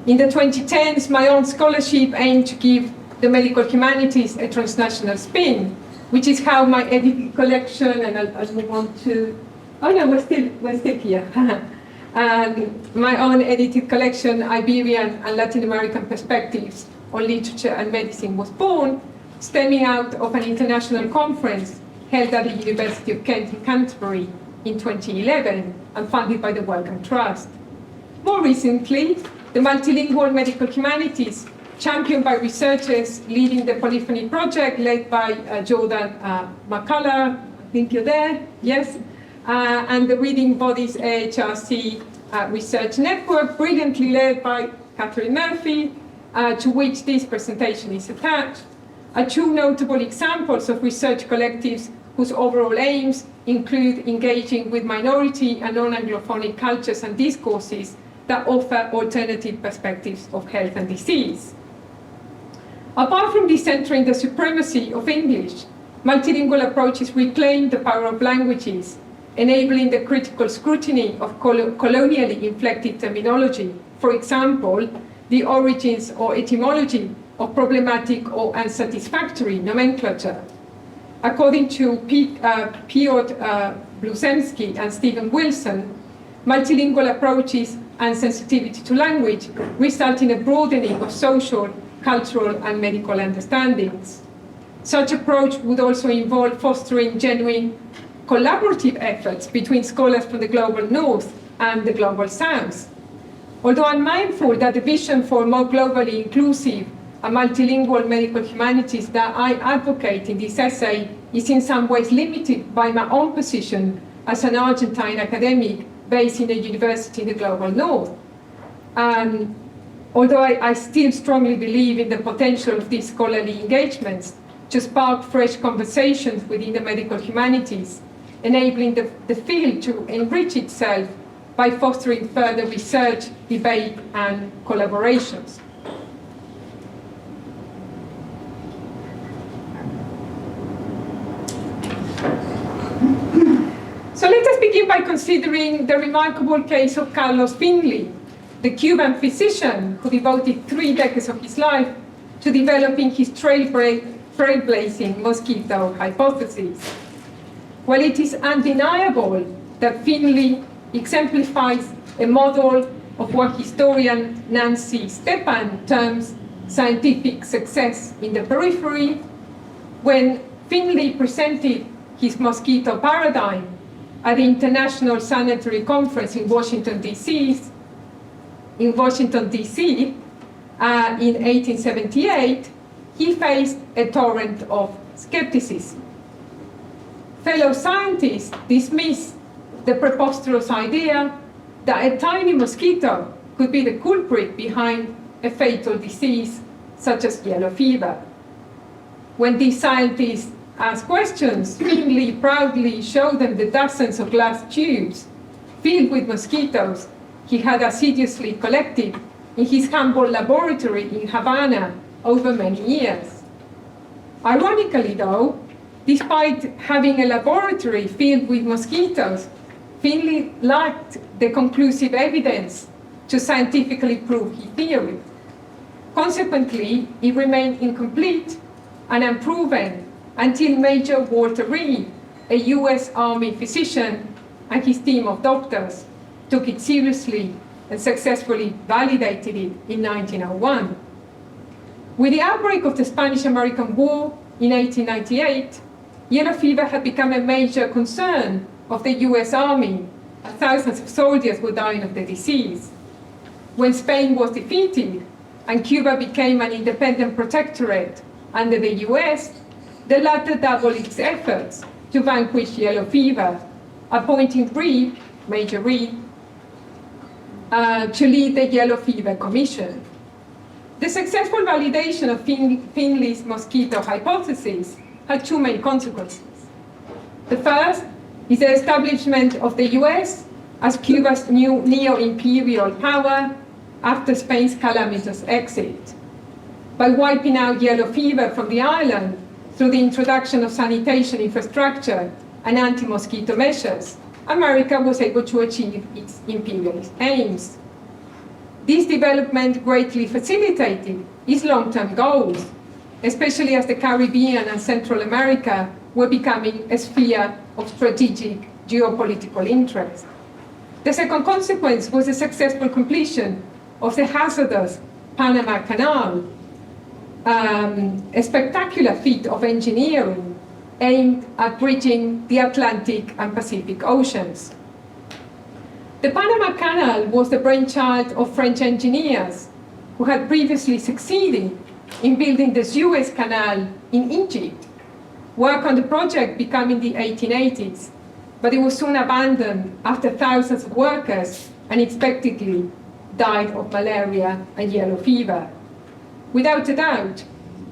In the 2010s, my own scholarship aimed to give the medical humanities a transnational spin, which is how my edited collection, and I'll move on to, oh no, we're still here. My own edited collection, Iberian and Latin American Perspectives on Literature and Medicine, was born, stemming out of an international conference held at the University of Kent in Canterbury in 2011 and funded by the Wellcome Trust. More recently, the multilingual medical humanities, championed by researchers leading the Polyphony Project, led by Jordan McCullough, I think you're there, yes, and the Reading Bodies AHRC Research Network, brilliantly led by Catherine Murphy, to which this presentation is attached, are two notable examples of research collectives whose overall aims include engaging with minority and non-Anglophonic cultures and discourses that offer alternative perspectives of health and disease. Apart from decentering the supremacy of English, multilingual approaches reclaim the power of languages, enabling the critical scrutiny of colonially inflected terminology. For example, the origins or etymology of problematic or unsatisfactory nomenclature. According to Piotr Blusemski and Stephen Wilson, multilingual approaches and sensitivity to language result in a broadening of social, cultural, and medical understandings. Such approach would also involve fostering genuine collaborative efforts between scholars from the global north and the global south. Although I'm mindful that the vision for more globally inclusive and multilingual medical humanities that I advocate in this essay is in some ways limited by my own position as an Argentine academic based in a university in the global north. Although I still strongly believe in the potential of these scholarly engagements to spark fresh conversations within the medical humanities, enabling the field to enrich itself by fostering further research, debate, and collaborations. So let us considering the remarkable case of Carlos Finley, the Cuban physician who devoted 3 decades of his life to developing his trailblazing mosquito hypothesis. While it is undeniable that Finley exemplifies a model of what historian Nancy Stepan terms scientific success in the periphery, when Finley presented his mosquito paradigm at the International Sanitary Conference in Washington, D.C., in 1878, he faced a torrent of skepticism. Fellow scientists dismissed the preposterous idea that a tiny mosquito could be the culprit behind a fatal disease such as yellow fever. When these scientists asked questions, Finley proudly showed them the dozens of glass tubes filled with mosquitoes he had assiduously collected in his humble laboratory in Havana over many years. Ironically, though, despite having a laboratory filled with mosquitoes, Finley lacked the conclusive evidence to scientifically prove his theory. Consequently, it remained incomplete and unproven until Major Walter Reed, a US Army physician, and his team of doctors took it seriously and successfully validated it in 1901. With the outbreak of the Spanish-American War in 1898, yellow fever had become a major concern of the US Army, as thousands of soldiers were dying of the disease. When Spain was defeated and Cuba became an independent protectorate under the US, the latter doubled its efforts to vanquish yellow fever, appointing Reed, Major Reed, to lead the Yellow Fever Commission. The successful validation of Finley's mosquito hypothesis had 2 main consequences. The first is the establishment of the US as Cuba's new neo-imperial power after Spain's calamitous exit. By wiping out yellow fever from the island through the introduction of sanitation infrastructure and anti-mosquito measures, America was able to achieve its imperialist aims. This development greatly facilitated its long-term goals, especially as the Caribbean and Central America were becoming a sphere of strategic geopolitical interest. The second consequence was the successful completion of the hazardous Panama Canal, a spectacular feat of engineering aimed at bridging the Atlantic and Pacific Oceans. The Panama Canal was the brainchild of French engineers who had previously succeeded in building the Suez Canal in Egypt. Work on the project began in the 1880s, but it was soon abandoned after thousands of workers unexpectedly died of malaria and yellow fever. Without a doubt,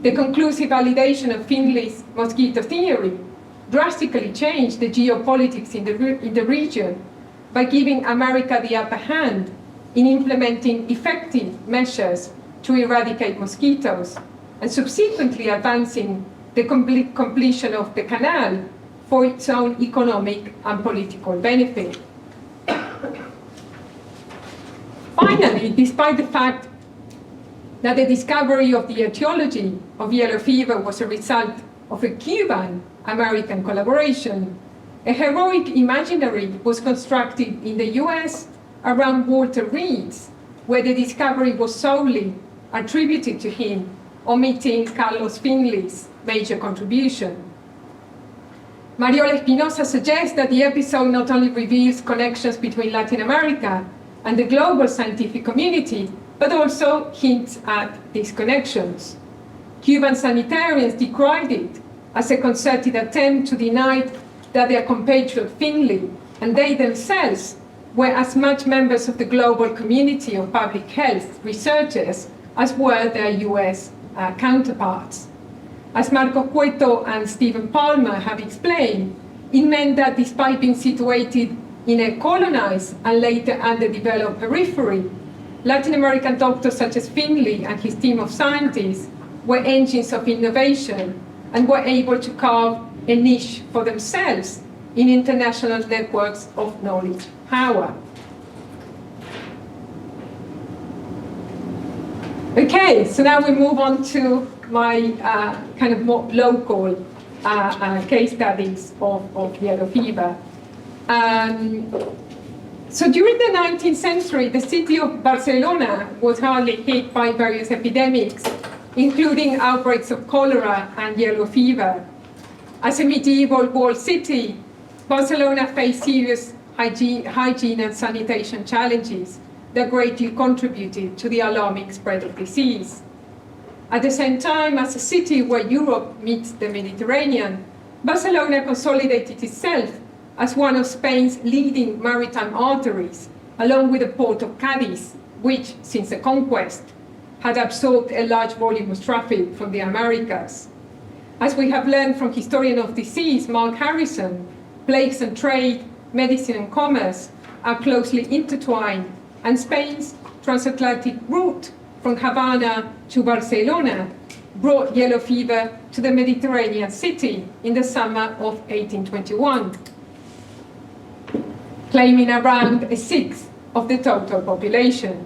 the conclusive validation of Finley's mosquito theory drastically changed the geopolitics in the region by giving America the upper hand in implementing effective measures to eradicate mosquitoes, and subsequently advancing the complete completion of the canal for its own economic and political benefit. Finally, despite the fact that the discovery of the etiology of yellow fever was a result of a Cuban-American collaboration, a heroic imaginary was constructed in the US around Walter Reed's, where the discovery was solely attributed to him, omitting Carlos Finley's major contribution. Mariola Espinosa suggests that the episode not only reveals connections between Latin America and the global scientific community, but also hints at these connections. Cuban sanitarians decried it as a concerted attempt to deny that their compatriot Finley and they themselves were as much members of the global community of public health researchers as were their US counterparts. As Marco Cueto and Stephen Palmer have explained, it meant that despite being situated in a colonized and later underdeveloped periphery, Latin American doctors such as Finley and his team of scientists were engines of innovation and were able to carve a niche for themselves in international networks of knowledge power. Okay, so now we move on to my kind of more local case studies of yellow fever. So during the 19th century, the city of Barcelona was hardly hit by various epidemics, including outbreaks of cholera and yellow fever. As a medieval walled city, Barcelona faced serious hygiene and sanitation challenges that greatly contributed to the alarming spread of disease. At the same time, as a city where Europe meets the Mediterranean, Barcelona consolidated itself as one of Spain's leading maritime arteries, along with the port of Cadiz, which, since the conquest, had absorbed a large volume of traffic from the Americas. As we have learned from historian of disease Mark Harrison, plagues and trade, medicine and commerce are closely intertwined, and Spain's transatlantic route from Havana to Barcelona brought yellow fever to the Mediterranean city in the summer of 1821, claiming around a sixth of the total population.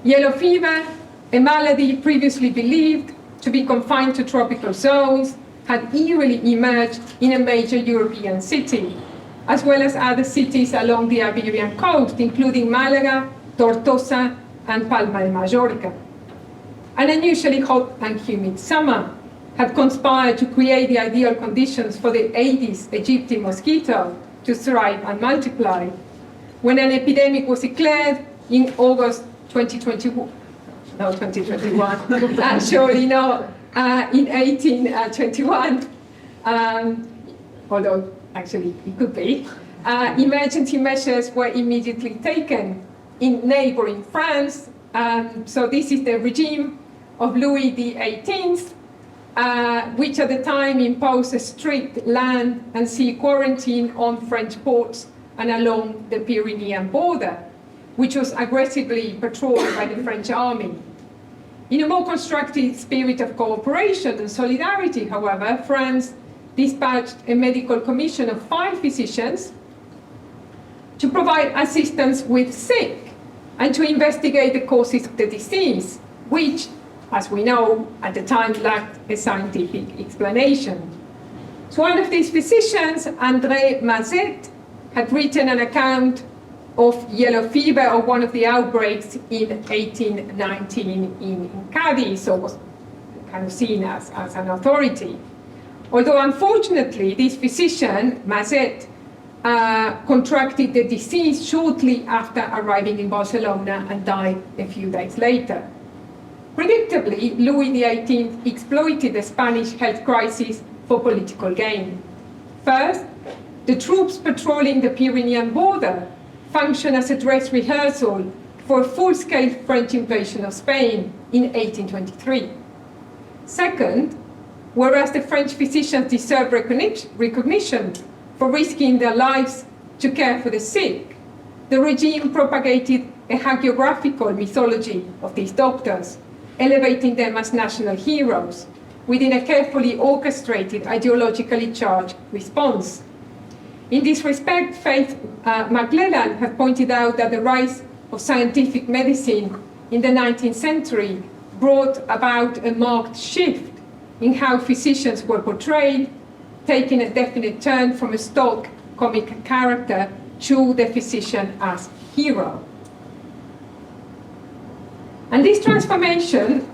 Yellow fever, a malady previously believed to be confined to tropical zones, had eerily emerged in a major European city, as well as other cities along the Iberian coast, including Malaga, Tortosa, and Palma de Mallorca. An unusually hot and humid summer had conspired to create the ideal conditions for the Aedes aegypti mosquito to thrive and multiply. When an epidemic was declared in August 2021, surely no, in 1821, although actually it could be, emergency measures were immediately taken in neighboring France. So this is the regime of Louis XVIII, which at the time imposed a strict land and sea quarantine on French ports and along the Pyrenean border, which was aggressively patrolled by the French army. In a more constructive spirit of cooperation and solidarity, however, France dispatched a medical commission of 5 physicians to provide assistance with sick and to investigate the causes of the disease, which, as we know, at the time lacked a scientific explanation. So one of these physicians, André Mazet, had written an account of yellow fever, of one of the outbreaks in 1819 in Cadiz, so was kind of seen as an authority. Although unfortunately, this physician, Mazet, contracted the disease shortly after arriving in Barcelona and died a few days later. Predictably, Louis XVIII exploited the Spanish health crisis for political gain. First, the troops patrolling the Pyrenean border functioned as a dress rehearsal for a full-scale French invasion of Spain in 1823. Second, whereas the French physicians deserved recognition for risking their lives to care for the sick, the regime propagated a hagiographical mythology of these doctors, elevating them as national heroes within a carefully orchestrated, ideologically charged response. In this respect, Faith McClellan has pointed out that the rise of scientific medicine in the 19th century brought about a marked shift in how physicians were portrayed, taking a definite turn from a stock comic character to the physician as hero. And this transformation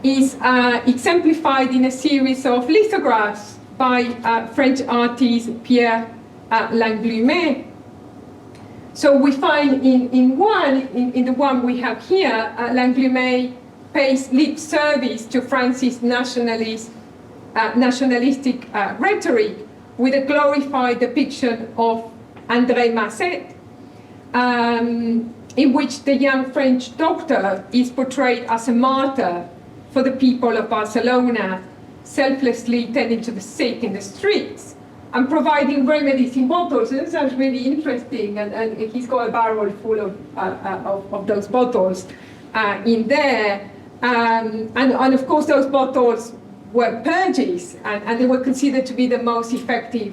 is exemplified in a series of lithographs by French artist Pierre Langlumet. So we find in the one we have here, Langlumet pays lip service to France's nationalistic rhetoric with a glorified depiction of André Mazet, in which the young French doctor is portrayed as a martyr for the people of Barcelona, selflessly tending to the sick in the streets and providing remedies in bottles. And this sounds really interesting, and he's got a barrel full of those bottles in there. And of course, those bottles were purges, and they were considered to be the most effective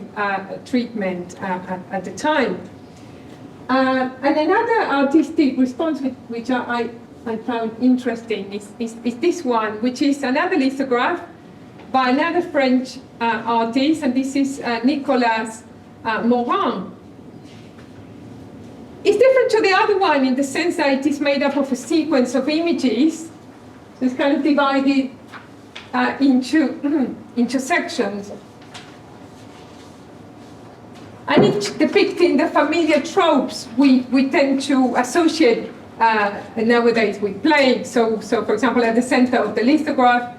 treatment at the time. And another artistic response which I found interesting is this one, which is another lithograph by another French artist, and this is Nicolas Morin. It's different to the other one in the sense that it is made up of a sequence of images. So it's kind of divided into sections. And each depicting the familiar tropes we tend to associate nowadays with plague. So for example, at the center of the lithograph,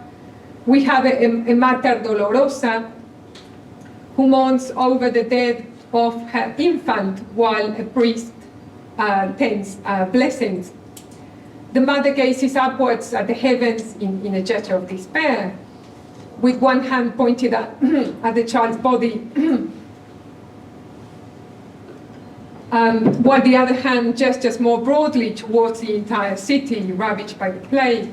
we have a Mater Dolorosa who mourns over the death of her infant while a priest tends blessings. The mother gazes upwards at the heavens in a gesture of despair, with one hand pointed at the child's body, while the other hand gestures more broadly towards the entire city ravaged by the plague.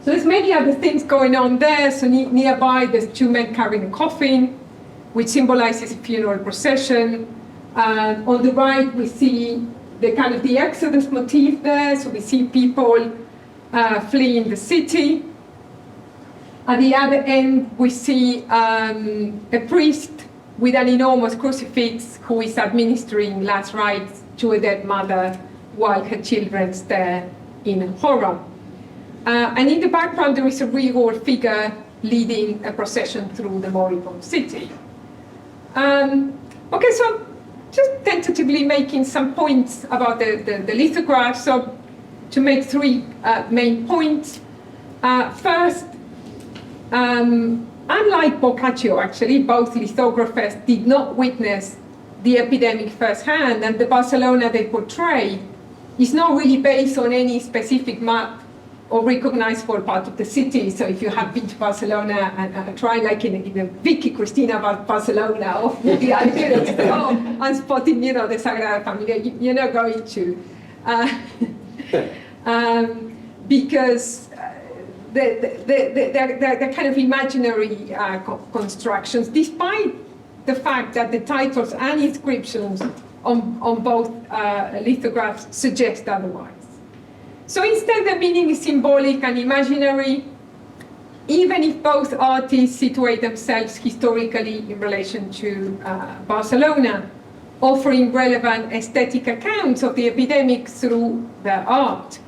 So there's many other things going on there. So nearby there's two men carrying a coffin, which symbolizes a funeral procession. On the right we see the Exodus motif there, so we see people fleeing the city. At the other end, we see a priest with an enormous crucifix who is administering last rites to a dead mother while her children stare in horror. And in the background, there is a regal figure leading a procession through the moribund city. Okay, so just tentatively making some points about the lithograph. So to make three main points. First, unlike Boccaccio, actually, both lithographers did not witness the epidemic firsthand, and the Barcelona they portray is not really based on any specific map or recognizable part of the city. So if you have been to Barcelona and try like in a Vicky Cristina about Barcelona or the idea of I'm spotting, the Sagrada Familia, you're not going to. Because the kind of imaginary constructions, despite the fact that the titles and inscriptions on both lithographs suggest otherwise. So instead, the meaning is symbolic and imaginary, even if both artists situate themselves historically in relation to Barcelona, offering relevant aesthetic accounts of the epidemic through their art.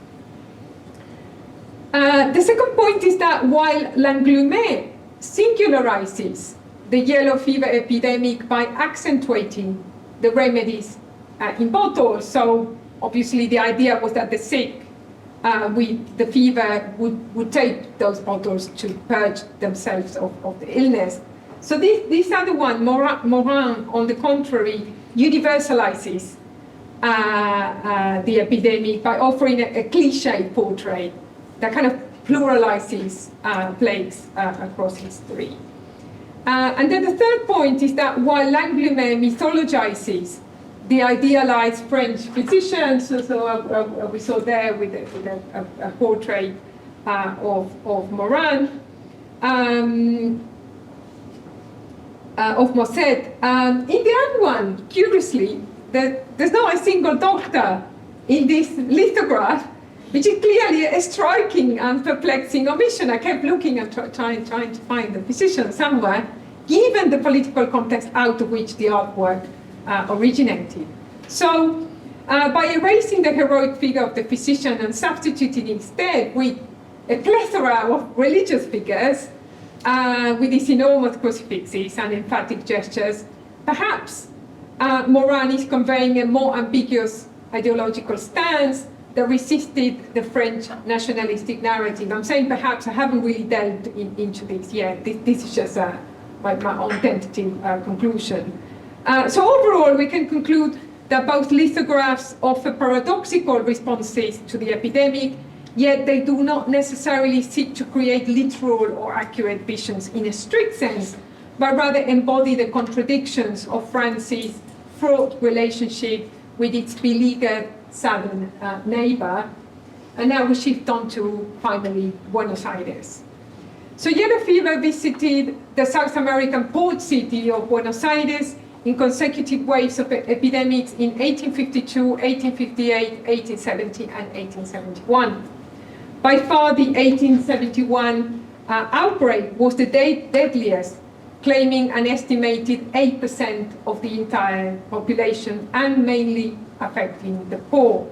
The second point is that while Langlumet singularizes the yellow fever epidemic by accentuating the remedies in bottles, so obviously the idea was that the sick with the fever would take those bottles to purge themselves of the illness. So this other one, Morin, on the contrary, universalizes the epidemic by offering a cliche portrait that kind of pluralizes plagues across history. And then the third point is that while Langlumet mythologizes the idealized French physicians, so we saw there with a portrait of Morin, of Mosset. In the other one, curiously, there's not a single doctor in this lithograph, which is clearly a striking and perplexing omission. I kept looking and trying to find the physician somewhere, given the political context out of which the artwork originated. So by erasing the heroic figure of the physician and substituting instead with a plethora of religious figures with these enormous crucifixes and emphatic gestures, perhaps Morin is conveying a more ambiguous ideological stance that resisted the French nationalistic narrative. I'm saying perhaps, I haven't really delved into this yet. This is just my own tentative conclusion. So overall, we can conclude that both lithographs offer paradoxical responses to the epidemic, yet they do not necessarily seek to create literal or accurate visions in a strict sense, but rather embody the contradictions of France's fraught relationship with its beleaguered southern neighbor. And now we shift on to, finally, Buenos Aires. So yellow fever visited the South American port city of Buenos Aires in consecutive waves of epidemics in 1852, 1858, 1870, and 1871. By far, the 1871 outbreak was the deadliest, claiming an estimated 8% of the entire population and mainly affecting the poor.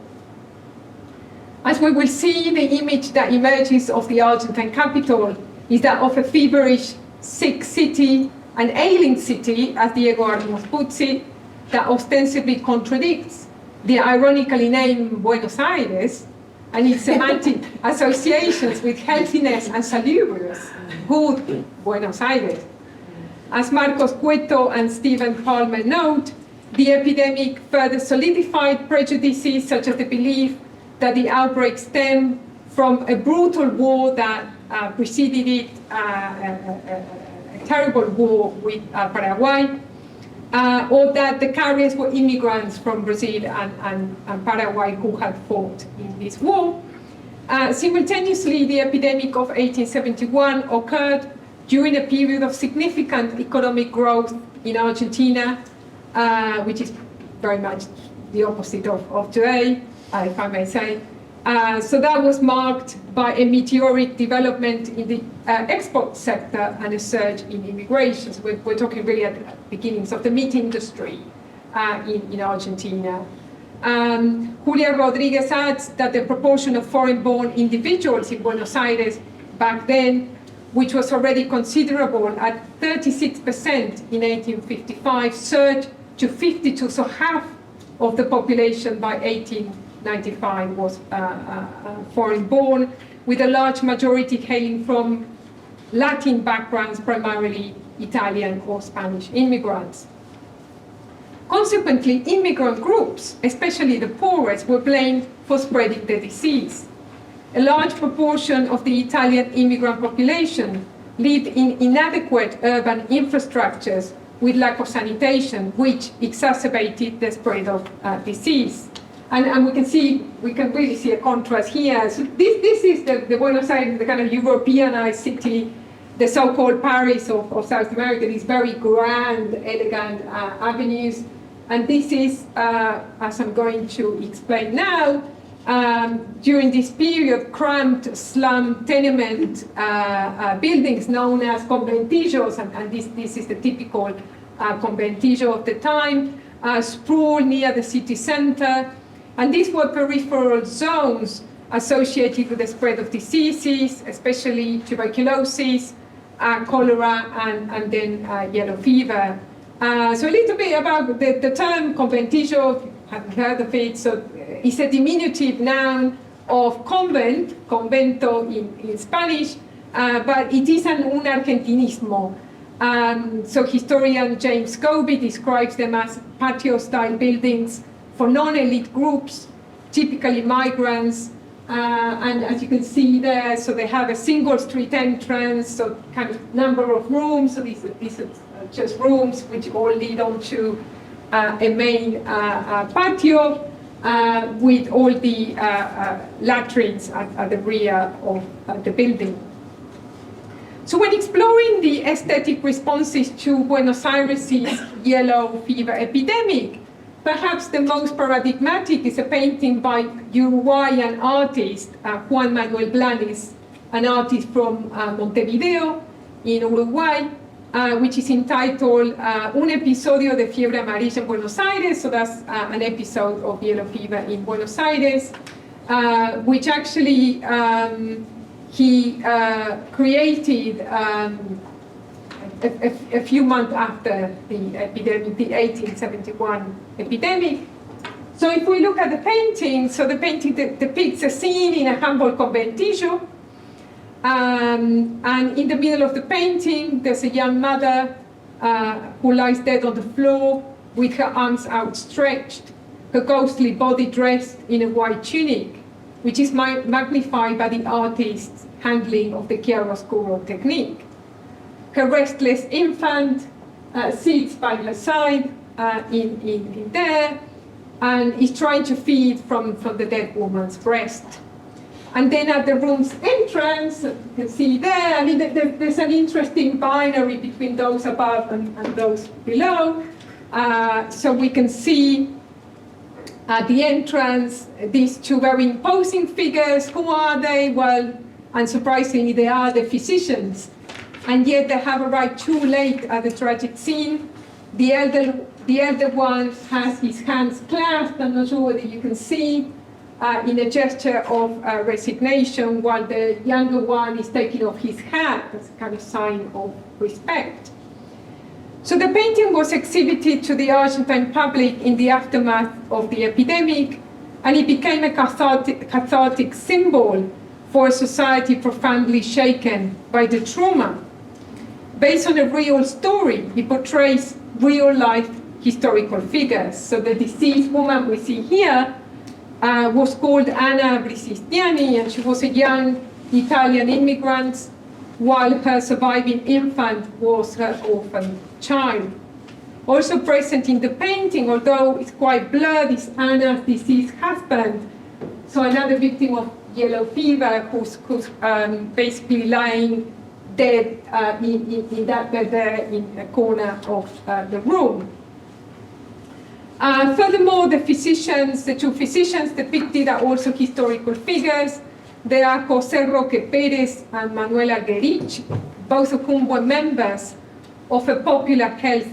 As we will see, the image that emerges of the Argentine capital is that of a feverish, sick city, an ailing city, as Diego Armos puts it, that ostensibly contradicts the ironically named Buenos Aires and its semantic associations with healthiness and salubrious, good Buenos Aires. As Marcos Cueto and Stephen Palmer note, the epidemic further solidified prejudices such as the belief that the outbreak stemmed from a brutal war that preceded it, a terrible war with Paraguay, or that the carriers were immigrants from Brazil and Paraguay who had fought in this war. Simultaneously, the epidemic of 1871 occurred during a period of significant economic growth in Argentina, which is very much the opposite of today, if I may say. So that was marked by a meteoric development in the export sector and a surge in immigration. So we're talking really at the beginnings of the meat industry in Argentina. Julia Rodriguez adds that the proportion of foreign-born individuals in Buenos Aires back then, which was already considerable at 36% in 1855, surged to 52%, so half of the population by 1895 was foreign-born, with a large majority hailing from Latin backgrounds, primarily Italian or Spanish immigrants. Consequently, immigrant groups, especially the poorest, were blamed for spreading the disease. A large proportion of the Italian immigrant population lived in inadequate urban infrastructures with lack of sanitation, which exacerbated the spread of disease. And we can really see a contrast here. So this is the Buenos Aires, the kind of Europeanized city, the so-called Paris of South America, these very grand, elegant avenues. And this is, as I'm going to explain now, during this period, cramped slum tenement buildings known as conventillos, and this is the typical conventillo of the time, sprawl near the city center. And these were peripheral zones associated with the spread of diseases, especially tuberculosis, cholera, and then yellow fever. So a little bit about the term conventillo, haven't heard of it, so it's a diminutive noun of convent, convento in Spanish, but it is un argentinismo. So historian James Scobie describes them as patio-style buildings for non-elite groups, typically migrants, and as you can see there, so they have a single street entrance, so kind of number of rooms, so these are just rooms which all lead on to a main patio with all the latrines at the rear of the building. So when exploring the aesthetic responses to Buenos Aires' yellow fever epidemic, perhaps the most paradigmatic is a painting by Uruguayan artist Juan Manuel Blanes, an artist from Montevideo in Uruguay, which is entitled Un episodio de fiebre amarilla en Buenos Aires, so that's an episode of yellow fever in Buenos Aires, which actually he created a few months after the epidemic, the 1871 epidemic. So if we look at the painting, so the painting depicts a scene in a humble conventillo, and in the middle of the painting, there's a young mother who lies dead on the floor with her arms outstretched, her ghostly body dressed in a white tunic, which is magnified by the artist's handling of the chiaroscuro technique. Her restless infant sits by her side in there and is trying to feed from the dead woman's breast. And then at the room's entrance, you can see there, I mean, there's an interesting binary between those above and those below. So we can see at the entrance these two very imposing figures. Who are they? Well, unsurprisingly, they are the physicians. And yet they have arrived too late at the tragic scene. The elder one has his hands clasped, I'm not sure whether you can see, in a gesture of resignation, while the younger one is taking off his hat as a kind of sign of respect. So the painting was exhibited to the Argentine public in the aftermath of the epidemic, and it became a cathartic symbol for a society profoundly shaken by the trauma. Based on a real story, it portrays real-life historical figures. So the deceased woman we see here was called Anna Brisistiani, and she was a young Italian immigrant, while her surviving infant was her orphan child. Also present in the painting, although it's quite blurred, is Anna's deceased husband, so another victim of yellow fever, who's basically lying dead in that bed there in a corner of the room. Furthermore, the two physicians depicted are also historical figures. They are José Roque Pérez and Manuel Alguerich, both of whom were members of a popular health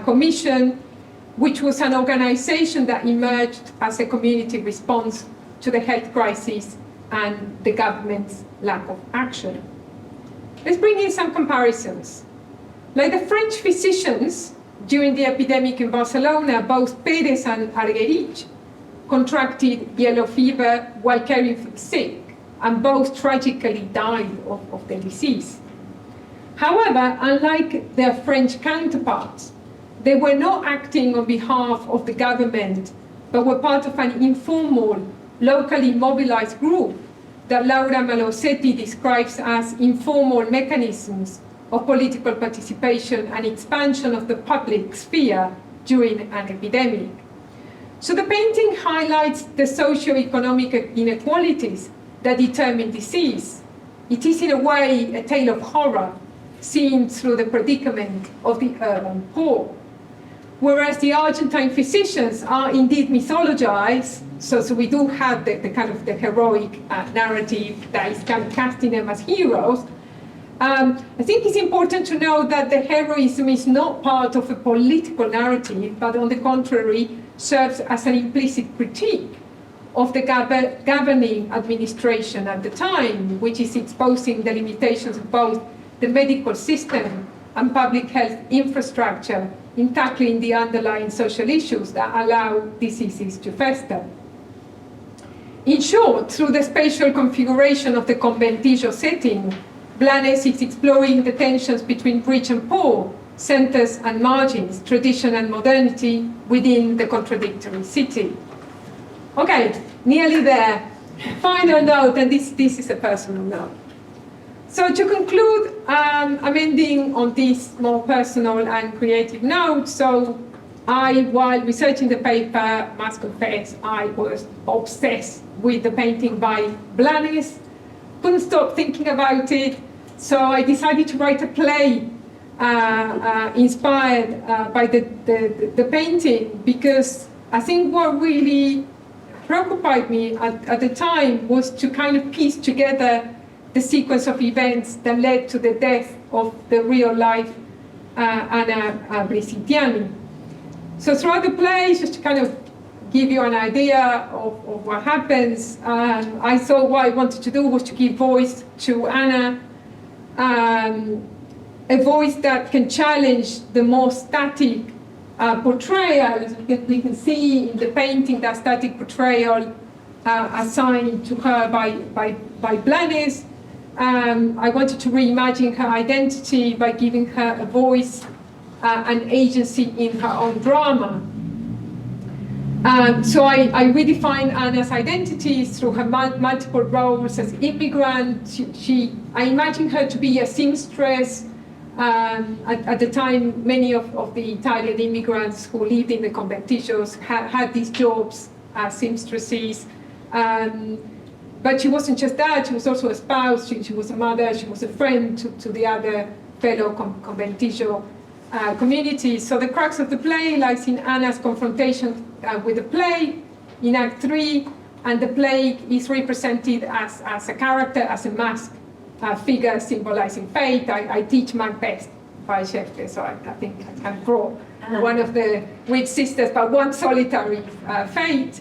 commission, which was an organization that emerged as a community response to the health crisis and the government's lack of action. Let's bring in some comparisons. Like the French physicians during the epidemic in Barcelona, both Pérez and Arguerich contracted yellow fever while caring for the sick, and both tragically died of the disease. However, unlike their French counterparts, they were not acting on behalf of the government, but were part of an informal, locally mobilized group that Laura Malosetti describes as informal mechanisms of political participation and expansion of the public sphere during an epidemic. So the painting highlights the socio-economic inequalities that determine disease. It is in a way a tale of horror seen through the predicament of the urban poor. Whereas the Argentine physicians are indeed mythologized, so we do have the kind of the heroic narrative that is kind of casting them as heroes. I think it's important to know that the heroism is not part of a political narrative, but on the contrary, serves as an implicit critique of the governing administration at the time, which is exposing the limitations of both the medical system and public health infrastructure in tackling the underlying social issues that allow diseases to fester. In short, through the spatial configuration of the conventillo setting, Blanes is exploring the tensions between rich and poor, centers and margins, tradition and modernity within the contradictory city. Okay, nearly there. Final note, and this is a personal note. So to conclude, I'm ending on this more personal and creative note. So while researching the paper, must confess, I was obsessed with the painting by Blanes. Couldn't stop thinking about it. So I decided to write a play inspired by the painting, because I think what really preoccupied me at the time was to kind of piece together the sequence of events that led to the death of the real-life Anna Brisistiani. So throughout the play, just to kind of give you an idea of what happens, I thought what I wanted to do was to give voice to Anna, a voice that can challenge the more static portrayal. As we can see in the painting, that static portrayal assigned to her by Blanes. I wanted to reimagine her identity by giving her a voice and agency in her own drama. So I redefined Anna's identity through her multiple roles as immigrant. I imagined her to be a seamstress. At the time, many of the Italian immigrants who lived in the conventillos had these jobs as seamstresses. But she wasn't just that, she was also a spouse, she was a mother, she was a friend to the other fellow conventillo community. So the crux of the play lies in Anna's confrontation with the plague in Act 3, and the plague is represented as a character, as a mask figure symbolizing fate. I teach Macbeth by Shakespeare, so I think I can draw one of the witch sisters, but one solitary fate.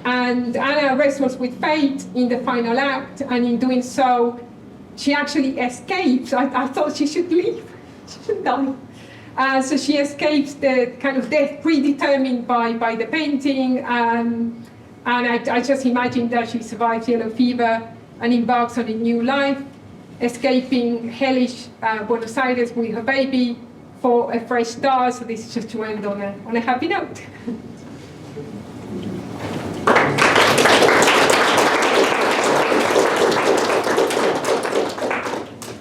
And Anna wrestles with fate in the final act, and in doing so, she actually escapes. I thought she should leave, she should die. So she escapes the kind of death predetermined by the painting, and I just imagine that she survives yellow fever and embarks on a new life, escaping hellish Buenos Aires with her baby for a fresh start. So this is just to end on a happy note.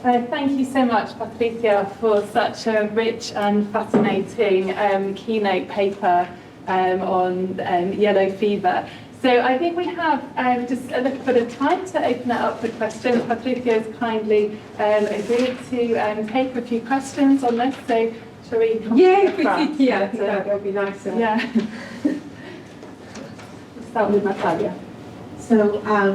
Thank you so much, Patricia, for such a rich and fascinating keynote paper on yellow fever. So I think we have just a little bit of time to open it up for questions. Patricia has kindly agreed to take a few questions on this. So shall we come to the front? Yeah, that would be nice. Yeah. Let's start with Natalia. So I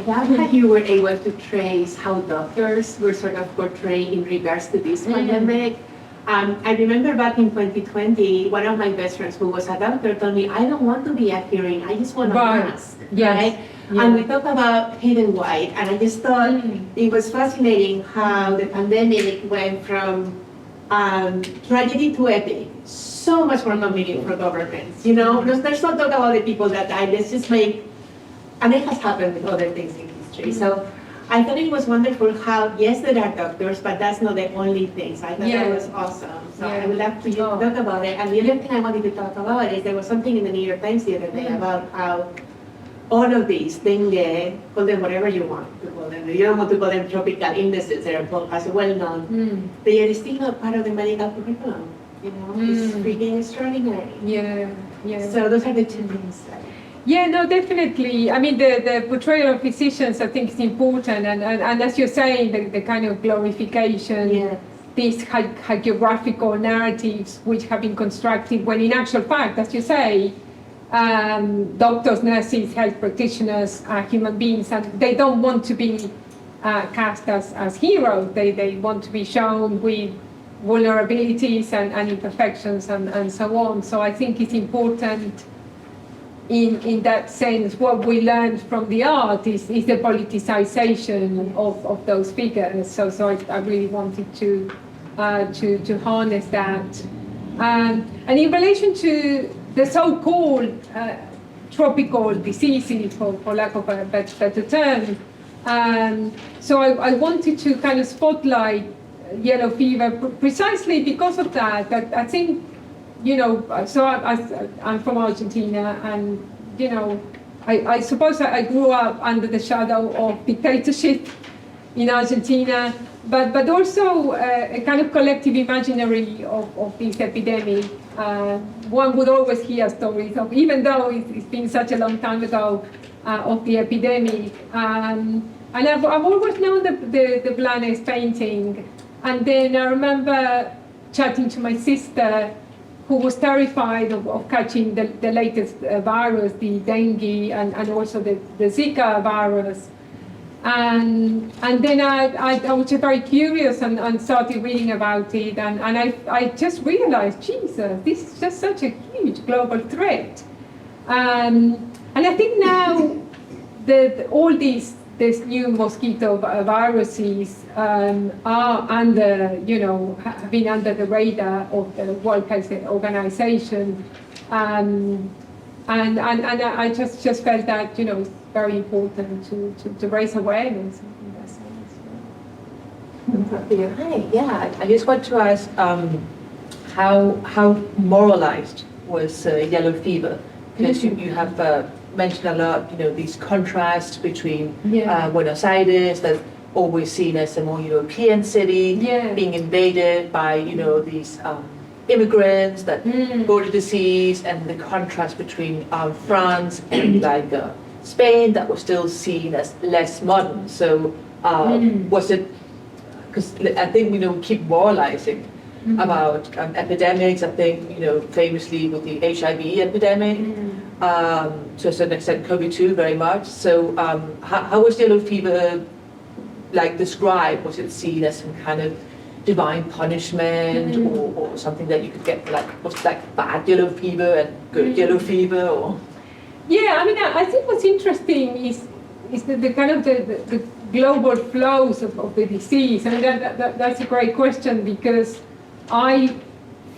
love that you were able to trace how doctors were sort of portrayed in regards to this pandemic. I remember back in 2020, one of my best friends who was a doctor told me, I don't want to be appearing, I just want a mask, right? Yeah. And we talked about hidden white, and I just thought it was fascinating how the pandemic went from tragedy to epic. So much more convenient for governments, you know? Let's not talk about the people that died, let's just make. And it has happened with other things in history. So I thought it was wonderful how, yes, there are doctors, but that's not the only things. I thought that was awesome. So I would love to talk about it. And the other thing I wanted to talk about is there was something in the New York Times the other day about how all of these things, call them whatever you want to call them. You don't want to call them tropical illnesses, they're as well known. They are still not part of the medical curriculum. You know, it's freaking extraordinary. Yeah. So those are the two things. Yeah, no, definitely. I mean, the portrayal of physicians, I think, is important. And as you're saying, the kind of glorification, these hagiographical narratives which have been constructed, when in actual fact, as you say, doctors, nurses, health practitioners are human beings, and they don't want to be cast as heroes. They want to be shown with vulnerabilities and imperfections and so on. So I think it's important in that sense. What we learned from the art is the politicization of those figures. So I really wanted to harness that. And in relation to the so-called tropical diseases, for lack of a better term, so I wanted to kind of spotlight yellow fever precisely because of that. That I think, you know, so I'm from Argentina, and you know, I suppose I grew up under the shadow of dictatorship in Argentina, but also a kind of collective imaginary of this epidemic. One would always hear stories of, even though it's been such a long time ago, of the epidemic. And I've always known the Blanes painting. And then I remember chatting to my sister, who was terrified of catching the latest virus, the dengue, and also the Zika virus. And then I was just very curious and started reading about it, and I just realized, Jesus, this is just such a huge global threat. And I think now all these new mosquito viruses are under, you know, have been under the radar of the World Health Organization. And I just felt that, you know, it's very important to raise awareness in that sense. Hi, yeah, I just want to ask how moralized was yellow fever? Because you have mentioned a lot, you know, these contrasts between Buenos Aires, that's always seen as a more European city, being invaded by, you know, these immigrants that brought the disease, and the contrast between France and like Spain that was still seen as less modern. So was it, because I think, we keep moralizing about epidemics. I think, famously with the HIV epidemic, to a certain extent COVID-2 very much. So how was yellow fever described? Was it seen as some kind of divine punishment or something that you could get was it like bad yellow fever and good yellow fever? Or? Yeah, I mean, I think what's interesting is the kind of the global flows of the disease. I mean, that's a great question, because I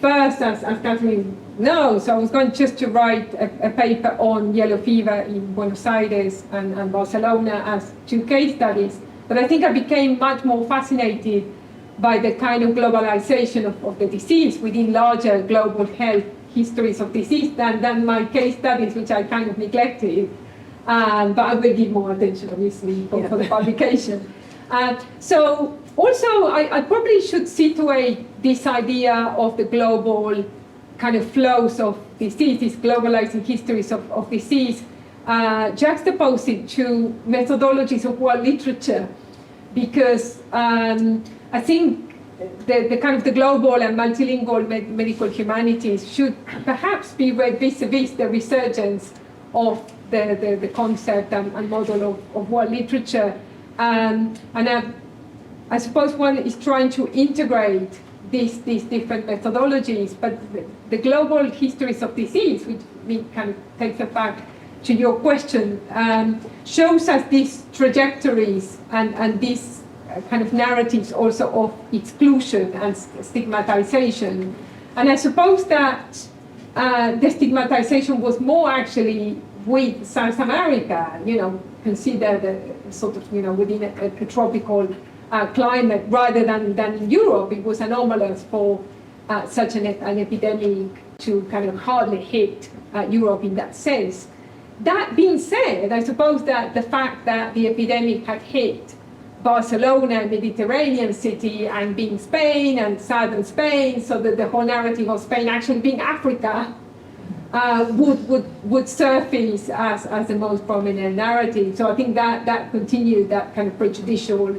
first, as Catherine knows, I was going just to write a paper on yellow fever in Buenos Aires and Barcelona as 2 case studies. But I think I became much more fascinated by the kind of globalization of the disease within larger global health histories of disease than my case studies, which I kind of neglected. But I will give more attention, obviously, for the publication. So also, I probably should situate this idea of the global kind of flows of disease, these globalizing histories of disease, juxtapose it to methodologies of world literature, because I think the kind of the global and multilingual medical humanities should perhaps be read vis-a-vis the resurgence of the concept and model of world literature. And I suppose one is trying to integrate these different methodologies, but the global histories of disease, which we kind of takes us back to your question, shows us these trajectories and these kind of narratives also of exclusion and stigmatization. And I suppose that the stigmatization was more actually with South America, considered sort of, within a tropical climate, rather than in Europe. It was anomalous for such an epidemic to kind of hardly hit Europe in that sense. That being said, I suppose that the fact that the epidemic had hit Barcelona, Mediterranean city, and being Spain and southern Spain, so that the whole narrative of Spain actually being Africa would surface as the most prominent narrative. So I think that continued that kind of prejudicial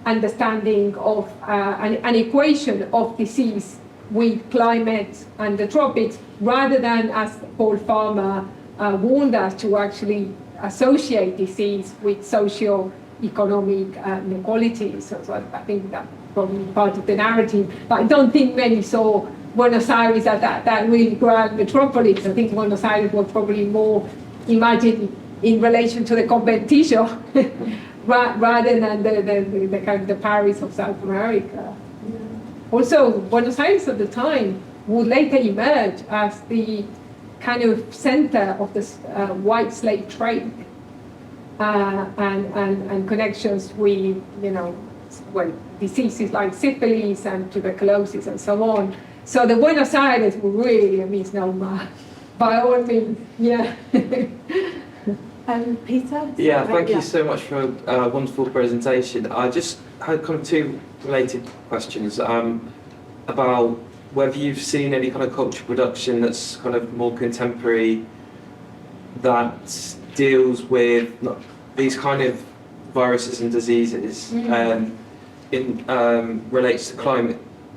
understanding of an equation of disease with climate and the tropics, rather than, as Paul Farmer warned us, to actually associate disease with socio-economic inequalities. So I think that's probably part of the narrative. But I don't think many saw Buenos Aires as that really grand metropolis. I think Buenos Aires was probably more imagined in relation to the conventillo rather than the kind of the Paris of South America. Yeah. Also, Buenos Aires at the time would later emerge as the kind of center of this white slave trade and connections with, diseases like syphilis and tuberculosis and so on. So the Buenos Aires were really a misnomer, by all means, yeah. Peter? Yeah, thank you so much for a wonderful presentation. I just had kind of 2 related questions about whether you've seen any kind of cultural production that's kind of more contemporary that deals with these kind of viruses and diseases relates to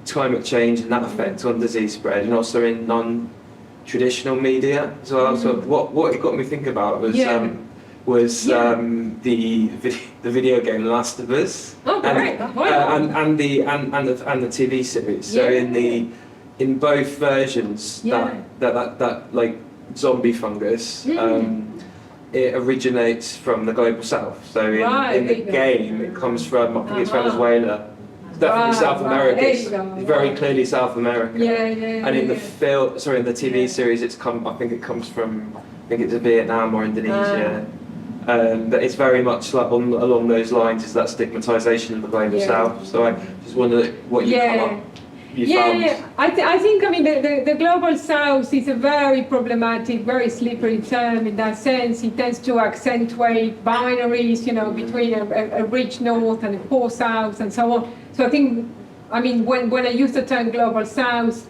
climate change and that effect on disease spread, and also in non-traditional media as well. So what it got me thinking about was the video game Last of Us, and the TV series. So in both versions, that like zombie fungus, it originates from the global south. So in the game, it comes from, I think it's Venezuela. It's definitely South America. It's very clearly South America. And in the in the TV series, I think it comes from, I think it's Vietnam or Indonesia. But it's very much like along those lines, is that stigmatization of the global south. So I just wondered what you found. I think, I mean, the global south is a very problematic, very slippery term in that sense. It tends to accentuate binaries, between a rich north and a poor south and so on. So I think, I mean, when I use the term global south,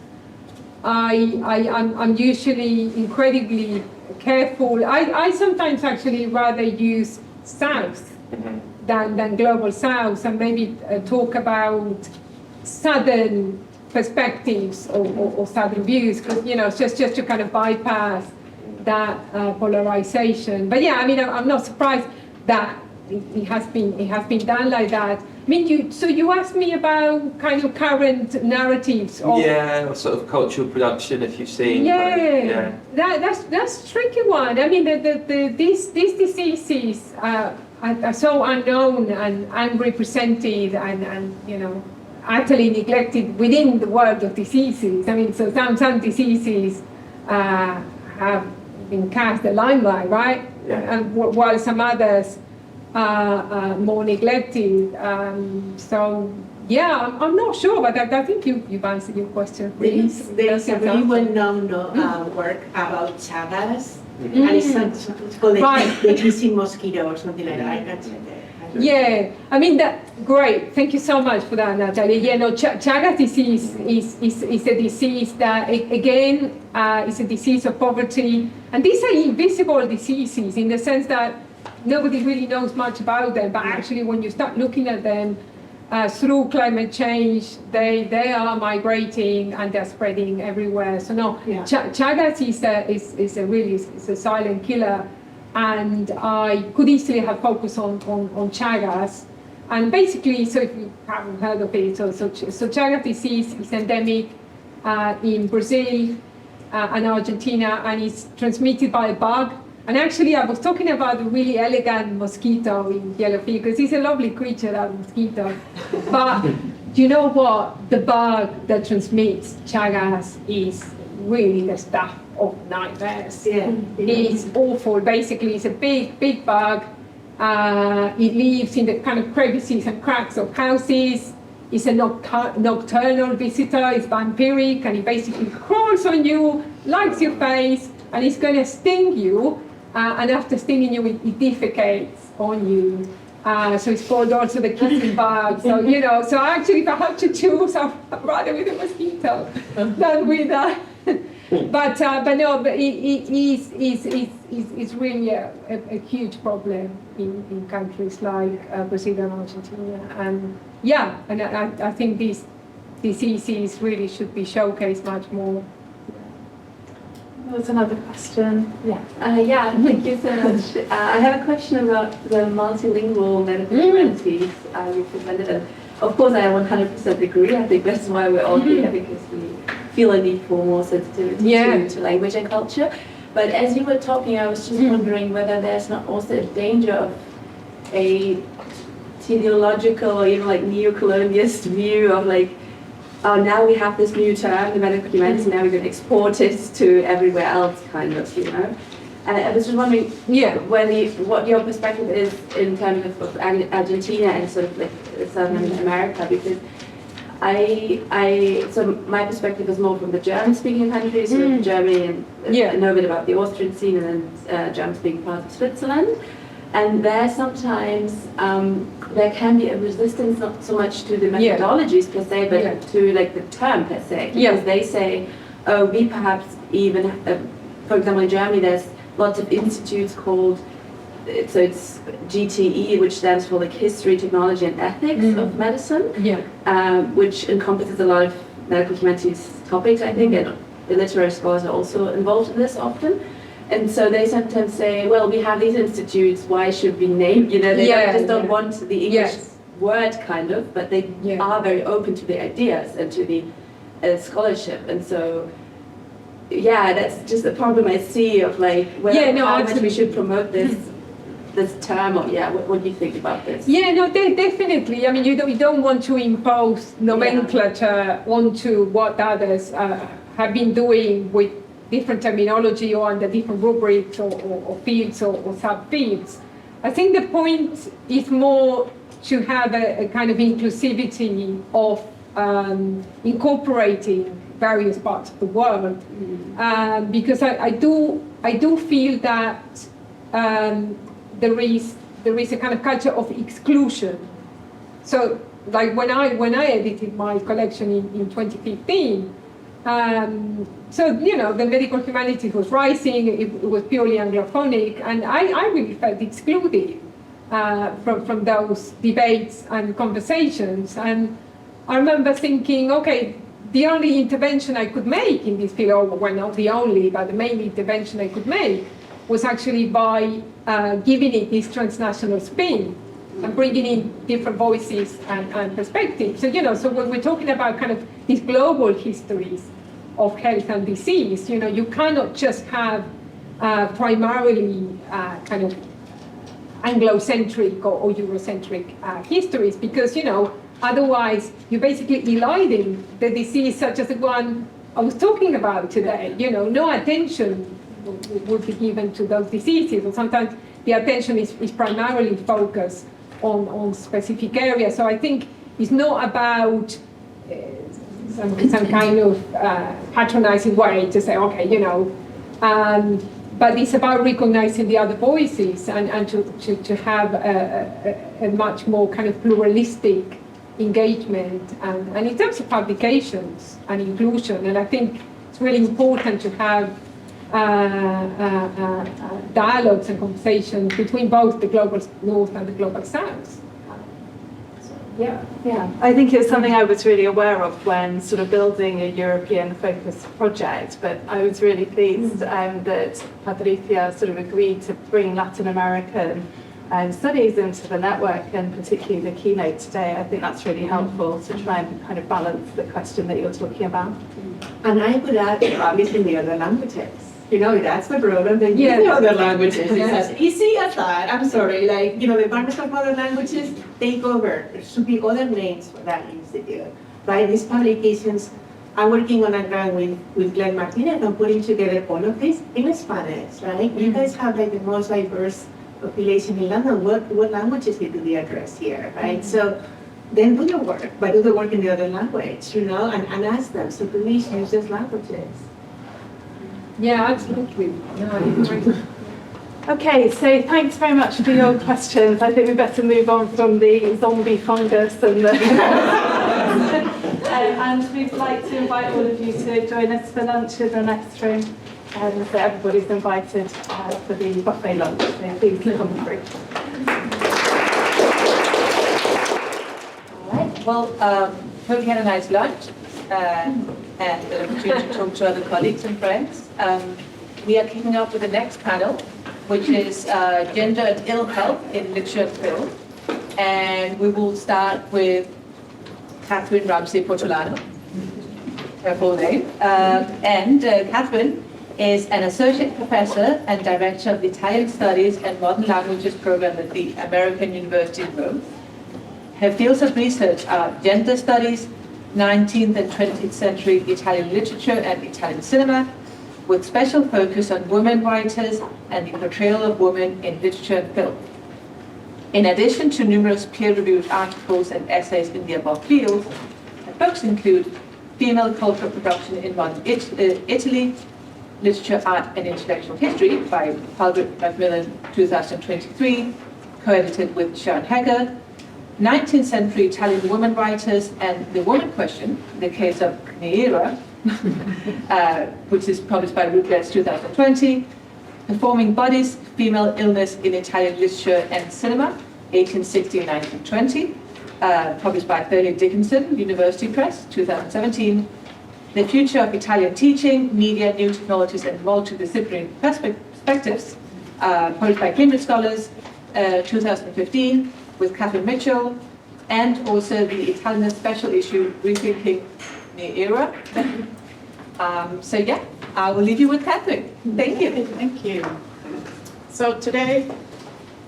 I'm usually incredibly careful. I sometimes actually rather use South than Global South, and maybe talk about Southern perspectives or Southern views, because, you know, just to kind of bypass that polarization. But yeah, I mean, I'm not surprised that it has been done like that. I mean, so you asked me about kind of current narratives of... Yeah, or sort of cultural production, if you've seen. Yeah, that's a tricky one. I mean, these diseases are so unknown and unrepresented and you know, utterly neglected within the world of diseases. I mean, so some diseases have been cast the limelight, right? Yeah. And while some others are more neglected. So yeah, I'm not sure, but I think you've answered your question. There is a really well-known work about Chagas, and it's called the kissing mosquito or something like that. I can check it. Yeah, I mean, great. Thank you so much for that, Natalia. Yeah, no, Chagas disease is a disease that, again, is a disease of poverty. And these are invisible diseases in the sense that nobody really knows much about them, but actually when you start looking at them through climate change, they are migrating and they're spreading everywhere. So no, Chagas is a silent killer. And I could easily have focused on Chagas. And basically, so if you haven't heard of it, so Chagas disease is endemic in Brazil and Argentina, and it's transmitted by a bug. And actually, I was talking about a really elegant mosquito in yellow fever, because it's a lovely creature, that mosquito. But do you know what? The bug that transmits Chagas is really the stuff of nightmares. Yeah. It's awful. Basically, it's a big bug. It lives in the kind of crevices and cracks of houses. It's a nocturnal visitor. It's vampiric, and it basically crawls on you, likes your face, and it's going to sting you. And after stinging you, it defecates on you. So it's called also the kissing bug. So, you know, so actually, if I have to choose, I'd rather with a mosquito than with that. But no, but it's really a huge problem in countries like Brazil and Argentina. And yeah, and I think these diseases really should be showcased much more. There's another question. Yeah. Thank you so much. I have a question about the multilingual medical humanities you presented. And of course, I 100% agree. I think that's why we're all here, because we feel a need for more sensitivity to language and culture. But as you were talking, I was just wondering whether there's not also a danger of a teleological or even like neo-colonialist view of like, oh, now we have this new term, the medical humanity, now we're going to export it to everywhere else, kind of, you know. And I was just wondering, what your perspective is in terms of Argentina and sort of like Southern America, because so my perspective is more from the German-speaking countries, so Germany, and I know a bit about the Austrian scene, and then German-speaking parts of Switzerland. And there sometimes there can be a resistance, not so much to the methodologies per se, but to like the term per se, because they say, oh, we perhaps even, for example, in Germany, there's lots of institutes called, so it's GTE, which stands for like History, Technology and Ethics of Medicine, which encompasses a lot of medical humanities topics, I think, and the literary scholars are also involved in this often. And so they sometimes say, well, we have these institutes, why should we name, you know, they just don't want the English word kind of, but they are very open to the ideas and to the scholarship. And so, that's just a problem I see of like, how much we should promote this term, or what do you think about this? Yeah, no, definitely. I mean, you don't want to impose nomenclature onto what others have been doing with different terminology or under different rubrics or fields or subfields. I think the point is more to have a kind of inclusivity of incorporating various parts of the world, because I do feel that there is a kind of culture of exclusion. So, like when I edited my collection in 2015, So, the medical humanities was rising, it was purely Anglophonic, and I really felt excluded from those debates and conversations. And I remember thinking, okay, the only intervention I could make in this field, well, not the only, but the main intervention I could make was actually by giving it this transnational spin and bringing in different voices and perspectives. So, so when we're talking about kind of these global histories of health and disease, you cannot just have primarily kind of Anglo-centric or Eurocentric histories, because, otherwise you're basically eliding the disease such as the one I was talking about today. No attention would be given to those diseases, or sometimes the attention is primarily focused on specific areas. So I think it's not about some kind of patronizing way to say, okay, but it's about recognizing the other voices and to have a much more kind of pluralistic engagement and in terms of publications and inclusion. And I think it's really important to have dialogues and conversations between both the global north and the global south. Yeah. I think it's something I was really aware of when sort of building a European-focused project, but I was really pleased that Patricia sort of agreed to bring Latin American studies into the network, and particularly the keynote today. I think that's really helpful to try and kind of balance the question that you're talking about. And I would add, obviously, the other languages. That's the problem. They use the other languages. It's as easy as that. I'm sorry. Like, the abundance of other languages take over. There should be other names for that institute, right? These publications, I'm working on a grant with Glenn Martinez and putting together all of this in Spanish, right? You guys have like the most diverse population in London. What languages do they address here, right? So then do the work, but do the work in the other language, and ask them. So please use those languages. Yeah, absolutely. Okay, so thanks very much for your questions. I think we better move on from the zombie fungus and the and we'd like to invite all of you to join us for lunch in the next room. And so everybody's invited for the buffet lunch. So please come through. All right. Well, hope you had a nice lunch and an opportunity to talk to other colleagues and friends. We are kicking off with the next panel, which is Gender and Ill Health in Literature and Film. And we will start with Catherine Ramsey Portolano, her full name. Catherine is an associate professor and director of the Italian Studies and Modern Languages program at the American University in Rome. Her fields of research are gender studies, 19th and 20th century Italian literature and Italian cinema, with special focus on women writers and the portrayal of women in literature and film. In addition to numerous peer-reviewed articles and essays in the above fields, her books include Female Cultural Production in Modern Italy, Literature, Art and Intellectual History by Albert Macmillan, 2023, co-edited with Sharon Hegger, 19th century Italian women writers and the woman question, the case of Neira, which is published by Routledge 2020, Performing Bodies, Female Illness in Italian Literature and Cinema, 1860-1920, published by Thurley Dickinson, University Press, 2017, The Future of Italian Teaching, Media, New Technologies and Multidisciplinary Perspectives, published by Cambridge Scholars, 2015, with Catherine Mitchell, and also the Italian special issue, Rethinking the Era. So yeah, I will leave you with Catherine. Thank you. Thank you. So today,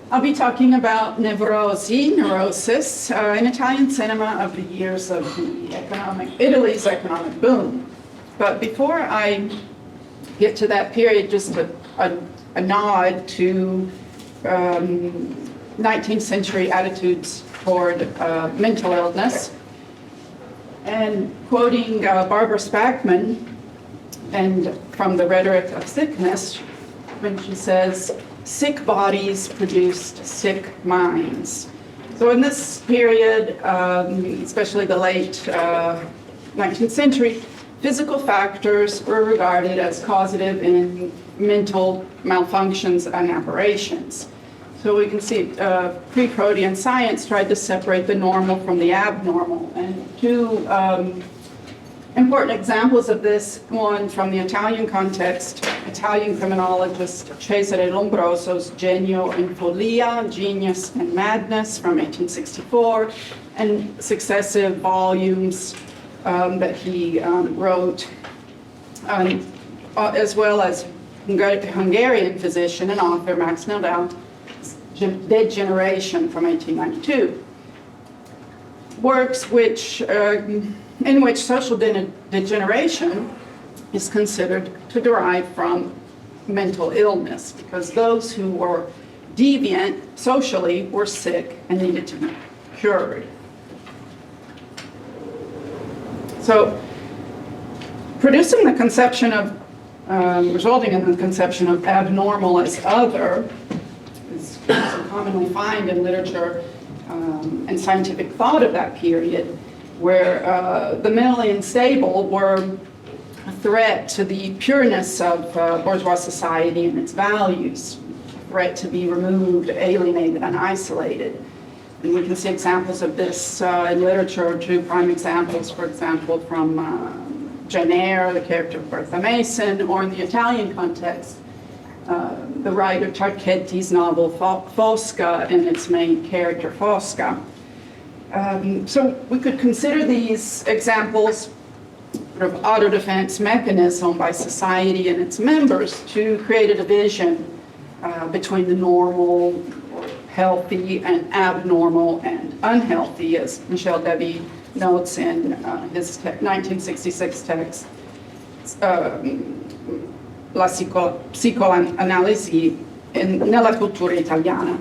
I'll be talking about neurosis in Italian cinema of the years of Italy's economic boom. But before I get to that period, just a nod to 19th century attitudes toward mental illness. And quoting Barbara Spackman, and from The Rhetoric of Sickness, when she says, "Sick bodies produced sick minds." So in this period, especially the late 19th century, physical factors were regarded as causative in mental malfunctions and aberrations. So we can see pre-Freudian science tried to separate the normal from the abnormal. And two important examples of this, one from the Italian context, Italian criminologist Cesare Lombroso's Genio and Follia, Genius and Madness from 1864, and successive volumes that he wrote, as well as Hungarian physician and author Max Nodal, Dead Generation from 1892. Works in which social degeneration is considered to derive from mental illness, because those who were deviant socially were sick and needed to be cured. So, producing the conception of, resulting in the conception of abnormal as other, is commonly find in literature and scientific thought of that period, where the mentally unstable were a threat to the pureness of bourgeois society and its values, a threat to be removed, alienated, and isolated. And we can see examples of this in literature, two prime examples, for example, from Jane Eyre, the character of Bertha Mason, or in the Italian context, the writer Tarchetti's novel Fosca and its main character Fosca. So we could consider these examples sort of auto-defense mechanism by society and its members to create a division between the normal, healthy, and abnormal and unhealthy, as Michel Davy notes in his 1966 text, La psicoanalisi nella cultura italiana.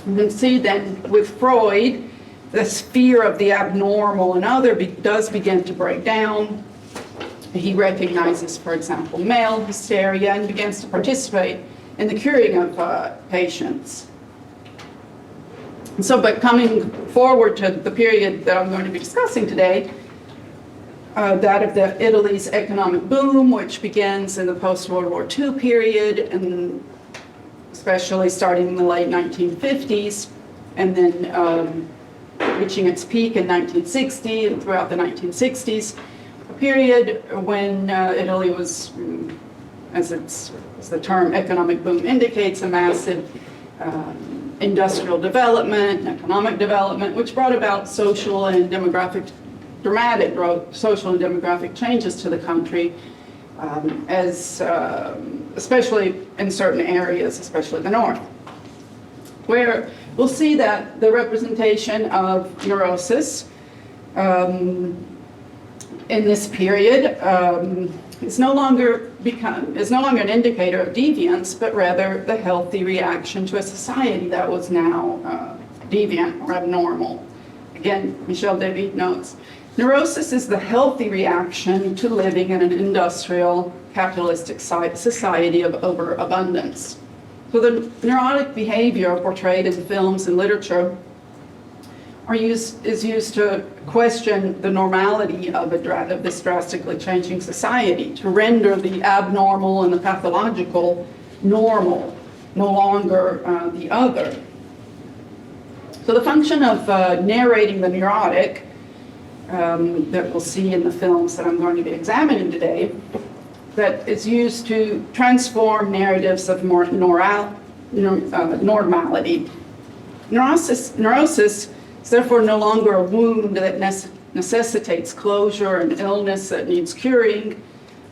You can see then with Freud, the sphere of the abnormal and other does begin to break down. He recognizes, for example, male hysteria and begins to participate in the curing of patients. And so, but coming forward to the period that I'm going to be discussing today, that of Italy's economic boom, which begins in the post-World War II period, and especially starting in the late 1950s, and then reaching its peak in 1960 and throughout the 1960s, a period when Italy was, as the term economic boom indicates, a massive industrial development, economic development, which brought about social and demographic, dramatic social and demographic changes to the country, especially in certain areas, especially the north, where we'll see that the representation of neurosis in this period is no longer an indicator of deviance, but rather the healthy reaction to a society that was now deviant or abnormal. Again, Michel Davy notes, neurosis is the healthy reaction to living in an industrial capitalistic society of overabundance. So the neurotic behavior portrayed in films and literature is used to question the normality of this drastically changing society, to render the abnormal and the pathological normal, no longer the other. So the function of narrating the neurotic that we'll see in the films that I'm going to be examining today, that is used to transform narratives of normality. Neurosis is therefore no longer a wound that necessitates closure and illness that needs curing,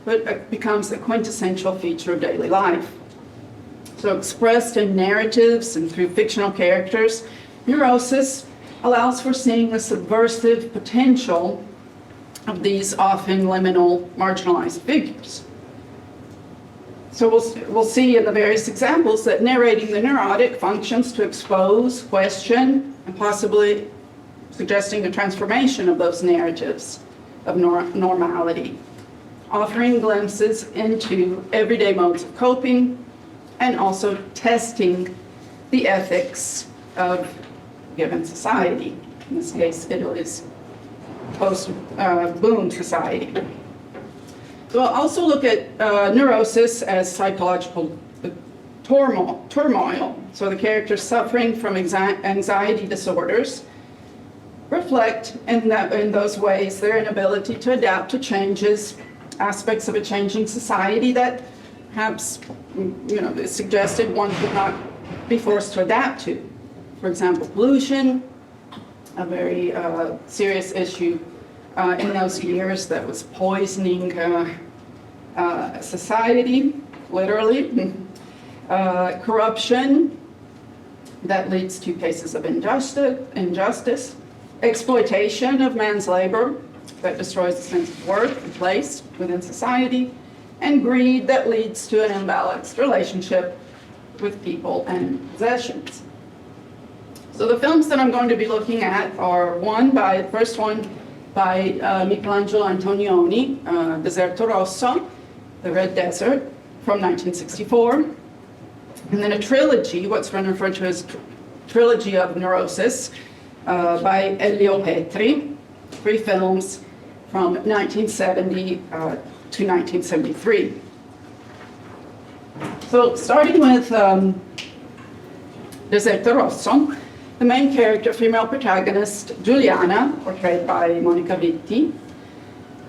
but becomes a quintessential feature of daily life. So expressed in narratives and through fictional characters, neurosis allows for seeing the subversive potential of these often liminal, marginalized figures. So we'll see in the various examples that narrating the neurotic functions to expose, question, and possibly suggesting a transformation of those narratives of normality, offering glimpses into everyday modes of coping, and also testing the ethics of a given society, in this case Italy's post-boom society. So I'll also look at neurosis as psychological turmoil. So the characters suffering from anxiety disorders reflect in those ways their inability to adapt to changes, aspects of a changing society that perhaps, is suggested one could not be forced to adapt to. For example, pollution, a very serious issue in those years that was poisoning society, literally. Corruption that leads to cases of injustice, exploitation of man's labor that destroys the sense of worth and place within society, and greed that leads to an imbalanced relationship with people and possessions. So the films that I'm going to be looking at are first one by Michelangelo Antonioni, Deserto Rosso, The Red Desert, from 1964. And then a trilogy, what's been referred to as Trilogy of Neurosis, by Elio Petri, 3 films from 1970 to 1973. So starting with Deserto Rosso, the main character, female protagonist, Giuliana, portrayed by Monica Vitti,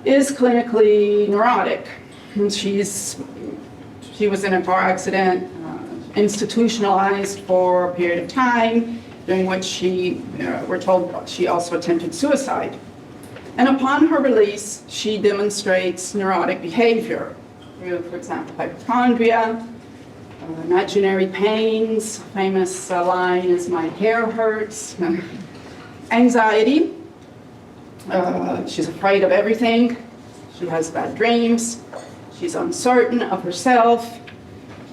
is clinically neurotic. And she was in a car accident, institutionalized for a period of time, during which we're told she also attempted suicide. And upon her release, she demonstrates neurotic behavior through, for example, hypochondria, imaginary pains, famous line is "my hair hurts," anxiety, she's afraid of everything, she has bad dreams, she's uncertain of herself,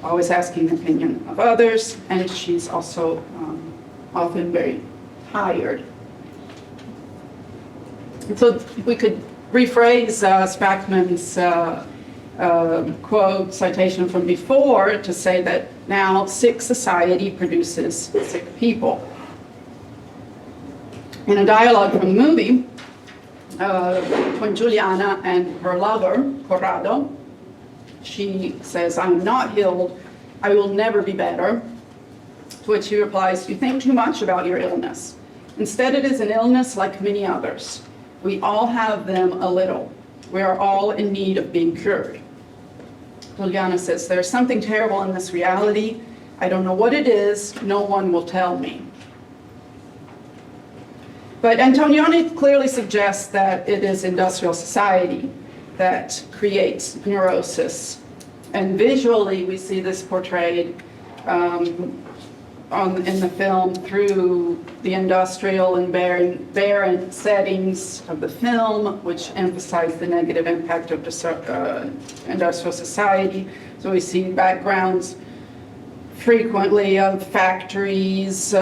always asking the opinion of others, and she's also often very tired. So we could rephrase Spackman's quote, citation from before, to say that now sick society produces sick people. In a dialogue from the movie, between Giuliana and her lover, Corrado, she says, "I'm not healed, I will never be better." To which he replies, "You think too much about your illness. Instead, it is an illness like many others. We all have them a little. We are all in need of being cured." Giuliana says, "There's something terrible in this reality. I don't know what it is. No one will tell me." But Antonioni clearly suggests that it is industrial society that creates neurosis. And visually, we see this portrayed in the film through the industrial and barren settings of the film, which emphasize the negative impact of industrial society. So we see backgrounds frequently of factories,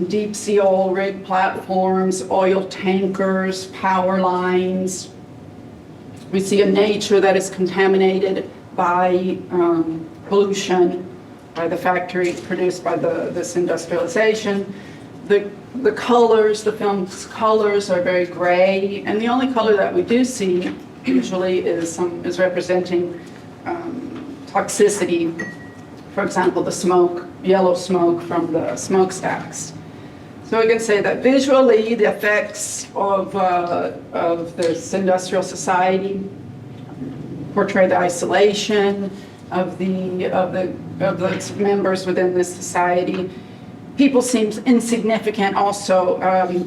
deep sea oil rig platforms, oil tankers, power lines. We see a nature that is contaminated by pollution, by the factory produced by this industrialization. The colors, the film's colors are very gray, and the only color that we do see usually is representing toxicity. For example, the smoke, yellow smoke from the smokestacks. So we can say that visually, the effects of this industrial society portray the isolation of the members within this society. People seem insignificant also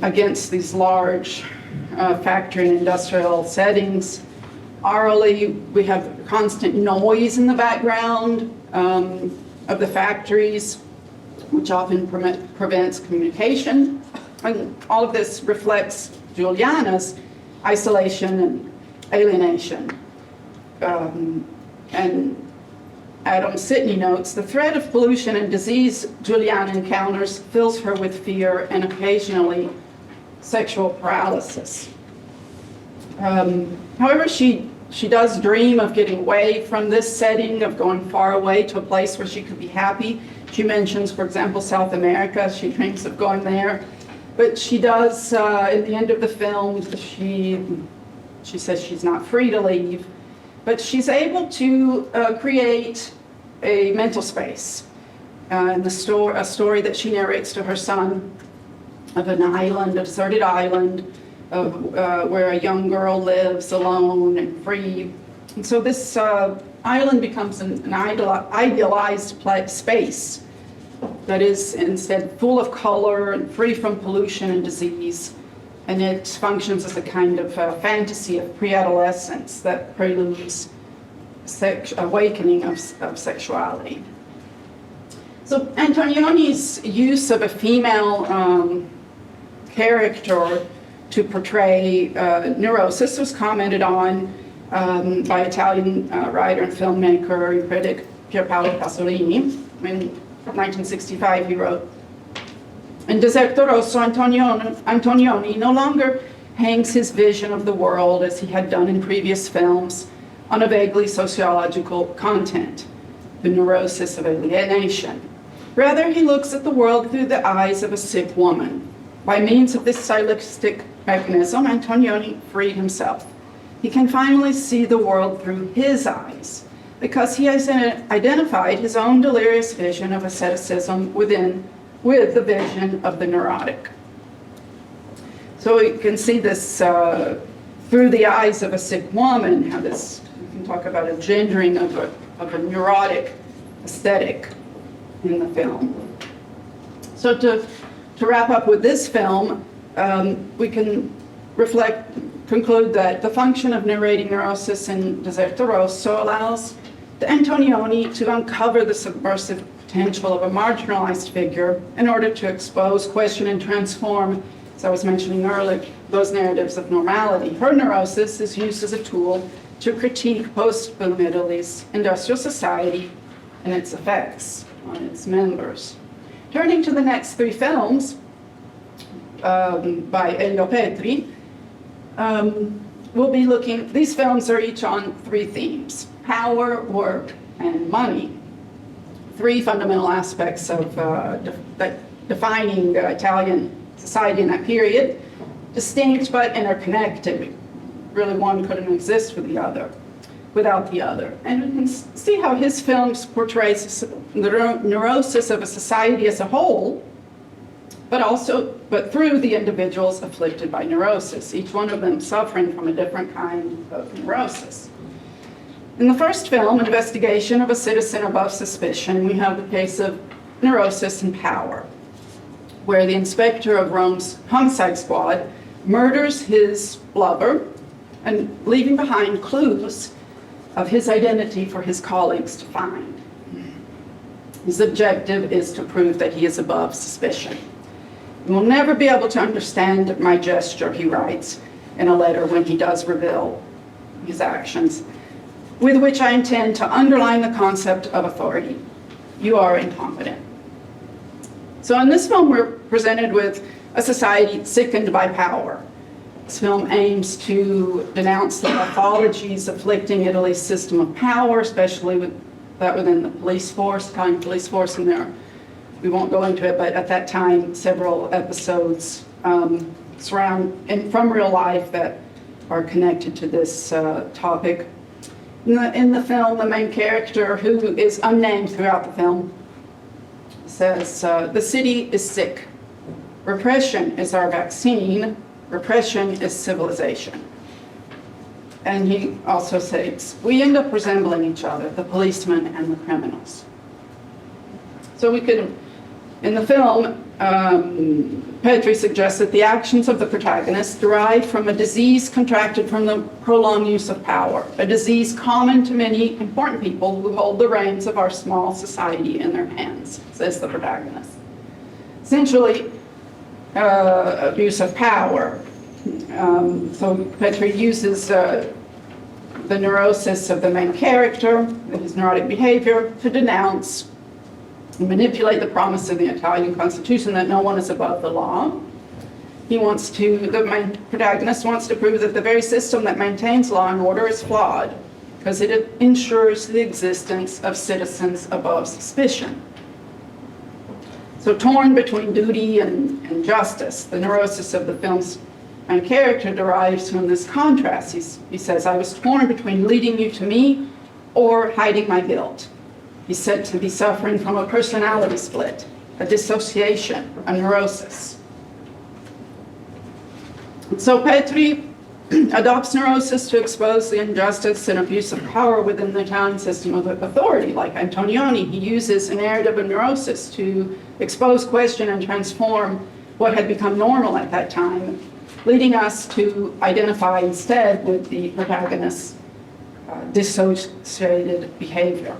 against these large factory and industrial settings. Orally, we have constant noise in the background of the factories, which often prevents communication. And all of this reflects Giuliana's isolation and alienation. And Adam Sidney notes, "The threat of pollution and disease Giuliana encounters fills her with fear and occasionally sexual paralysis." However, she does dream of getting away from this setting, of going far away to a place where she could be happy. She mentions, for example, South America. She dreams of going there. But she does, in the end of the film, she says she's not free to leave. but she's able to create a mental space. In a story that she narrates to her son of an island, a deserted island, where a young girl lives alone and free. And so this island becomes an idealized space that is instead full of color and free from pollution and disease. And it functions as a kind of fantasy of pre-adolescence that preludes awakening of sexuality. So Antonioni's use of a female character to portray neurosis was commented on by Italian writer and filmmaker and critic Pier Paolo Pasolini. In 1965 he wrote, "In Deserto Rosso, Antonioni no longer hangs his vision of the world as he had done in previous films on a vaguely sociological content, the neurosis of alienation. Rather, he looks at the world through the eyes of a sick woman. By means of this stylistic mechanism, Antonioni freed himself. He can finally see the world through his eyes, because he has identified his own delirious vision of asceticism with the vision of the neurotic." So you can see this through the eyes of a sick woman, how this, you can talk about a gendering of a neurotic aesthetic in the film. So to wrap up with this film, we can conclude that the function of narrating neurosis in Deserto Rosso allows the Antonioni to uncover the subversive potential of a marginalized figure in order to expose, question, and transform, as I was mentioning earlier, those narratives of normality. Her neurosis is used as a tool to critique post-boom Italy's industrial society and its effects on its members. Turning to the next three films by Elio Petri, we'll be looking, these films are each on three themes: power, work, and money. Three fundamental aspects of defining Italian society in that period, distinct but interconnected. Really, one couldn't exist without the other. And we can see how his films portrays the neurosis of a society as a whole, but through the individuals afflicted by neurosis, each one of them suffering from a different kind of neurosis. In the first film, Investigation of a Citizen Above Suspicion, we have the case of neurosis and power, where the inspector of Rome's homicide squad murders his lover and leaving behind clues of his identity for his colleagues to find. His objective is to prove that he is above suspicion. "You will never be able to understand my gesture," he writes in a letter when he does reveal his actions, "with which I intend to underline the concept of authority. You are incompetent." So in this film, we're presented with a society sickened by power. This film aims to denounce the pathologies afflicting Italy's system of power, especially within the police force, Italian police force, and there, we won't go into it, but at that time, several episodes from real life that are connected to this topic. In the film, the main character, who is unnamed throughout the film, says, "The city is sick. Repression is our vaccine. Repression is civilization." And he also says, "We end up resembling each other, the policemen and the criminals." So we could, in the film, Petri suggests that the actions of the protagonist derive from a disease contracted from the prolonged use of power, a disease common to many important people who hold the reins of our small society in their hands, says the protagonist. Essentially, abuse of power. So Petri uses the neurosis of the main character, his neurotic behavior, to denounce and manipulate the promise of the Italian Constitution that no one is above the law. The main protagonist wants to prove that the very system that maintains law and order is flawed, because it ensures the existence of citizens above suspicion. So torn between duty and justice, the neurosis of the film's main character derives from this contrast. He says, I was torn between leading you to me or hiding my guilt. He's said to be suffering from a personality split, a dissociation, a neurosis. So Petri adopts neurosis to expose the injustice and abuse of power within the Italian system of authority. Like Antonioni, he uses a narrative of neurosis to expose, question, and transform what had become normal at that time, leading us to identify instead with the protagonist's dissociated behavior.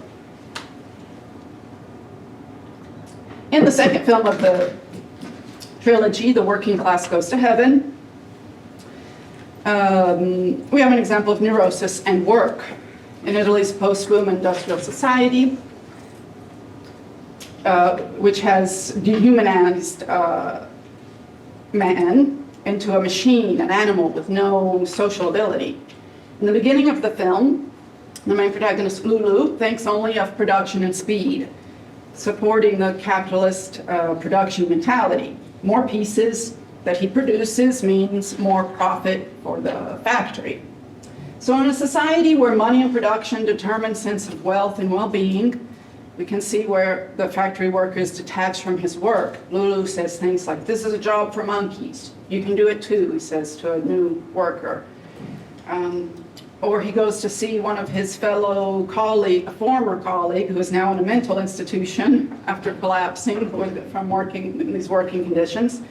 In the second film of the trilogy, The Working Class Goes to Heaven, we have an example of neurosis and work. In Italy's post-boom industrial society, which has dehumanized man into a machine, an animal with no social ability. In the beginning of the film, the main protagonist, Lulu, thinks only of production and speed, supporting the capitalist production mentality. More pieces that he produces means more profit for the factory. So in a society where money and production determine sense of wealth and well-being, we can see where the factory worker is detached from his work. Lulu says things like, this is a job for monkeys. You can do it too, he says to a new worker. Or he goes to see one of his fellow colleague, a former colleague, who is now in a mental institution after collapsing from working in these working conditions.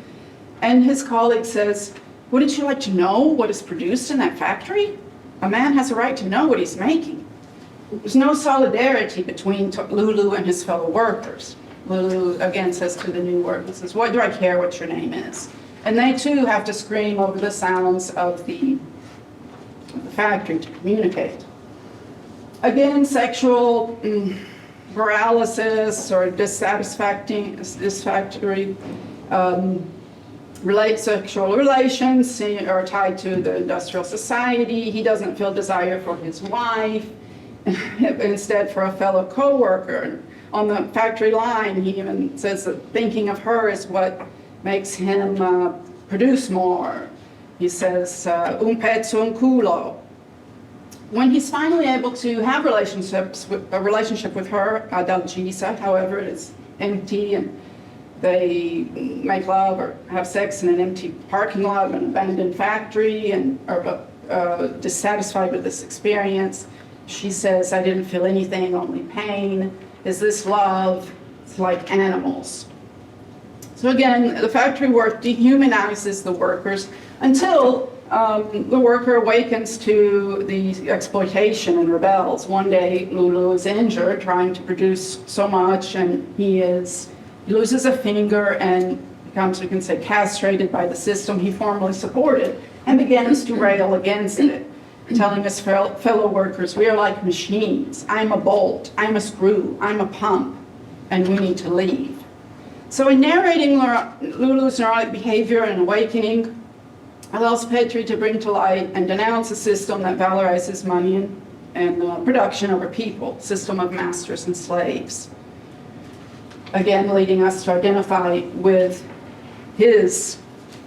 And his colleague says, wouldn't you like to know what is produced in that factory? A man has a right to know what he's making. There's no solidarity between Lulu and his fellow workers. Lulu again says to the new worker, says, what do I care what your name is? And they too have to scream over the sounds of the factory to communicate. Again, sexual paralysis or dissatisfactory sexual relations are tied to the industrial society. He doesn't feel desire for his wife, instead for a fellow co-worker. On the factory line, he even says that thinking of her is what makes him produce more. He says, un pezzo un culo. When he's finally able to have a relationship with her, Dalgisa, however, it is empty, and they make love or have sex in an empty parking lot of an abandoned factory and are dissatisfied with this experience. She says, I didn't feel anything, only pain. Is this love? It's like animals. So again, the factory work dehumanizes the workers until the worker awakens to the exploitation and rebels. One day, Lulu is injured trying to produce so much, and he loses a finger and becomes, we can say, castrated by the system he formerly supported, and begins to rail against it, telling his fellow workers, we are like machines. I'm a bolt, I'm a screw, I'm a pump, and we need to leave. So in narrating Lulu's neurotic behavior and awakening, allows Petri to bring to light and denounce a system that valorizes money and production over people, system of masters and slaves. Again, leading us to identify with his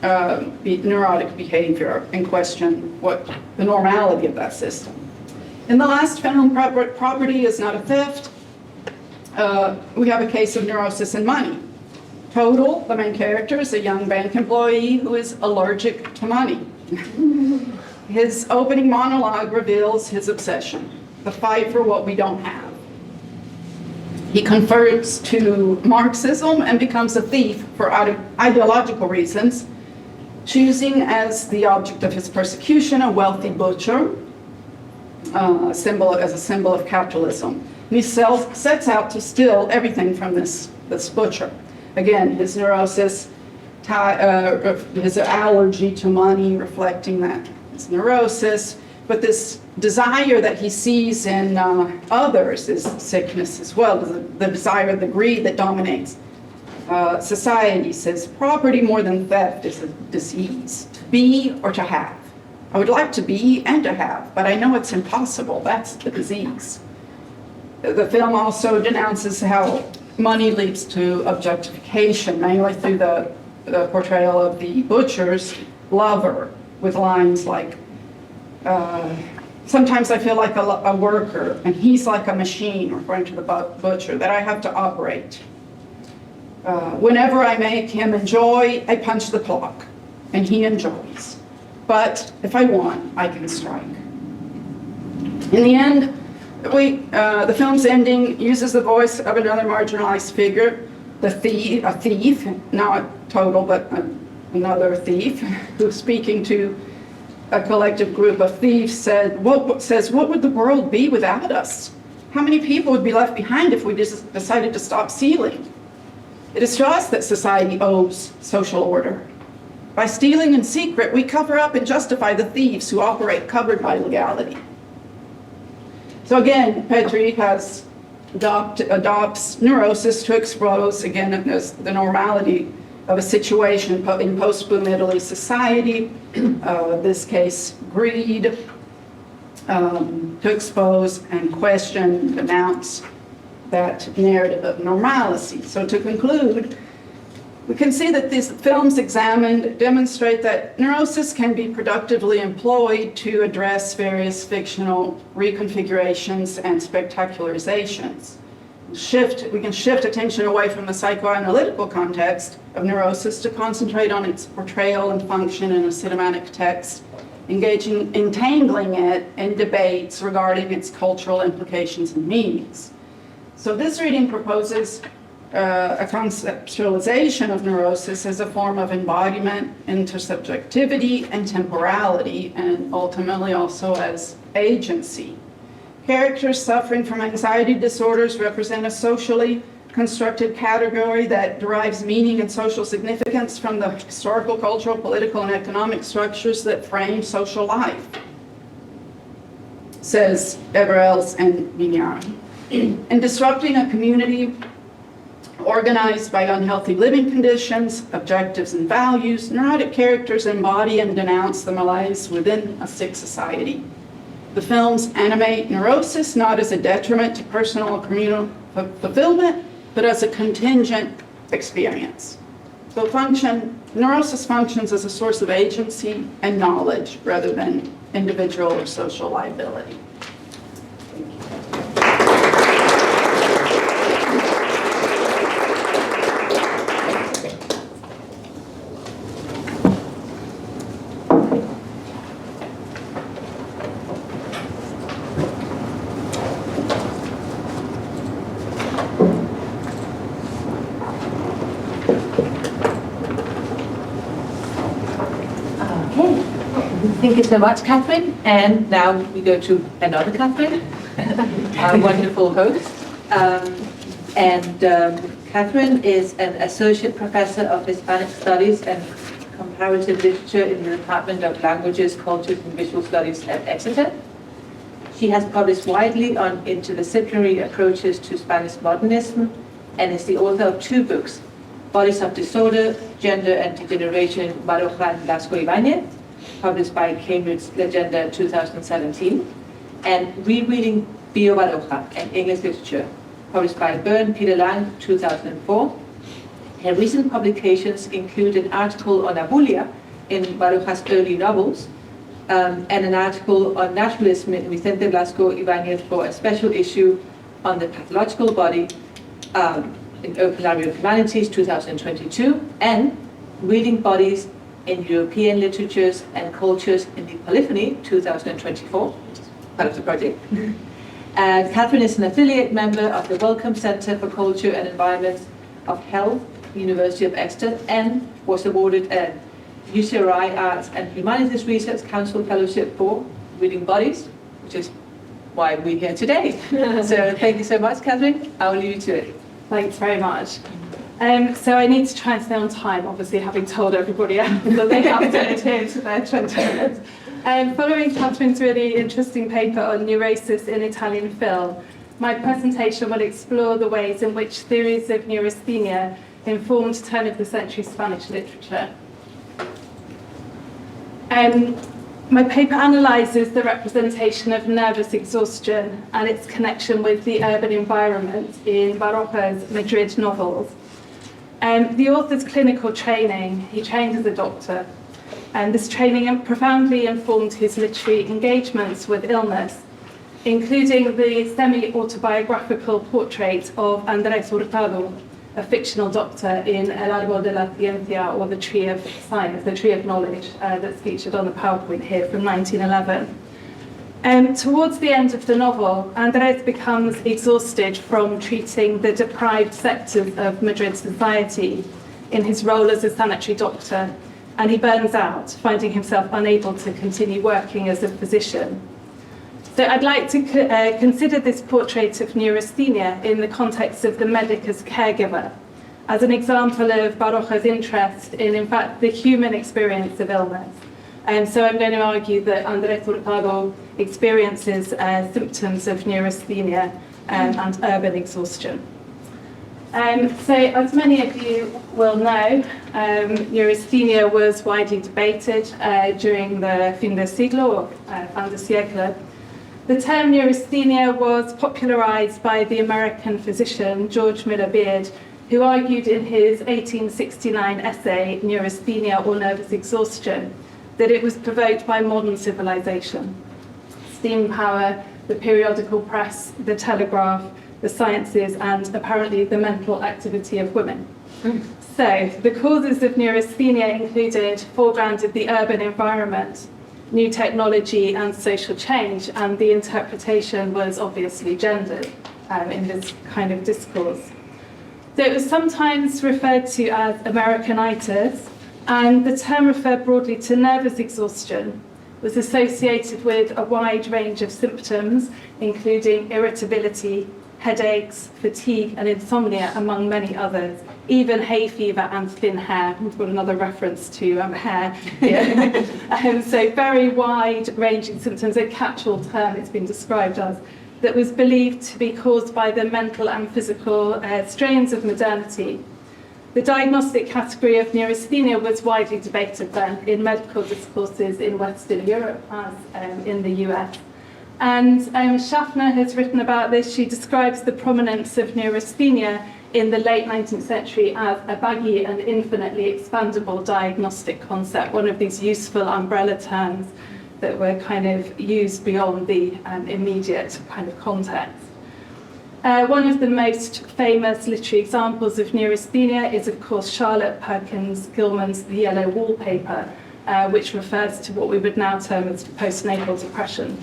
neurotic behavior and question what the normality of that system. In the last film, Property is Not a Theft, we have a case of neurosis and money. Total, the main character, is a young bank employee who is allergic to money. His opening monologue reveals his obsession, the fight for what we don't have. He converts to Marxism and becomes a thief for ideological reasons, choosing as the object of his persecution a wealthy butcher, as a symbol of capitalism. And he sets out to steal everything from this butcher. Again, his neurosis, his allergy to money reflecting that, his neurosis, but this desire that he sees in others is sickness as well, the desire, the greed that dominates society. Says property more than theft is a disease, to be or to have. I would like to be and to have, but I know it's impossible. That's the disease. The film also denounces how money leads to objectification, mainly through the portrayal of the butcher's lover, with lines like, sometimes I feel like a worker, and he's like a machine, referring to the butcher, that I have to operate. Whenever I make him enjoy, I punch the clock, and he enjoys. But if I want, I can strike. In the end, the film's ending uses the voice of another marginalized figure, a thief, not total, but another thief, who's speaking to a collective group of thieves, says, what would the world be without us? How many people would be left behind if we just decided to stop stealing? It is to us that society owes social order. By stealing in secret, we cover up and justify the thieves who operate covered by legality. So again, Petri adopts neurosis to expose, again, the normality of a situation in post-boom Italy society, this case, greed, to expose and question, denounce that narrative of normalcy. So to conclude, we can see that these films examined demonstrate that neurosis can be productively employed to address various fictional reconfigurations and spectacularizations. We can shift attention away from the psychoanalytical context of neurosis to concentrate on its portrayal and function in a cinematic text, entangling it in debates regarding its cultural implications and meanings. So this reading proposes a conceptualization of neurosis as a form of embodiment, intersubjectivity, and temporality, and ultimately also as agency. Characters suffering from anxiety disorders represent a socially constructed category that derives meaning and social significance from the historical, cultural, political, and economic structures that frame social life, says Everels and Vignani. In disrupting a community organized by unhealthy living conditions, objectives, and values, neurotic characters embody and denounce the malaise within a sick society. The films animate neurosis not as a detriment to personal or communal fulfillment, but as a contingent experience. So neurosis functions as a source of agency and knowledge rather than individual or social liability. Thank you so much, Catherine. And now we go to another Catherine, our wonderful host. Catherine is an associate professor of Hispanic Studies and Comparative Literature in the Department of Languages, Cultures, and Visual Studies at Exeter. She has published widely on interdisciplinary approaches to Spanish modernism and is the author of 2 books, Bodies of Disorder, Gender and Degeneration in Baroja and Blasco-Ibáñez, published by Cambridge Legenda 2017, and Rereading Bio Baroja and English Literature, published by Byrne Peter Lang 2004. Her recent publications include an article on abulia in Baroja's early novels, and an article on naturalism in Vicente Blasco-Ibáñez for a special issue on the pathological body in Open Library of Humanities 2022, and Reading Bodies in European Literatures and Cultures in the Polyphony 2024, part of the project. Catherine is an affiliate member of the Wellcome Center for Culture and Environment of Health, University of Exeter, and was awarded a UCRI Arts and Humanities Research Council Fellowship for Reading Bodies, which is why we're here today. So thank you so much, Catherine. I'll leave you to it. Thanks very much. So I need to try and stay on time, obviously having told everybody else that they have to adhere to their 20 minutes. Following Catherine's really interesting paper on neurosis in Italian film, my presentation will explore the ways in which theories of neurasthenia informed turn-of-the-century Spanish literature. My paper analyses the representation of nervous exhaustion and its connection with the urban environment in Baroja's Madrid novels. The author's clinical training, he trained as a doctor, And this training profoundly informed his literary engagements with illness, including the semi-autobiographical portrait of Andrés Hurtado, a fictional doctor in El Árbol de la Ciencia, or the Tree of Science, the Tree of Knowledge, that's featured on the PowerPoint here from 1911. Towards the end of the novel, Andrés becomes exhausted from treating the deprived sectors of Madrid society in his role as a sanitary doctor, and he burns out, finding himself unable to continue working as a physician. So I'd like to consider this portrait of neurasthenia in the context of the medic as caregiver, as an example of Baroja's interest in fact, the human experience of illness. And so I'm going to argue that Andrés Hurtado experiences symptoms of neurasthenia and urban exhaustion. So as many of you will know, neurasthenia was widely debated during the fin de siglo, or fin de siècle. The term neurasthenia was popularized by the American physician George Miller Beard, who argued in his 1869 essay, Neurasthenia or Nervous Exhaustion, that it was provoked by modern civilization. Steam power, the periodical press, the telegraph, the sciences, and apparently the mental activity of women. So the causes of neurasthenia included foregrounded the urban environment, new technology and social change, and the interpretation was obviously gendered in this kind of discourse. So it was sometimes referred to as Americanitis, and the term referred broadly to nervous exhaustion, was associated with a wide range of symptoms, including irritability, headaches, fatigue, and insomnia, among many others, even hay fever and thin hair. We've got another reference to hair here. So very wide-ranging symptoms, a catch-all term it's been described as, that was believed to be caused by the mental and physical strains of modernity. The diagnostic category of neurasthenia was widely debated then in medical discourses in Western Europe as in the US. And Schaffner has written about this. She describes the prominence of neurasthenia in the late 19th century as a baggy and infinitely expandable diagnostic concept, one of these useful umbrella terms that were kind of used beyond the immediate kind of context. One of the most famous literary examples of neurasthenia is, of course, Charlotte Perkins Gilman's The Yellow Wallpaper, which refers to what we would now term as postnatal depression.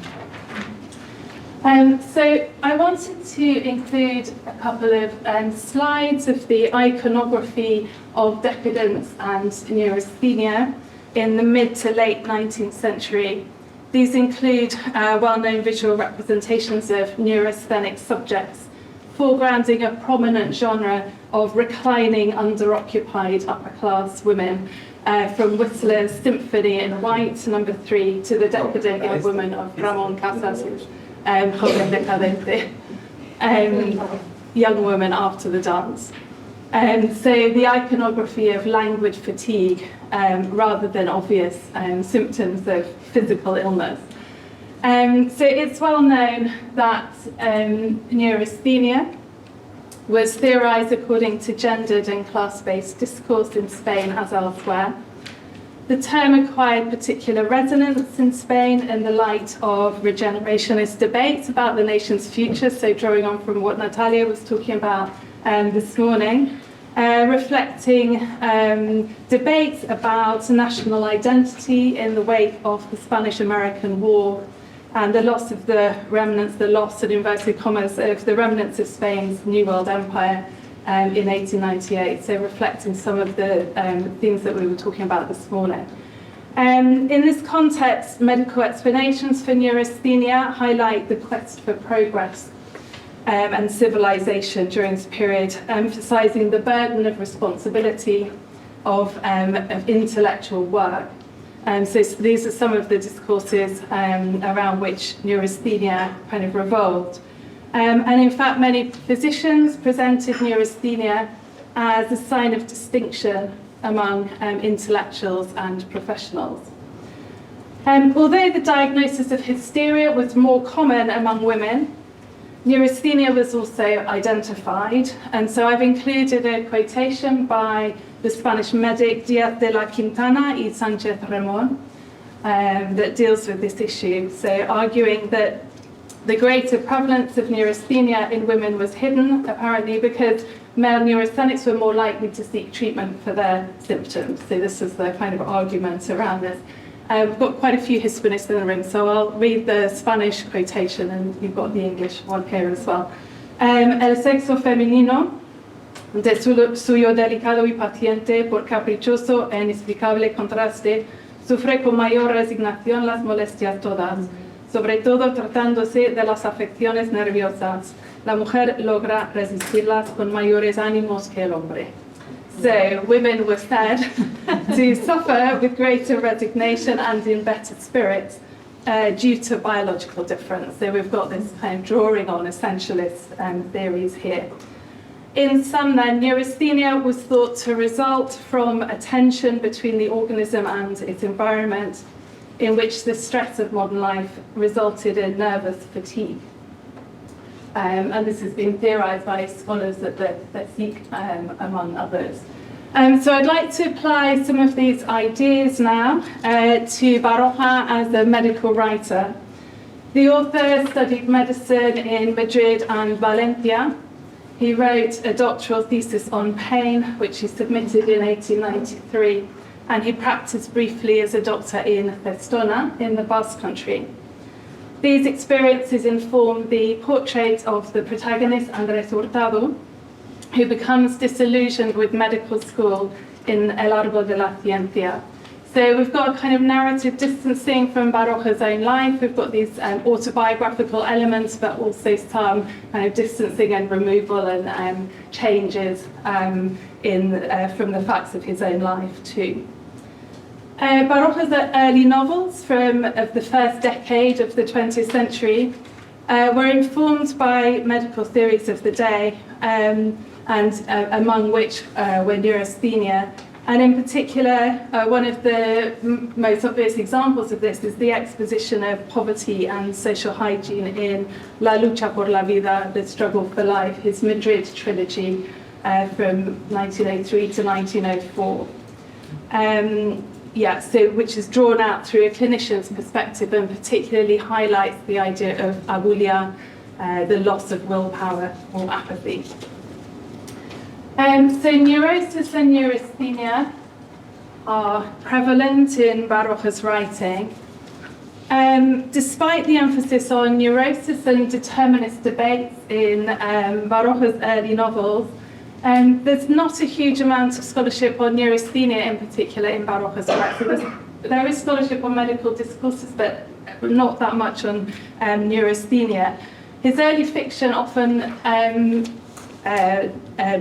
So I wanted to include a couple of slides of the iconography of decadence and neurasthenia in the mid to late 19th century. These include well-known visual representations of neurasthenic subjects, foregrounding a prominent genre of reclining, under-occupied upper-class women, from Whistler's Symphony in White, number 3, to the decadent young woman of Ramon Casas, Joven Decadente, young woman after the dance. So the iconography of languid fatigue, rather than obvious symptoms of physical illness. So it's well known that neurasthenia was theorized according to gendered and class-based discourse in Spain as elsewhere. The term acquired particular resonance in Spain in the light of regenerationist debates about the nation's future, so drawing on from what Natalia was talking about this morning, reflecting debates about national identity in the wake of the Spanish-American War and the loss of the remnants, the loss in inverted commas, of the remnants of Spain's New World Empire in 1898, so reflecting some of the themes that we were talking about this morning. In this context, medical explanations for neurasthenia highlight the quest for progress and civilization during this period, emphasizing the burden of responsibility of intellectual work. So these are some of the discourses around which neurasthenia kind of revolved. And in fact, many physicians presented neurasthenia as a sign of distinction among intellectuals and professionals. Although the diagnosis of hysteria was more common among women, neurasthenia was also identified, and so I've included a quotation by the Spanish medic Díaz de la Quintana y Sánchez Ramón that deals with this issue, so arguing that the greater prevalence of neurasthenia in women was hidden, apparently because male neurasthenics were more likely to seek treatment for their symptoms. So this is the kind of argument around this. We've got quite a few Hispanists in the room, so I'll read the Spanish quotation and you've got the English one here as well. El sexo femenino, de suyo delicado y paciente por caprichoso e inexplicable contraste, sufre con mayor resignación las molestias todas, sobre todo tratándose de las afecciones nerviosas. La mujer logra resistirlas con mayores ánimos que el hombre. So women were said to suffer with greater resignation and in better spirits due to biological difference. So we've got this kind of drawing on essentialist theories here. In some then, neurasthenia was thought to result from a tension between the organism and its environment, in which the stress of modern life resulted in nervous fatigue. And this has been theorised by scholars at the SEEK, among others. So I'd like to apply some of these ideas now to Baroja as a medical writer. The author studied medicine in Madrid and Valencia. He wrote a doctoral thesis on pain, which he submitted in 1893, and he practiced briefly as a doctor in Estona, in the Basque Country. These experiences inform the portrait of the protagonist, Andrés Hurtado, who becomes disillusioned with medical school in El Árbol de la Ciencia. So we've got a kind of narrative distancing from Baroja's own life. We've got these autobiographical elements, but also some kind of distancing and removal and changes from the facts of his own life too. Baroja's early novels of the first decade of the 20th century were informed by medical theories of the day, and among which were neurasthenia. And in particular, one of the most obvious examples of this is the exposition of poverty and social hygiene in La lucha por la vida, The Struggle for Life, his Madrid trilogy from 1903 to 1904. Which is drawn out through a clinician's perspective and particularly highlights the idea of abulia, the loss of willpower or apathy. So neurosis and neurasthenia are prevalent in Baroja's writing. Despite the emphasis on neurosis and determinist debates in Baroja's early novels, there's not a huge amount of scholarship on neurasthenia in particular in Baroja's work. So there is scholarship on medical discourses, but not that much on neurasthenia. His early fiction often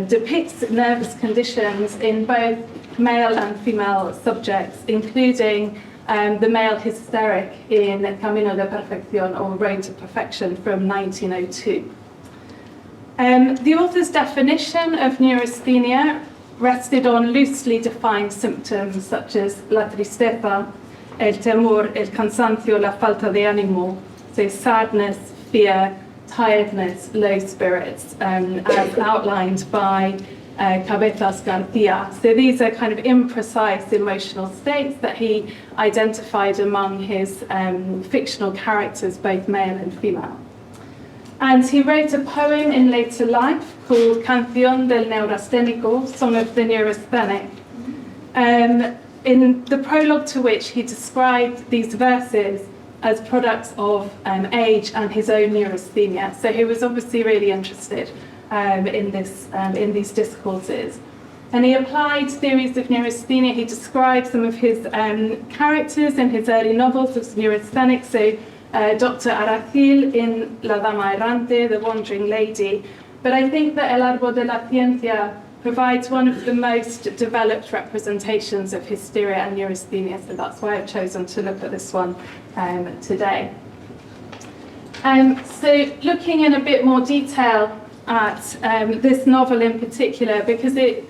depicts nervous conditions in both male and female subjects, including the male hysteric in Camino de Perfección, or Road to Perfection, from 1902. The author's definition of neurasthenia rested on loosely defined symptoms such as la tristeza, el temor, el cansancio, la falta de ánimo, so sadness, fear, tiredness, low spirits, as outlined by Cabezas Garcia. So these are kind of imprecise emotional states that he identified among his fictional characters, both male and female. And he wrote a poem in later life called Canción del Neurasténico, Song of the Neurasthenic, in the prologue to which he described these verses as products of age and his own neurasthenia. So he was obviously really interested in these discourses. And he applied theories of neurasthenia. He described some of his characters in his early novels as neurasthenic. So Dr. Aracil in La Dama Errante, The Wandering Lady. But I think that El Árbol de la Ciencia provides one of the most developed representations of hysteria and neurasthenia, so that's why I've chosen to look at this one today. So looking in a bit more detail at this novel in particular, because it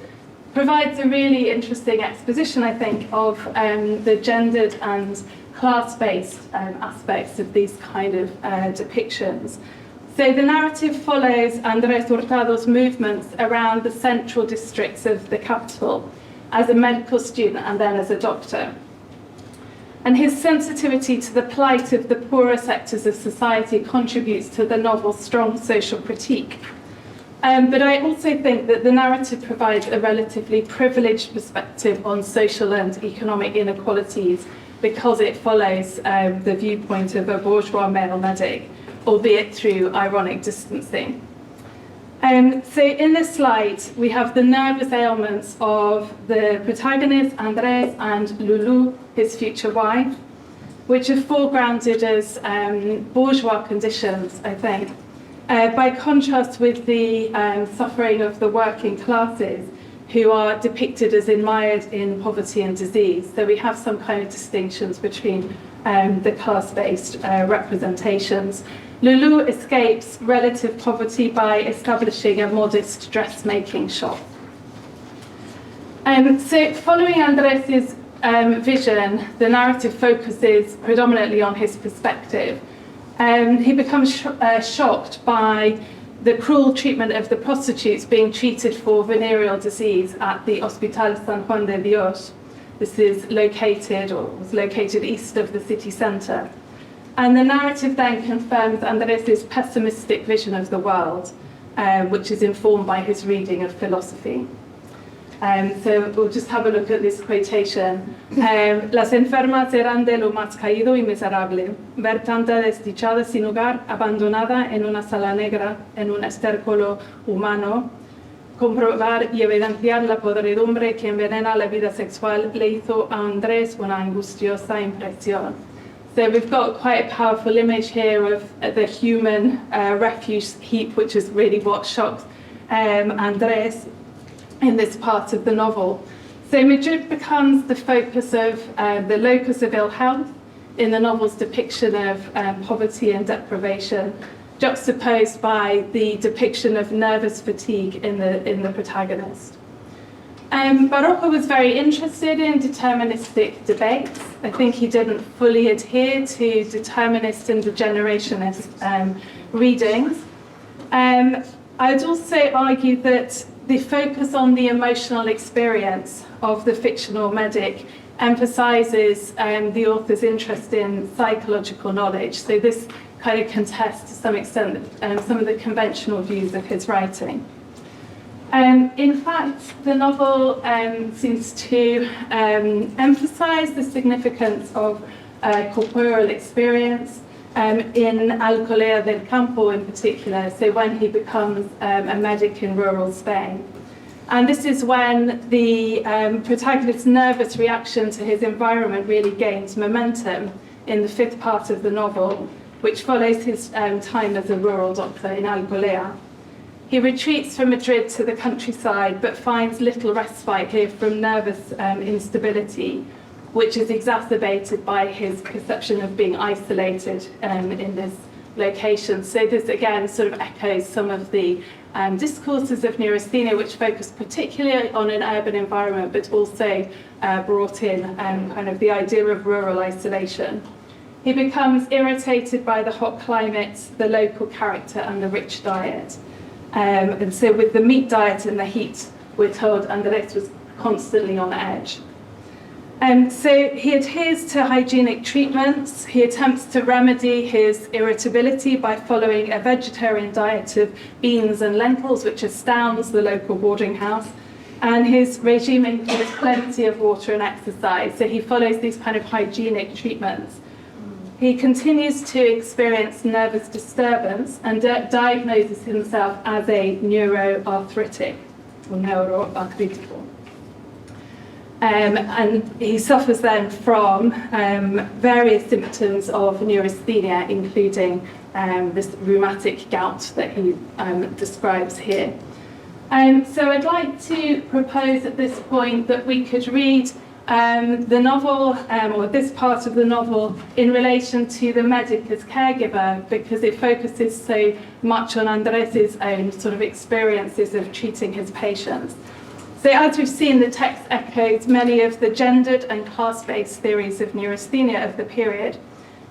provides a really interesting exposition, I think, of the gendered and class-based aspects of these kind of depictions. So the narrative follows Andrés Hurtado's movements around the central districts of the capital as a medical student and then as a doctor. And his sensitivity to the plight of the poorer sectors of society contributes to the novel's strong social critique. But I also think that the narrative provides a relatively privileged perspective on social and economic inequalities because it follows the viewpoint of a bourgeois male medic, albeit through ironic distancing. So in this slide, we have the nervous ailments of the protagonists, Andrés and Lulu, his future wife, which are foregrounded as bourgeois conditions, I think, by contrast with the suffering of the working classes, who are depicted as mired in poverty and disease. So we have some kind of distinctions between the class-based representations. Lulu escapes relative poverty by establishing a modest dressmaking shop. So following Andrés's vision, the narrative focuses predominantly on his perspective. He becomes shocked by the cruel treatment of the prostitutes being treated for venereal disease at the Hospital San Juan de Dios. This is located, or was located east of the city centre. And the narrative then confirms Andrés's pessimistic vision of the world, which is informed by his reading of philosophy. So we'll just have a look at this quotation. Las enfermas eran de lo más caído y miserable. Ver tanta desdichada sin hogar, abandonada en una sala negra, en un estércolo humano, comprobar y evidenciar la podredumbre que envenena la vida sexual le hizo a Andrés una angustiosa impresión. So we've got quite a powerful image here of the human refuse heap, which is really what shocks Andrés in this part of the novel. So Madrid becomes the focus of the locus of ill health in the novel's depiction of poverty and deprivation, juxtaposed by the depiction of nervous fatigue in the protagonist. Barroco was very interested in deterministic debates. I think he didn't fully adhere to determinist and degenerationist readings. I'd also argue that the focus on the emotional experience of the fictional medic emphasizes the author's interest in psychological knowledge. So this kind of contests to some extent some of the conventional views of his writing. In fact, the novel seems to emphasize the significance of corporeal experience in Alcolea del Campo in particular, so when he becomes a medic in rural Spain. And this is when the protagonist's nervous reaction to his environment really gains momentum in the fifth part of the novel, which follows his time as a rural doctor in Alcolea. He retreats from Madrid to the countryside, but finds little respite here from nervous instability, which is exacerbated by his perception of being isolated in this location. So this again sort of echoes some of the discourses of neurasthenia, which focus particularly on an urban environment, but also brought in kind of the idea of rural isolation. He becomes irritated by the hot climate, the local character, and the rich diet. And so with the meat diet and the heat, we're told Andrés was constantly on edge. So he adheres to hygienic treatments. He attempts to remedy his irritability by following a vegetarian diet of beans and lentils, which astounds the local boarding house. And his regime includes plenty of water and exercise. So he follows these kind of hygienic treatments. He continues to experience nervous disturbance and diagnoses himself as a neuroarthritic or neuroarthritical. And he suffers then from various symptoms of neurasthenia, including this rheumatic gout that he describes here. So I'd like to propose at this point that we could read the novel, or this part of the novel, in relation to the medic as caregiver, because it focuses so much on Andrés's own sort of experiences of treating his patients. So as we've seen, the text echoes many of the gendered and class-based theories of neurasthenia of the period,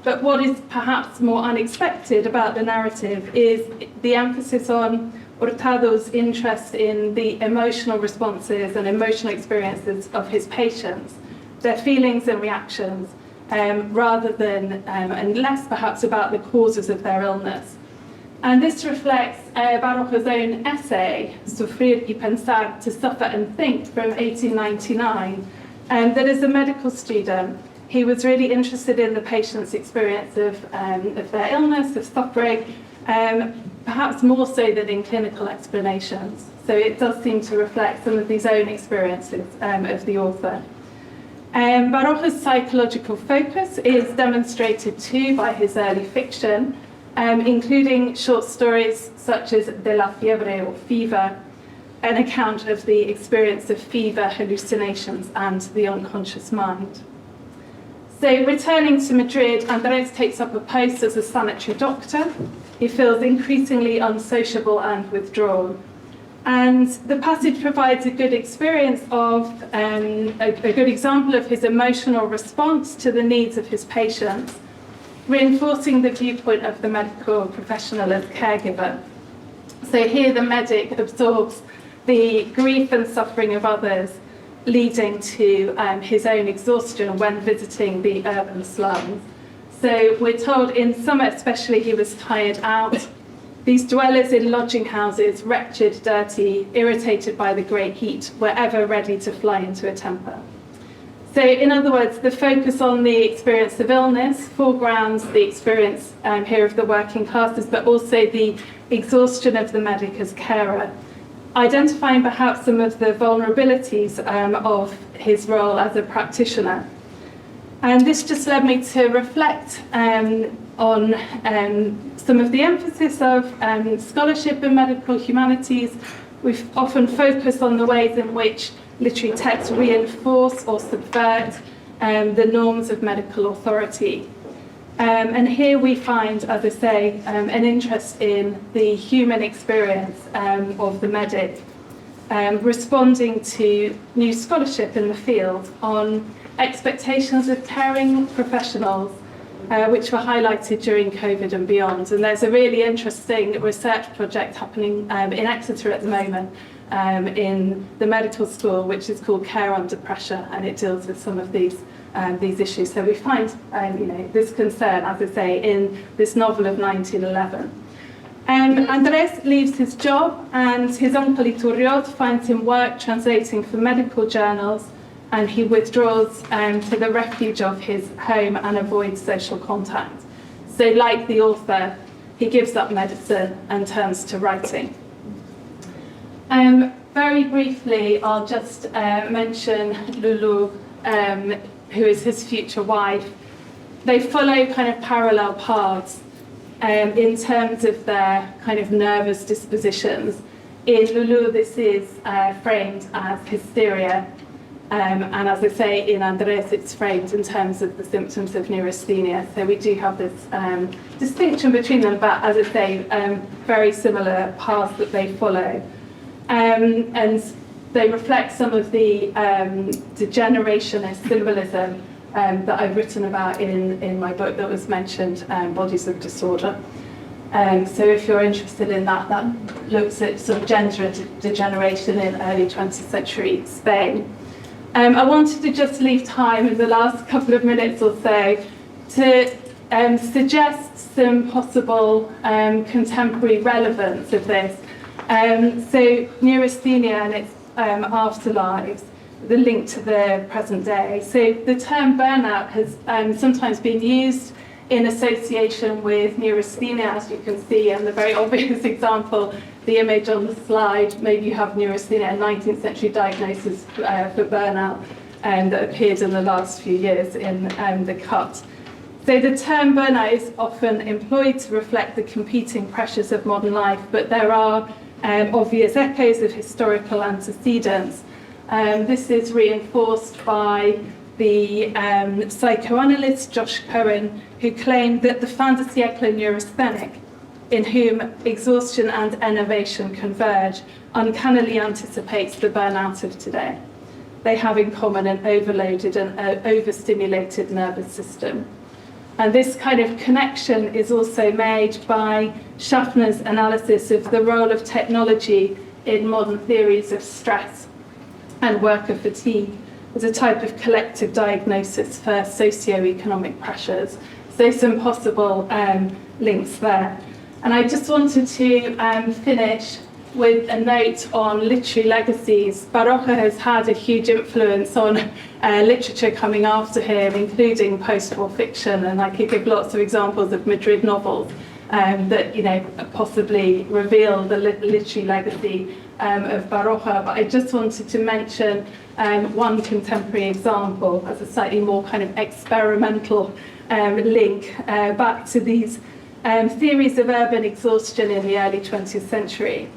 But what is perhaps more unexpected about the narrative is the emphasis on Hurtado's interest in the emotional responses and emotional experiences of his patients, their feelings and reactions, rather than, and less perhaps about the causes of their illness. And this reflects Baroja's own essay, Sufrir y Pensar, to suffer and think, from 1899, that as a medical student, he was really interested in the patient's experience of their illness, of suffering, perhaps more so than in clinical explanations. So it does seem to reflect some of his own experiences of the author. Baroja's psychological focus is demonstrated too by his early fiction, including short stories such as De la Fiebre, or Fever, an account of the experience of fever, hallucinations, and the unconscious mind. So returning to Madrid, Andrés takes up a post as a sanitary doctor. He feels increasingly unsociable and withdrawn. And the passage provides a good experience of, a good example of his emotional response to the needs of his patients, reinforcing the viewpoint of the medical professional as caregiver. So here the medic absorbs the grief and suffering of others, leading to his own exhaustion when visiting the urban slums. So we're told in summer especially he was tired out. These dwellers in lodging houses, wretched, dirty, irritated by the great heat, were ever ready to fly into a temper. So in other words, the focus on the experience of illness foregrounds the experience here of the working classes, but also the exhaustion of the medic as carer, identifying perhaps some of the vulnerabilities of his role as a practitioner. And this just led me to reflect on some of the emphasis of scholarship in medical humanities. We've often focused on the ways in which literary texts reinforce or subvert the norms of medical authority. And here we find, as I say, an interest in the human experience of the medic, responding to new scholarship in the field on expectations of caring professionals, which were highlighted during COVID and beyond. And there's a really interesting research project happening in Exeter at the moment in the medical school, which is called Care Under Pressure, and it deals with some of these issues. So we find this concern, as I say, in this novel of 1911. Andrés leaves his job, and his uncle Iturriot finds him work translating for medical journals, and he withdraws to the refuge of his home and avoids social contact. So like the author, he gives up medicine and turns to writing. Very briefly, I'll just mention Lulu, who is his future wife. They follow kind of parallel paths in terms of their kind of nervous dispositions. In Lulu, this is framed as hysteria, and as I say, in Andrés, it's framed in terms of the symptoms of neurasthenia. So we do have this distinction between them, but as I say, very similar paths that they follow. And they reflect some of the degenerationist symbolism that I've written about in my book that was mentioned, Bodies of Disorder. So if you're interested in that, that looks at sort of gender degeneration in early 20th century Spain. I wanted to just leave time in the last couple of minutes or so to suggest some possible contemporary relevance of this. So neurasthenia and its afterlives, the link to the present day. So the term burnout has sometimes been used in association with neurasthenia, as you can see, and the very obvious example, the image on the slide, maybe you have neurasthenia, a 19th century diagnosis for burnout that appeared in the last few years in the cut. So the term burnout is often employed to reflect the competing pressures of modern life, but there are obvious echoes of historical antecedents. This is reinforced by the psychoanalyst Josh Cohen, who claimed that the fin de siècle neurasthenic, in whom exhaustion and enervation converge, uncannily anticipates the burnout of today. They have in common an overloaded and overstimulated nervous system. And this kind of connection is also made by Schaffner's analysis of the role of technology in modern theories of stress and worker fatigue as a type of collective diagnosis for socio-economic pressures. So some possible links there. And I just wanted to finish with a note on literary legacies. Baroja has had a huge influence on literature coming after him, including post-war fiction, and I could give lots of examples of Madrid novels that possibly reveal the literary legacy of Baroja. But I just wanted to mention one contemporary example as a slightly more kind of experimental link back to these theories of urban exhaustion in the early 20th century.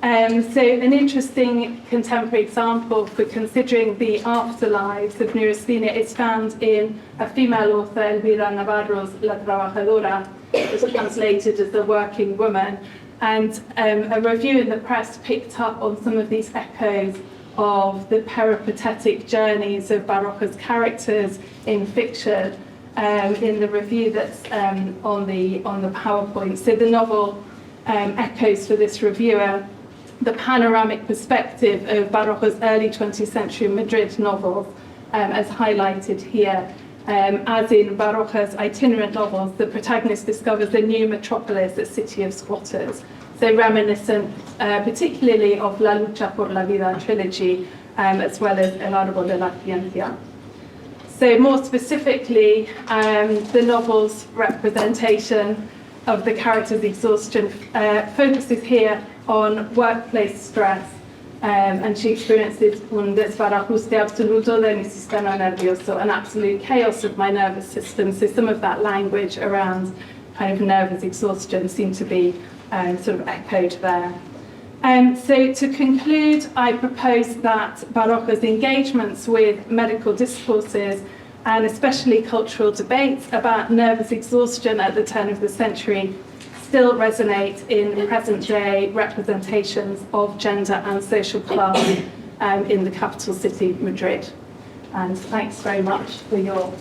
So an interesting contemporary example for considering the afterlives of neurasthenia is found in a female author, Elvira Navarro's La Trabajadora, which is translated as The Working Woman. And a review in the press picked up on some of these echoes of the peripatetic journeys of Baroja's characters in fiction in the review that's on the PowerPoint. So the novel echoes for this reviewer the panoramic perspective of Baroja's early 20th century Madrid novels, as highlighted here. As in Baroja's itinerant novels, the protagonist discovers a new metropolis, a city of squatters. So reminiscent particularly of La Lucha por la Vida trilogy, as well as El Árbol de la Ciencia. So more specifically, the novel's representation of the character's exhaustion focuses here on workplace stress, and she experiences un desbarajuste absoluto de mi sistema nervioso, an absolute chaos of my nervous system. So some of that language around kind of nervous exhaustion seemed to be sort of echoed there. So to conclude, I propose that Baroja's engagements with medical discourses and especially cultural debates about nervous exhaustion at the turn of the century still resonate in present-day representations of gender and social class in the capital city, Madrid. And thanks very much for your